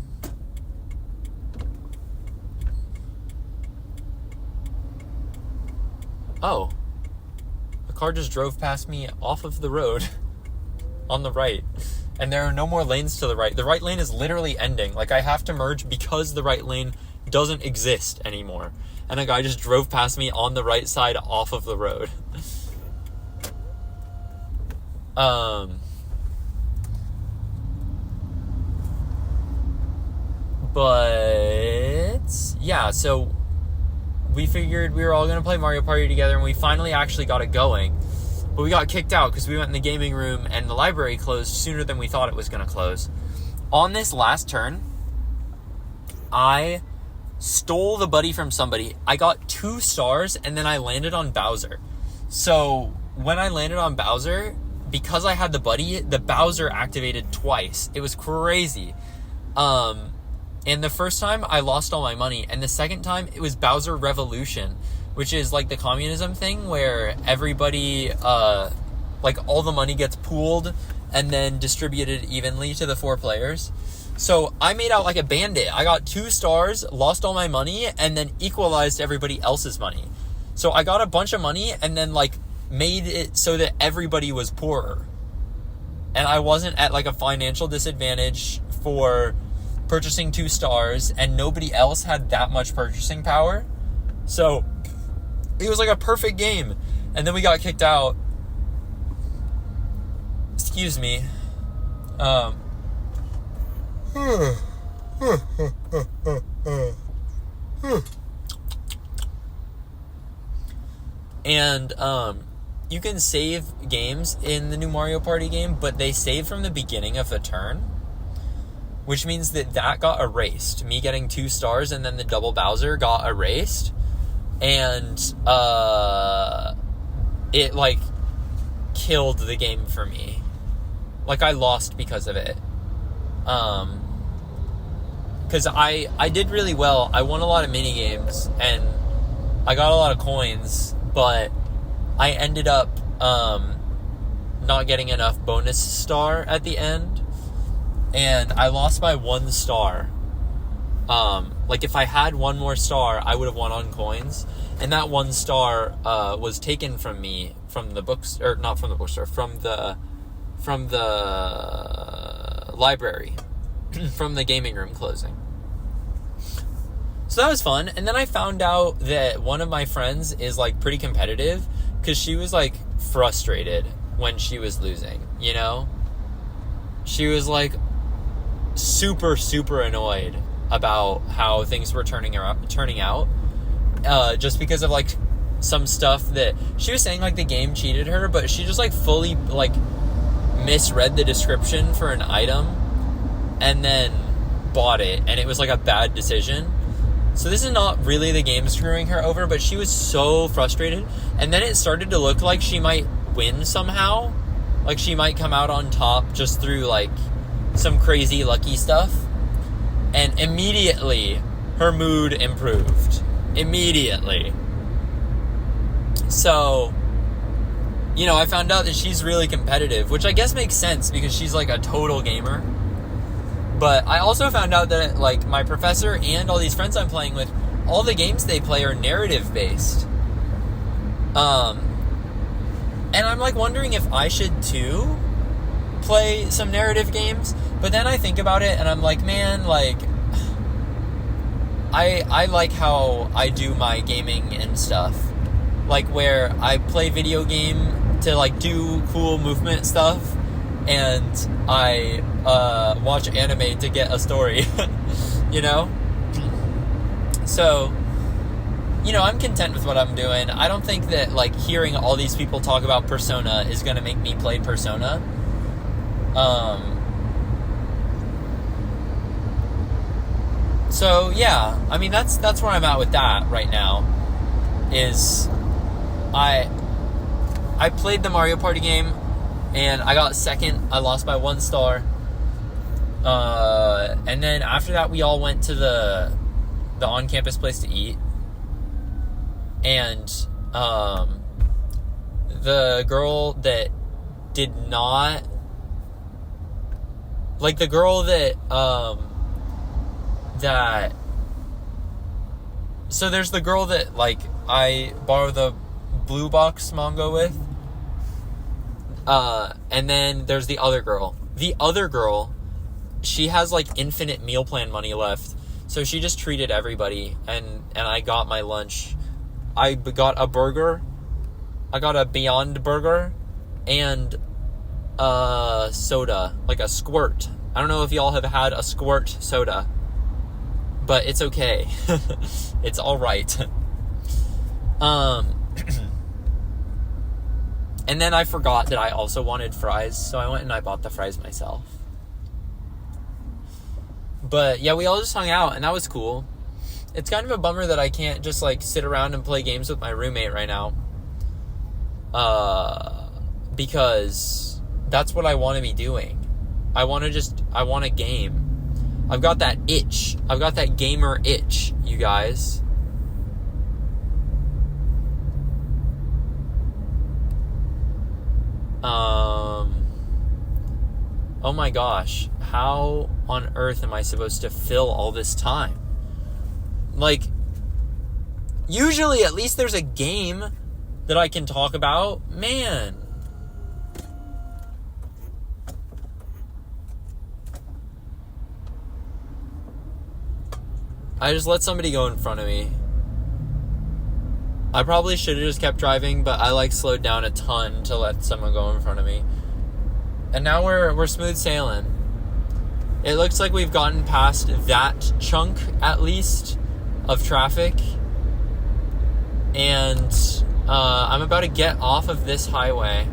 Oh, a car just drove past me off of the road on the right, and there are no more lanes to the right. The right lane is literally ending. Like, I have to merge because the right lane doesn't exist anymore, and a guy just drove past me on the right side off of the road. But yeah, so we figured we were all going to play Mario Party together, and we finally actually got it going. But we got kicked out because we went in the gaming room and the library closed sooner than we thought it was going to close. On this last turn, I stole the buddy from somebody. I got 2 stars, and then I landed on Bowser. So when I landed on Bowser, because I had the buddy, the Bowser activated twice. It was crazy. And the first time I lost all my money, and the second time it was Bowser Revolution, which is like the communism thing where everybody, like all the money gets pooled and then distributed evenly to the 4 players. So I made out like a bandit. I got 2 stars, lost all my money, and then equalized everybody else's money. So I got a bunch of money and then like made it so that everybody was poorer. And I wasn't at like a financial disadvantage for purchasing 2 stars, and nobody else had that much purchasing power. So it was like a perfect game. And then we got kicked out. Excuse me. And you can save games in the new Mario Party game, but they save from the beginning of the turn, which means that got erased. Me getting 2 stars and then the double Bowser got erased, and it like killed the game for me. Like I lost because of it. Because I did really well. I won a lot of mini games and I got a lot of coins, but I ended up not getting enough bonus star at the end, and I lost by 1 star. Like if I had 1 more star, I would have won on coins, and that 1 star was taken from me from the books, or not from the bookstore, from the library, from the gaming room closing. So that was fun. And then I found out that one of my friends is like pretty competitive, because she was like frustrated when she was losing, you know? She was like super, super annoyed about how things were turning out, just because of like some stuff that she was saying, like the game cheated her, but she just like fully like misread the description for an item and then bought it, and it was like a bad decision. So this is not really the game screwing her over, but she was so frustrated. And then it started to look like she might win somehow. Like she might come out on top just through like some crazy lucky stuff. And immediately her mood improved. Immediately. So, you know, I found out that she's really competitive, which I guess makes sense because she's like a total gamer. But I also found out that, like, my professor and all these friends I'm playing with, all the games they play are narrative-based. And I'm, like, wondering if I should, too, play some narrative games. But then I think about it, and I'm like, man, like, I like how I do my gaming and stuff. Like, where I play video game to, like, do cool movement stuff, and I watch anime to get a story, you know? So, you know, I'm content with what I'm doing. I don't think that, like, hearing all these people talk about Persona is going to make me play Persona. So, yeah, I mean, that's where I'm at with that right now, is I played the Mario Party game, and I got second. I lost by 1 star. And then after that, we all went to the on-campus place to eat. And the girl that did not... Like, the girl that... So there's the girl that, like, I borrow the Blue Box manga with. And then there's the other girl. The other girl, she has like infinite meal plan money left. So she just treated everybody, and I got my lunch. I got a burger. I got a Beyond Burger and soda, like a squirt. I don't know if y'all have had a squirt soda, but it's okay. It's all right. And then I forgot that I also wanted fries, so I went and I bought the fries myself. But yeah, we all just hung out, and that was cool. It's kind of a bummer that I can't just like sit around and play games with my roommate right now. Because That's what I want to be doing. I want a game. I've got that itch. I've got that gamer itch, you guys. Oh my gosh. How on earth am I supposed to fill all this time? Like, usually at least there's a game that I can talk about. Man. I just let somebody go in front of me. I probably should have just kept driving, but I slowed down a ton to let someone go in front of me. And now we're smooth sailing. It looks like we've gotten past that chunk, at least, of traffic. And I'm about to get off of this highway.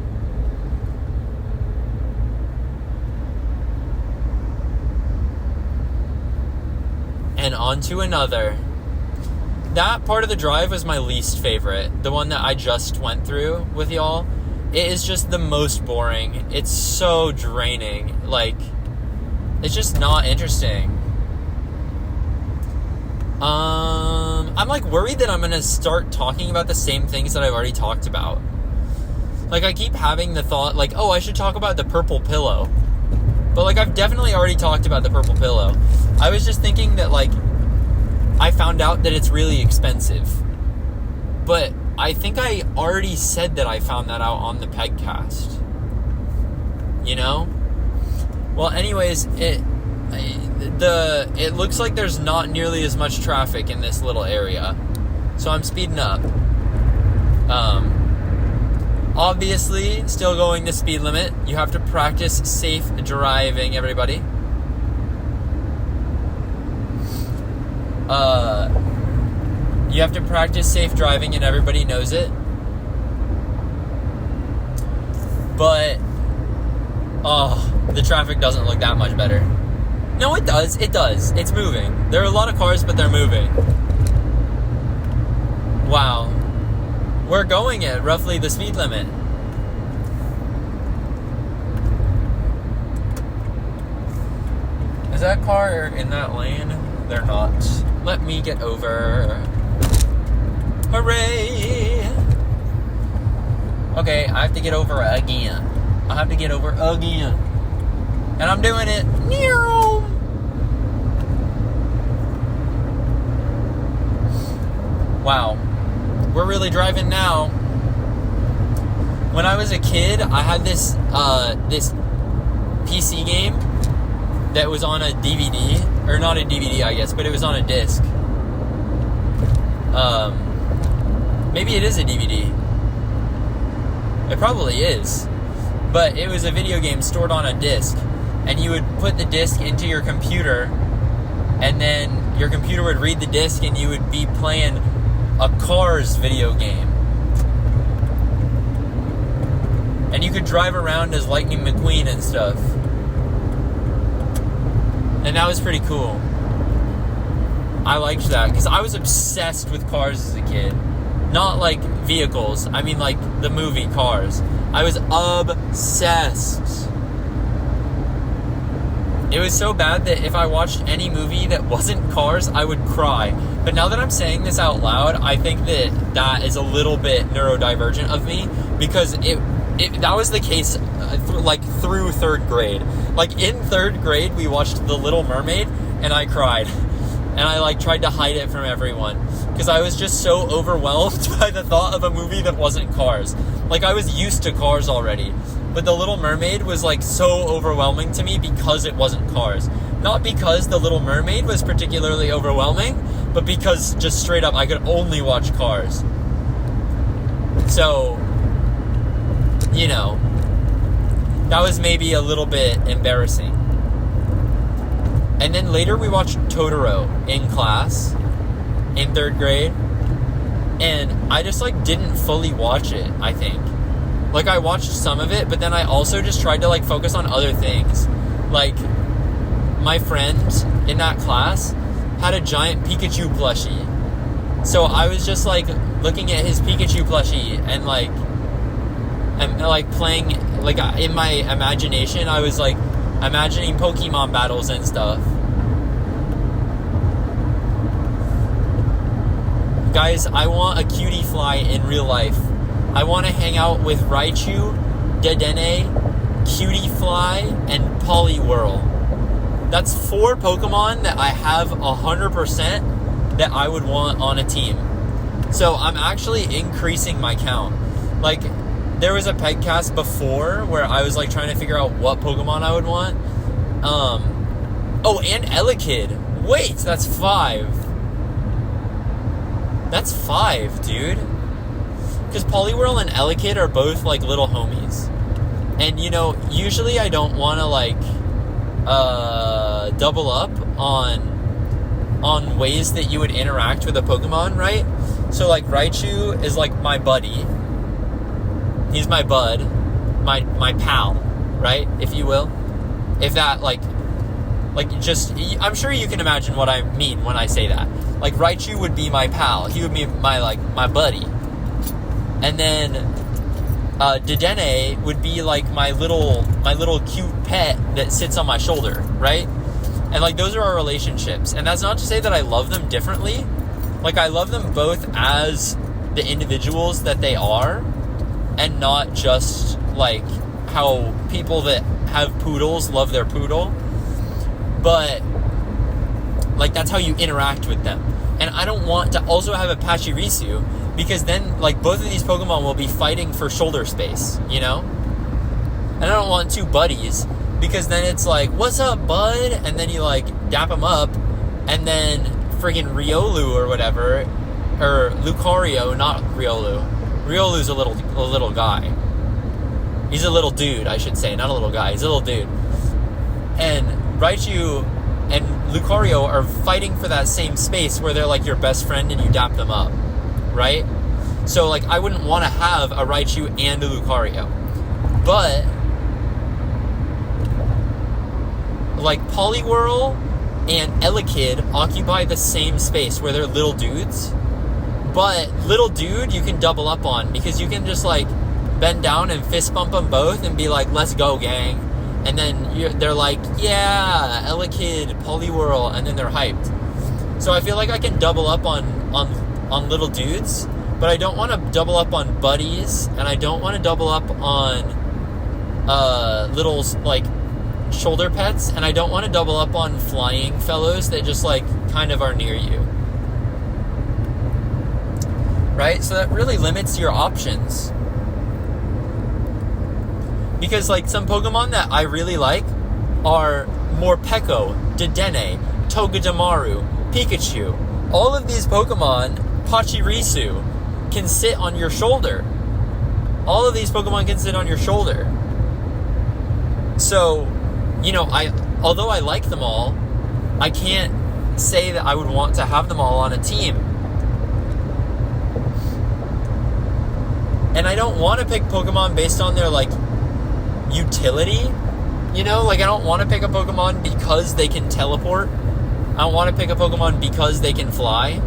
And onto another. That part of the drive was my least favorite. The one that I just went through with y'all. It is just the most boring. It's so draining. It's just not interesting. I'm worried that I'm gonna start talking about the same things that I've already talked about. I keep having the thought, oh, I should talk about the purple pillow. But, I've definitely already talked about the purple pillow. I was just thinking that, I found out that it's really expensive. But I think I already said that I found that out on the PEGCAST. You know? Well, anyways, it looks like there's not nearly as much traffic in this little area. So I'm speeding up. Obviously, still going the speed limit. You have to practice safe driving, everybody. You have to practice safe driving, and everybody knows it. But, the traffic doesn't look that much better. No, it does. It does. It's moving. There are a lot of cars, but they're moving. Wow. We're going at roughly the speed limit. Is that car in that lane? They're not. Let me get over. Hooray! Okay, I have to get over again. I have to get over again. And I'm doing it. Wow. We're really driving now. When I was a kid, I had this PC game that was on a DVD. Or not a DVD, I guess, but it was on a disc. Maybe it is a DVD. It probably is. But it was a video game stored on a disc. And you would put the disc into your computer. And then your computer would read the disc and you would be playing a Cars video game. And you could drive around as Lightning McQueen and stuff. And that was pretty cool. I liked that because I was obsessed with cars as a kid. Not vehicles. I mean the movie Cars. I was obsessed. It was so bad that if I watched any movie that wasn't Cars, I would cry. But now that I'm saying this out loud, I think that is a little bit neurodivergent of me because that was the case through third grade. In third grade, we watched The Little Mermaid, and I cried. And I tried to hide it from everyone because I was just so overwhelmed by the thought of a movie that wasn't Cars. I was used to Cars already. But The Little Mermaid was so overwhelming to me because it wasn't Cars. Not because The Little Mermaid was particularly overwhelming, but because just straight up I could only watch Cars. So, that was maybe a little bit embarrassing. And then later we watched Totoro in class in third grade. And I just didn't fully watch it, I think. I watched some of it, but then I also just tried to focus on other things. My friend in that class had a giant Pikachu plushie. So I was just looking at his Pikachu plushie and I'm like playing, like in my imagination, I was like imagining Pokemon battles and stuff. Guys, I want a cutie fly in real life. I want to hang out with Raichu, Dedenne, Cutie Fly, and Poliwhirl. That's 4 Pokemon that I have 100% that I would want on a team. So I'm actually increasing my count. Like, there was a PEGCAST before where I was like trying to figure out what Pokemon I would want. Oh, and Elekid. Wait, that's 5. That's 5, dude. Because Poliwhirl and Elekid are both like little homies. And you know, usually I don't want to like double up on ways that you would interact with a Pokemon, right? So like Raichu is like my buddy. He's my bud, my pal, right? If you will. If that like just, I'm sure you can imagine what I mean when I say that. Like Raichu would be my pal. He would be my buddy. And then Dedenne would be like my little cute pet that sits on my shoulder, right? And like those are our relationships. And that's not to say that I love them differently. Like I love them both as the individuals that they are, and not just like how people that have poodles love their poodle. But like that's how you interact with them. And I don't want to also have a Pachirisu, because then like both of these Pokemon will be fighting for shoulder space, you know? And I don't want 2 buddies, because then it's like, what's up, bud? And then you like dap them up, and then friggin' Riolu or whatever, or Lucario, not Riolu. Riolu's a little guy. He's a little dude, I should say, not a little guy. He's a little dude. And Raichu and Lucario are fighting for that same space where they're like your best friend and you dap them up, right? So like I wouldn't want to have a Raichu and a Lucario. But like Poliwhirl and Elekid occupy the same space where they're little dudes. But little dude you can double up on, because you can just like bend down and fist bump them both and be like, let's go, gang. And then they're like, yeah, Elekid, Poliwhirl, and then they're hyped. So I feel like I can double up on little dudes, but I don't want to double up on buddies, and I don't want to double up on little like shoulder pets, and I don't want to double up on flying fellows that just like kind of are near you. Right? So that really limits your options. Because like some Pokemon that I really like are Morpeko, Dedenne, Togedemaru, Pikachu. All of these Pokemon, Pachirisu, can sit on your shoulder. All of these Pokemon can sit on your shoulder. So, you know, although I like them all, I can't say that I would want to have them all on a team. And I don't want to pick Pokemon based on their like utility, you know? Like I don't want to pick a Pokemon because they can teleport. I don't want to pick a Pokemon because they can fly.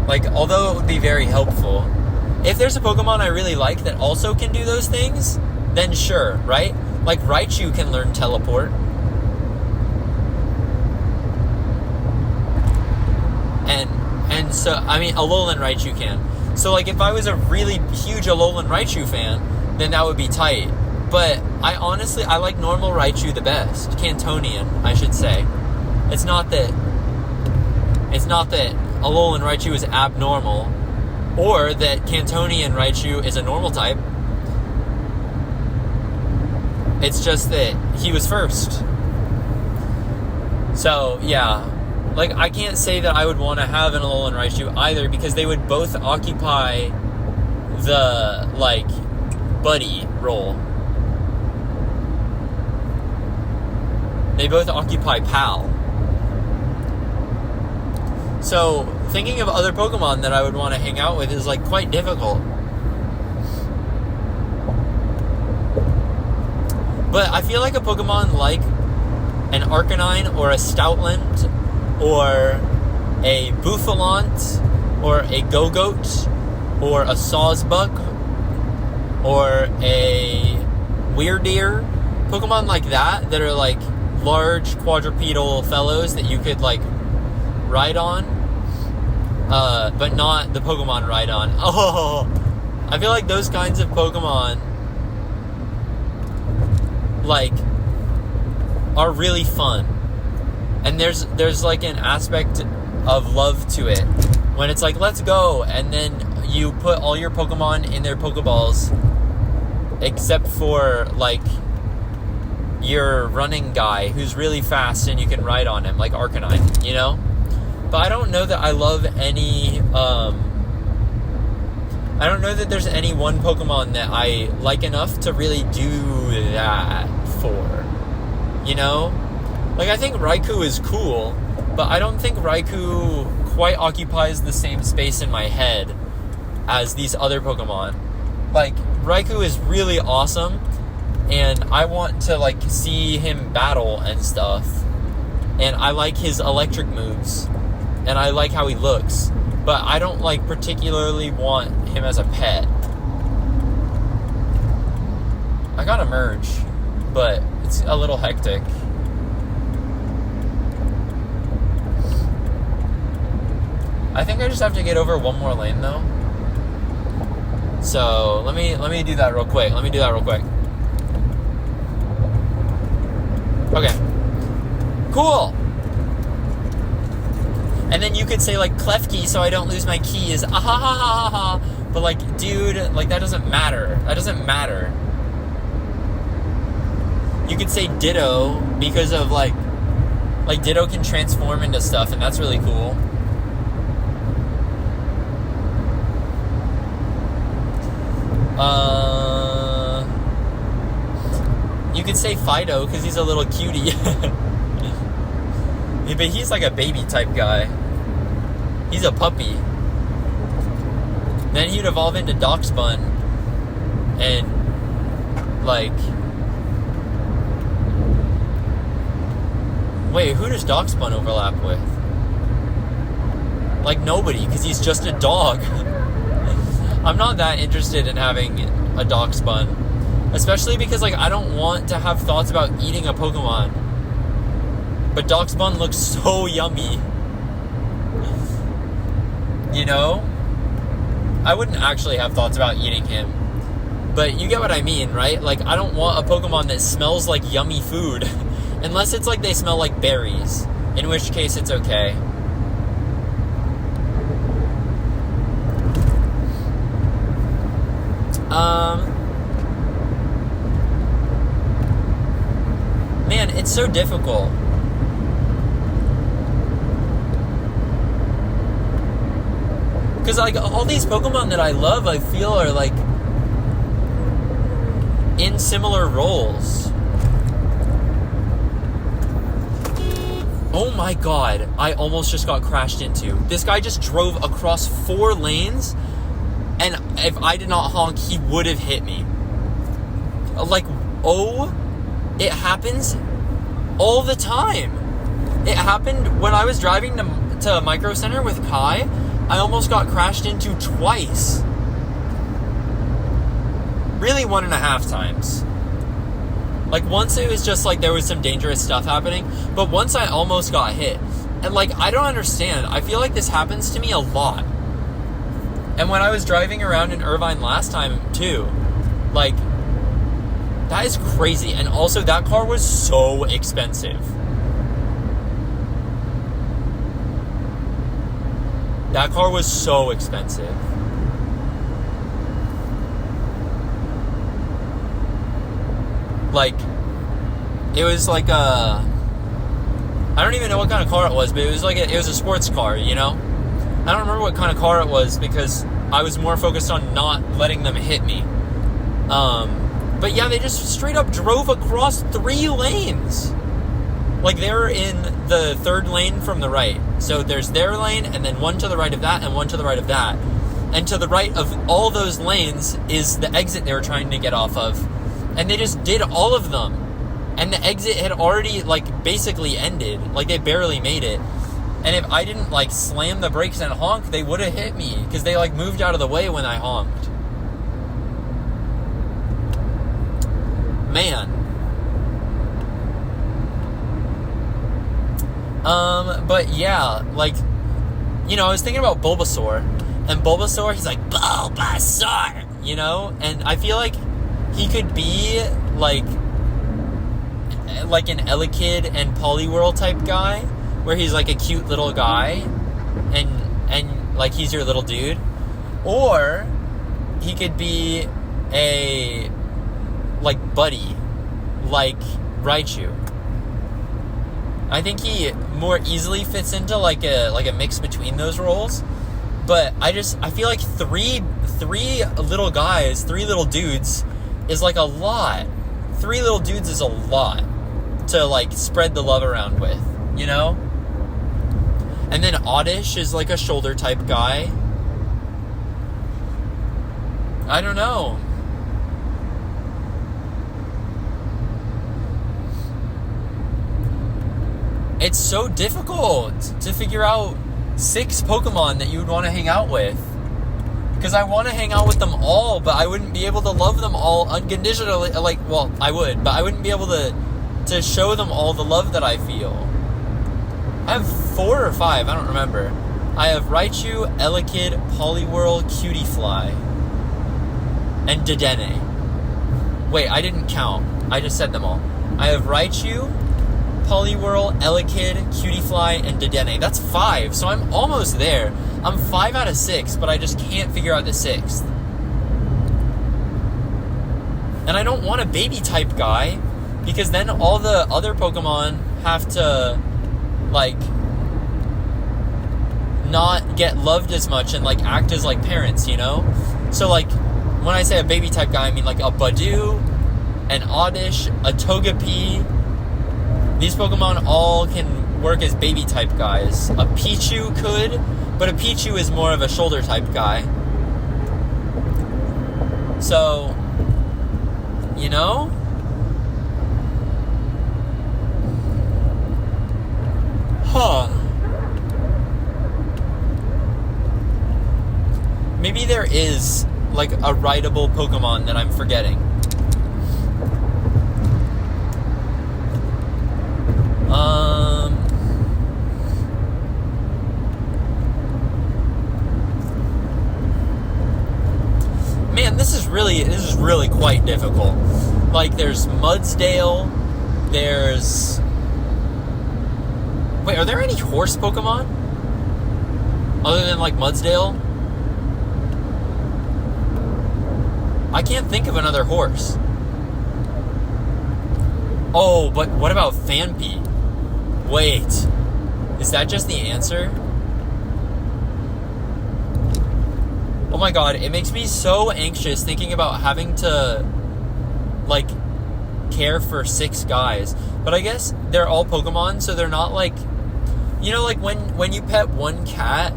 Like, although it would be very helpful, if there's a Pokemon I really like that also can do those things, then sure, right? Like Raichu can learn teleport. And so, I mean, Alolan Raichu can. So, like, if I was a really huge Alolan Raichu fan, then that would be tight. But I like normal Raichu the best. Cantonian, I should say. It's not that Alolan Raichu is abnormal, or that Cantonian Raichu is a normal type. It's just that he was first. So, yeah. Like, I can't say that I would want to have an Alolan Raichu either, because they would both occupy the, like, buddy role. They both occupy pal. So, thinking of other Pokemon that I would want to hang out with is, like, quite difficult. But I feel like a Pokemon like an Arcanine or a Stoutland or a Bouffalant or a Gogoat or a Sawsbuck, or a Weirdeer, Pokemon like that are like large quadrupedal fellows that you could like ride on, but not the Pokemon ride on. Oh, I feel like those kinds of Pokemon like are really fun, and there's like an aspect of love to it when it's like, let's go, and then you put all your Pokemon in their Pokeballs except for like your running guy who's really fast and you can ride on him, like Arcanine, you know? But I don't know that I love any I don't know that there's any one Pokemon that I like enough to really do that for, you know? Like, I think Raikou is cool, but I don't think Raikou quite occupies the same space in my head as these other Pokemon. Like, Raikou is really awesome, and I want to, like, see him battle and stuff. And I like his electric moves, and I like how he looks. But I don't, like, particularly want him as a pet. I got a merge, but it's a little hectic. I think I just have to get over one more lane, though. So, let me do that real quick. Okay. Cool! And then you could say, like, Klefki so I don't lose my keys. Ah ha ha ha ha. But, like, dude, like, that doesn't matter. You could say Ditto because of, like, Ditto can transform into stuff, and that's really cool. You could say Fido because he's a little cutie. Yeah, but he's like a baby type guy. He's a puppy. Then he'd evolve into Darkspun. And, like... Wait, who does Darkspun overlap with? Like, nobody, because he's just a dog. I'm not that interested in having a Darkspun. Especially because, like, I don't want to have thoughts about eating a Pokemon. But Darkspun looks so yummy. You know? I wouldn't actually have thoughts about eating him. But you get what I mean, right? Like, I don't want a Pokemon that smells like yummy food. Unless it's like they smell like berries. In which case, it's okay. Man, it's so difficult. Because, like, all these Pokemon that I love, I feel are, like, in similar roles. Oh my god, I almost just got crashed into. This guy just drove across 4 lanes, and if I did not honk, he would have hit me. Like, oh, it happens all the time. It happened when I was driving to Micro Center with Kai. I almost got crashed into twice. Really 1.5 times. Like, once it was just like there was some dangerous stuff happening, but once I almost got hit. And, like, I don't understand. I feel like this happens to me a lot. And when I was driving around in Irvine last time, too, like, that is crazy. And also, that car was so expensive. That car was so expensive. Like, it was like a... I don't even know what kind of car it was, but it was like it was a sports car, you know? I don't remember what kind of car it was because I was more focused on not letting them hit me. But yeah, they just straight up drove across 3 lanes. Like, they were in the 3rd lane from the right. So there's their lane, and then one to the right of that, and one to the right of that. And to the right of all those lanes is the exit they were trying to get off of. And they just did all of them. And the exit had already, like, basically ended. Like, they barely made it. And if I didn't, like, slam the brakes and honk, they would have hit me. Because they, like, moved out of the way when I honked. Man. But yeah, like, you know, I was thinking about Bulbasaur. And Bulbasaur, he's like, Bulbasaur! You know? And I feel like he could be, like an Elekid and Poliwhirl type guy, where he's like a cute little guy, and like he's your little dude. Or he could be a, like, buddy, like Raichu. I think he more easily fits into like a mix between those roles. But I feel like three little guys, 3 little dudes is like a lot. 3 little dudes is a lot to, like, spread the love around with, you know? And then Oddish is like a shoulder type guy. I don't know. It's so difficult to figure out 6 Pokemon that you would want to hang out with. Because I want to hang out with them all, but I wouldn't be able to love them all unconditionally. Like, well, I would, but I wouldn't be able to show them all the love that I feel. I have 4 or 5, I don't remember. I have Raichu, Elekid, Poliwhirl, Cutiefly, and Dedenne. Wait, I didn't count. I just said them all. I have Raichu, Poliwhirl, Elekid, Cutiefly, and Dedenne. That's 5, so I'm almost there. I'm 5 out of 6, but I just can't figure out the 6th. And I don't want a baby type guy, because then all the other Pokemon have to, like, not get loved as much and, like, act as, like, parents, you know? So, like, when I say a baby type guy, I mean, like, a Badoo, an Oddish, a Togepi. These Pokemon all can work as baby type guys. A Pichu could, but a Pichu is more of a shoulder type guy. So, you know? Huh. Maybe there is, like, a rideable Pokemon that I'm forgetting. Man, this is really quite difficult. Like, there's Mudsdale, there's... Wait, are there any horse Pokemon? Other than, like, Mudsdale? I can't think of another horse. Oh, but what about Phanpy? Wait, is that just the answer? Oh my god, it makes me so anxious thinking about having to, like, care for 6 guys. But I guess they're all Pokemon, so they're not like... You know, like, when you pet one cat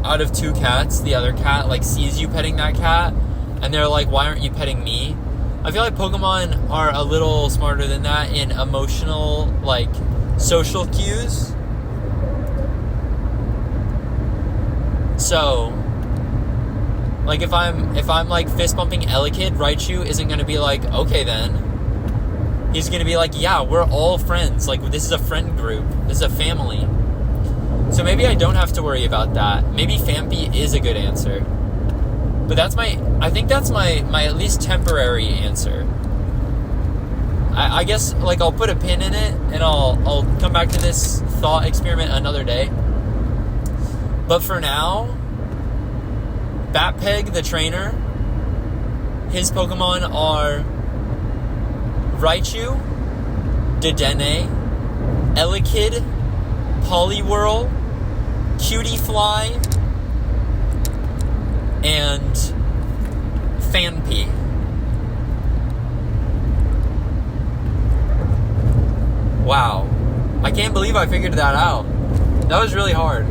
out of 2 cats, the other cat, like, sees you petting that cat, and they're like, why aren't you petting me? I feel like Pokemon are a little smarter than that in emotional, like, social cues. So, like, if I'm like fist bumping Elekid, Raichu isn't gonna be like, okay then. He's gonna be like, yeah, we're all friends. Like, this is a friend group. This is a family. So maybe I don't have to worry about that. Maybe Phanpy is a good answer. But I think that's my at least temporary answer. I guess, like, I'll put a pin in it, and I'll come back to this thought experiment another day. But for now, Batpeg, the trainer, his Pokemon are Raichu, Dedenne, Elekid, Poliwhirl, Cutiefly, and Phanpy. Wow. I can't believe I figured that out. That was really hard.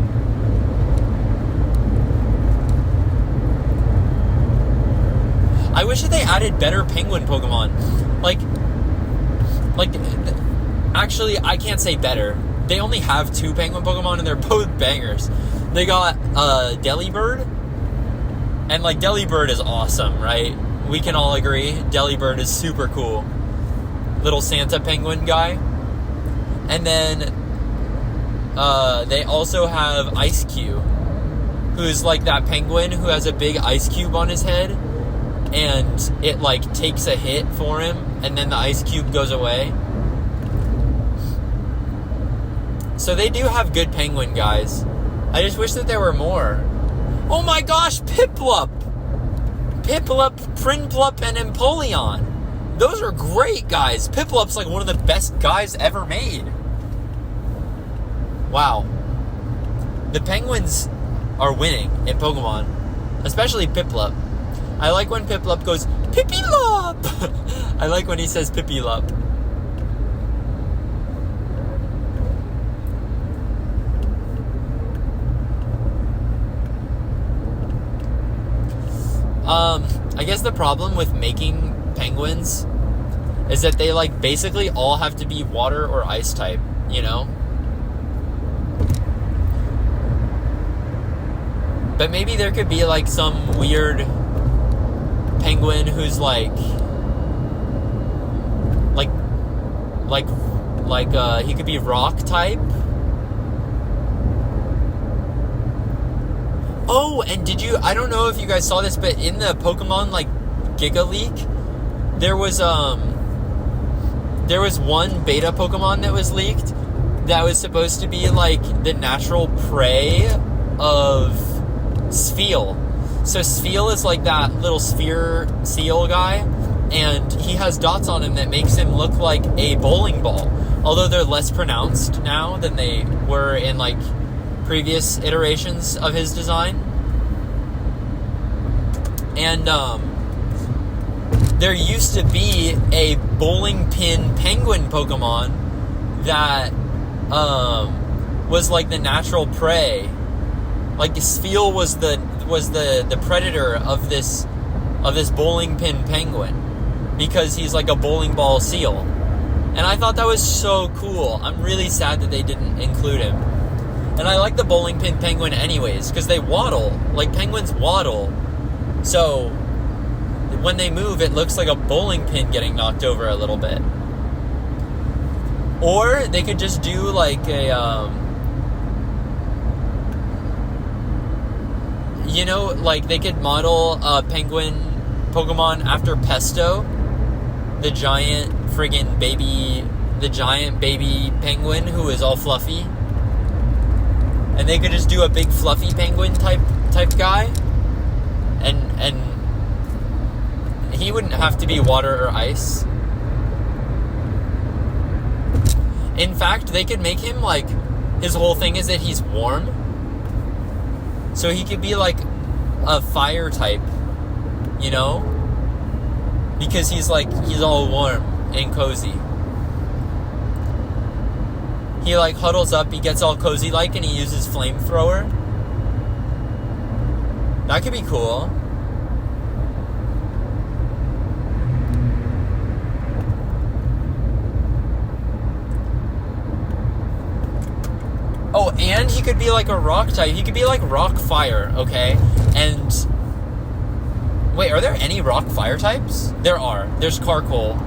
I wish that they added better penguin Pokemon. Like, actually, I can't say better. they only have 2 penguin Pokemon, and they're both bangers. They got Delibird, and like Delibird is awesome, right? We can all agree Delibird is super cool. Little Santa penguin guy. And then they also have Ice Cube, who's like that penguin who has a big ice cube on his head, and it like takes a hit for him, and then the ice cube goes away. So they do have good penguin guys. I just wish that there were more. Oh my gosh, Piplup, Prinplup, and Empoleon. Those are great guys. Piplup's like one of the best guys ever made. Wow. The penguins are winning in Pokemon, especially Piplup. I like when Piplup goes, Piplup! I like when he says Piplup. I guess the problem with making penguins is that they like basically all have to be water or ice type, you know? But maybe there could be like some weird penguin who's he could be rock type. Oh, and I don't know if you guys saw this, but in the Pokemon like Giga Leak, there was one beta Pokemon that was leaked that was supposed to be like the natural prey of Spheal. So Spheal is like that little sphere seal guy, and he has dots on him that makes him look like a bowling ball, although they're less pronounced now than they were in like previous iterations of his design. And there used to be a bowling pin penguin Pokemon that was like the natural prey. Like Spheal was the predator of this bowling pin penguin, because he's like a bowling ball seal. And I thought that was so cool. I'm really sad that they didn't include him. And I like the bowling pin penguin anyways, because they waddle. Like penguins waddle. So when they move, it looks like a bowling pin getting knocked over a little bit. Or they could just do like a like they could model a penguin Pokemon after Pesto, the giant baby penguin who is all fluffy. And they could just do a big fluffy penguin type guy. And he wouldn't have to be water or ice. In fact, they could make him like, his whole thing is that he's warm. So he could be like a fire type, you know? Because he's all warm and cozy. He like huddles up, he gets all cozy like, and he uses flamethrower. That could be cool. Oh, and he could be like a rock type. He could be like rock fire, okay? And wait, are there any rock fire types? There are. There's Carkol.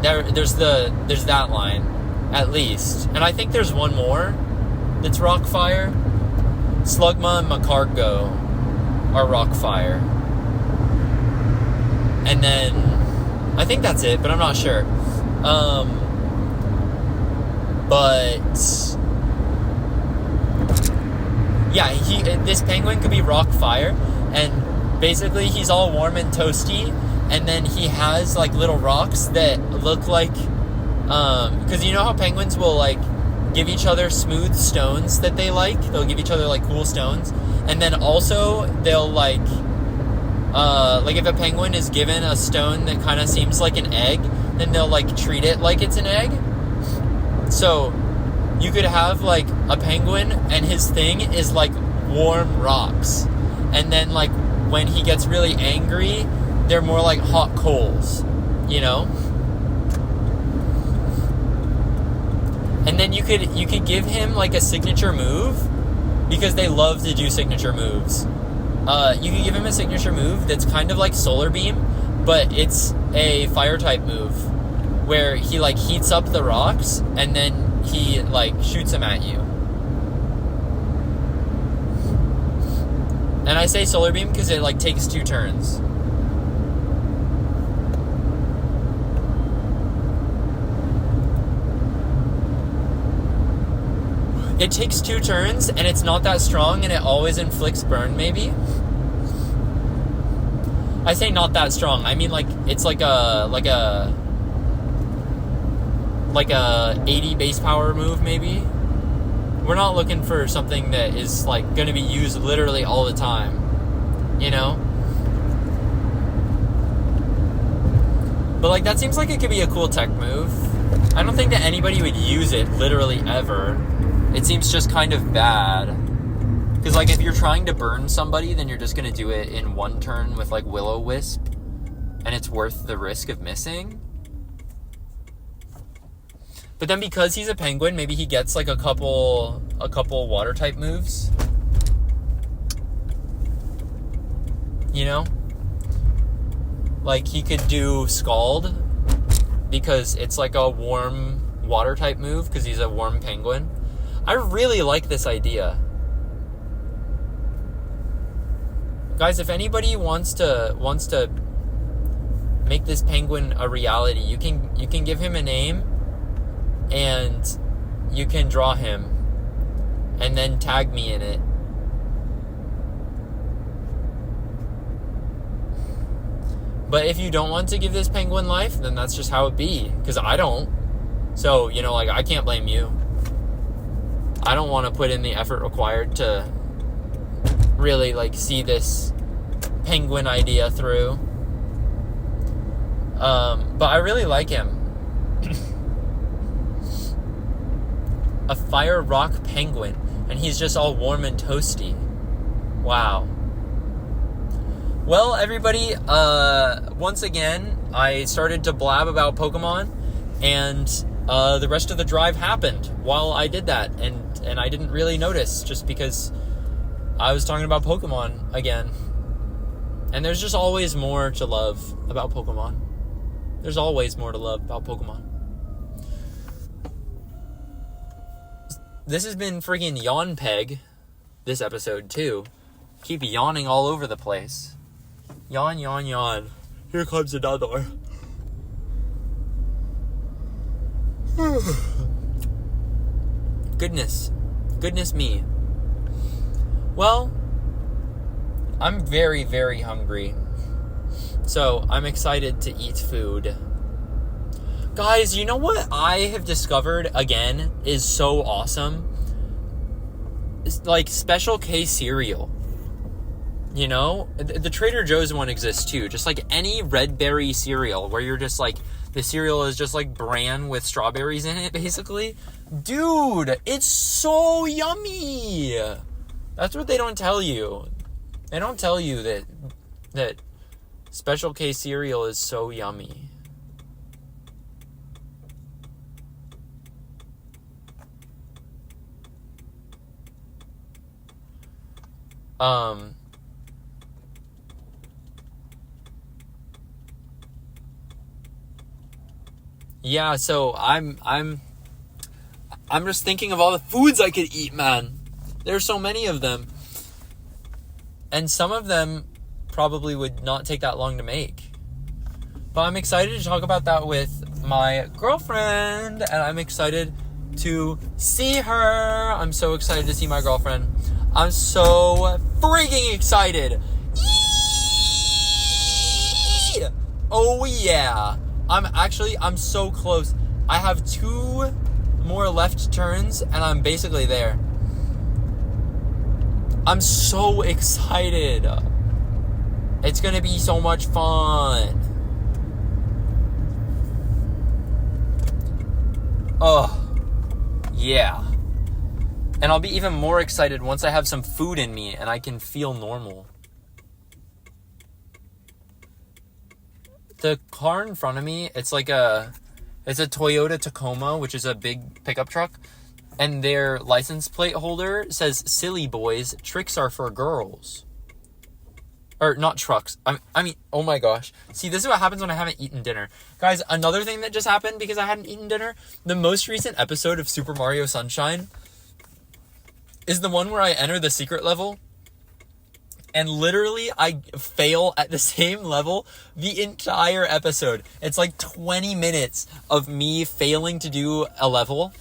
There's that line, at least. And I think there's one more that's rock fire. Slugma and Macargo are rock fire. And then I think that's it, but I'm not sure. But yeah, this penguin could be rock fire, and basically he's all warm and toasty, and then he has like little rocks that look like, because you know how penguins will like give each other smooth stones that they like? They'll give each other like cool stones, and then also they'll like if a penguin is given a stone that kind of seems like an egg, then they'll like treat it like it's an egg. So you could have like a penguin and his thing is like warm rocks, and then like when he gets really angry, they're more like hot coals, you know? And then you could give him like a signature move, because they love to do signature moves. You can give him a signature move that's kind of like Solar Beam, but it's a fire type move where he like heats up the rocks and then he like shoots them at you. And I say Solar Beam because it like takes 2 turns. It takes 2 turns, and it's not that strong, and it always inflicts burn, maybe? I say not that strong. I mean, like, it's like a 80 base power move, maybe? We're not looking for something that is, like, going to be used literally all the time. You know? But, like, that seems like it could be a cool tech move. I don't think that anybody would use it literally ever. It seems just kind of bad. Because, like, if you're trying to burn somebody, then you're just going to do it in 1 turn with, like, Will-O-Wisp. And it's worth the risk of missing. But then because he's a penguin, maybe he gets, like, a couple water-type moves. You know? Like, he could do Scald. Because it's, like, a warm water-type move. Because he's a warm penguin. I really like this idea. Guys, if anybody wants to make this penguin a reality, you can give him a name and you can draw him and then tag me in it. But if you don't want to give this penguin life, then that's just how it be, because I don't. So, you know, like, I can't blame you. I don't want to put in the effort required to really, like, see this penguin idea through. But I really like him. A fire rock penguin. And he's just all warm and toasty. Wow. Well, everybody, once again, I started to blab about Pokemon. And the rest of the drive happened while I did that. And I didn't really notice, just because I was talking about Pokemon again. And there's just always more to love about Pokemon. There's always more to love about Pokemon. This has been freaking Yawnpeg, this episode too. Keep yawning all over the place. Yawn, yawn, yawn. Here comes another. Goodness me. Well, I'm very, very hungry. So, I'm excited to eat food. Guys, you know what I have discovered, again, is so awesome? It's like Special K cereal. You know? The Trader Joe's one exists too. Just like any red berry cereal, where you're just like, the cereal is just like bran with strawberries in it, basically. Dude, it's so yummy! That's what they don't tell you. They don't tell you that Special K cereal is so yummy. Yeah, so I'm just thinking of all the foods I could eat, man. There's so many of them. And some of them probably would not take that long to make. But I'm excited to talk about that with my girlfriend. And I'm excited to see her. I'm so excited to see my girlfriend. I'm so freaking excited. Yee! Oh yeah. I'm so close. I have 2 more left turns and I'm basically there. I'm so excited. It's gonna be so much fun. Oh, yeah. And I'll be even more excited once I have some food in me and I can feel normal. The car in front of me, it's like a It's a Toyota Tacoma, which is a big pickup truck. And their license plate holder says, "Silly boys, tricks are for girls." Or not trucks. I mean, oh my gosh. See, this is what happens when I haven't eaten dinner. Guys, another thing that just happened because I hadn't eaten dinner. The most recent episode of Super Mario Sunshine is the one where I enter the secret level. And literally, I fail at the same level the entire episode. It's like 20 minutes of me failing to do a level.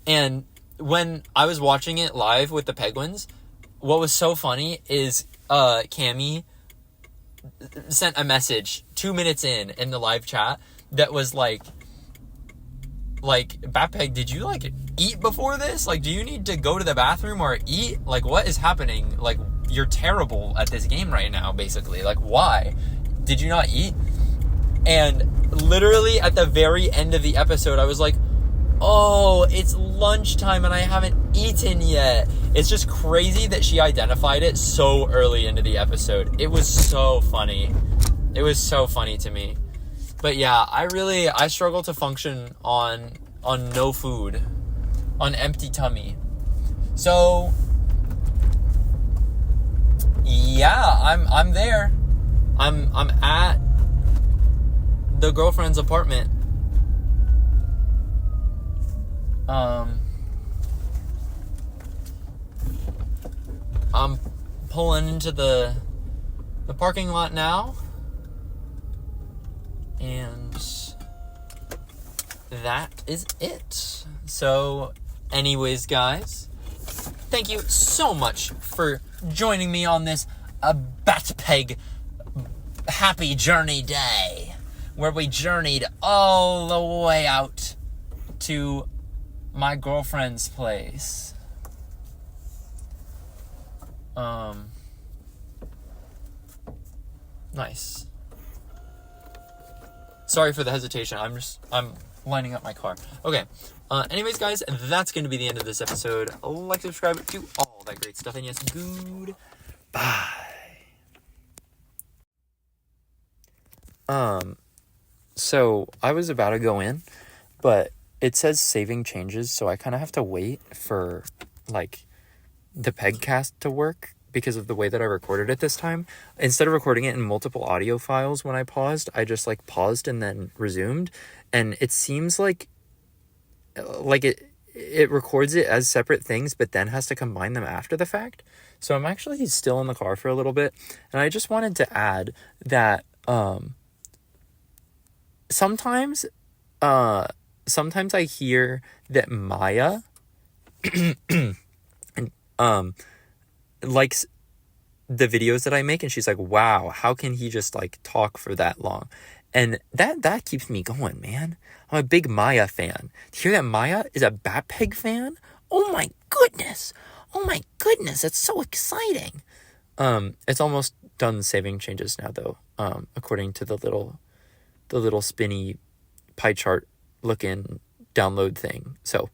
And when I was watching it live with the Penguins, what was so funny is Cammie sent a message 2 minutes in the live chat that was like, Batpeg, did you like eat before this? Like, do you need to go to the bathroom or eat? Like, what is happening? Like, you're terrible at this game right now, basically. Like, why? Did you not eat? And literally at the very end of the episode, I was like, oh, it's lunchtime and I haven't eaten yet. It's just crazy that she identified it so early into the episode. It was so funny. It was so funny to me. But yeah, I struggle to function on no food, on empty tummy. So yeah, I'm there. I'm at the girlfriend's apartment. I'm pulling into the parking lot now, and that is it. So, anyways, guys, thank you so much for joining me on this Batpeg happy journey day, where we journeyed all the way out to my girlfriend's place. Nice. Sorry for the hesitation. I'm lining up my car. Okay. Anyways, guys, that's going to be the end of this episode. Like, subscribe, do all that great stuff. And yes, goodbye. So I was about to go in, but it says saving changes, so I kind of have to wait for, like, the PEGCAST to work because of the way that I recorded it this time. Instead of recording it in multiple audio files when I paused, I just, like, paused and then resumed, and it seems like it records it as separate things, but then has to combine them after the fact. So I'm actually still in the car for a little bit, and I just wanted to add that, sometimes I hear that Maya likes the videos that I make, and she's like, wow, how can he just, like, talk for that long? And that keeps me going, man. I'm a big Maya fan. To hear that Maya is a Batpeg fan? Oh my goodness. It's so exciting. It's almost done saving changes now, though, according to the little spinny pie chart looking download thing. So,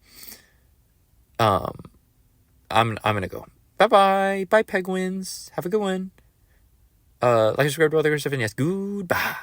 I'm gonna go. Bye, Penguins. Have a good one. Like, subscribe to all the good stuff, and yes, goodbye.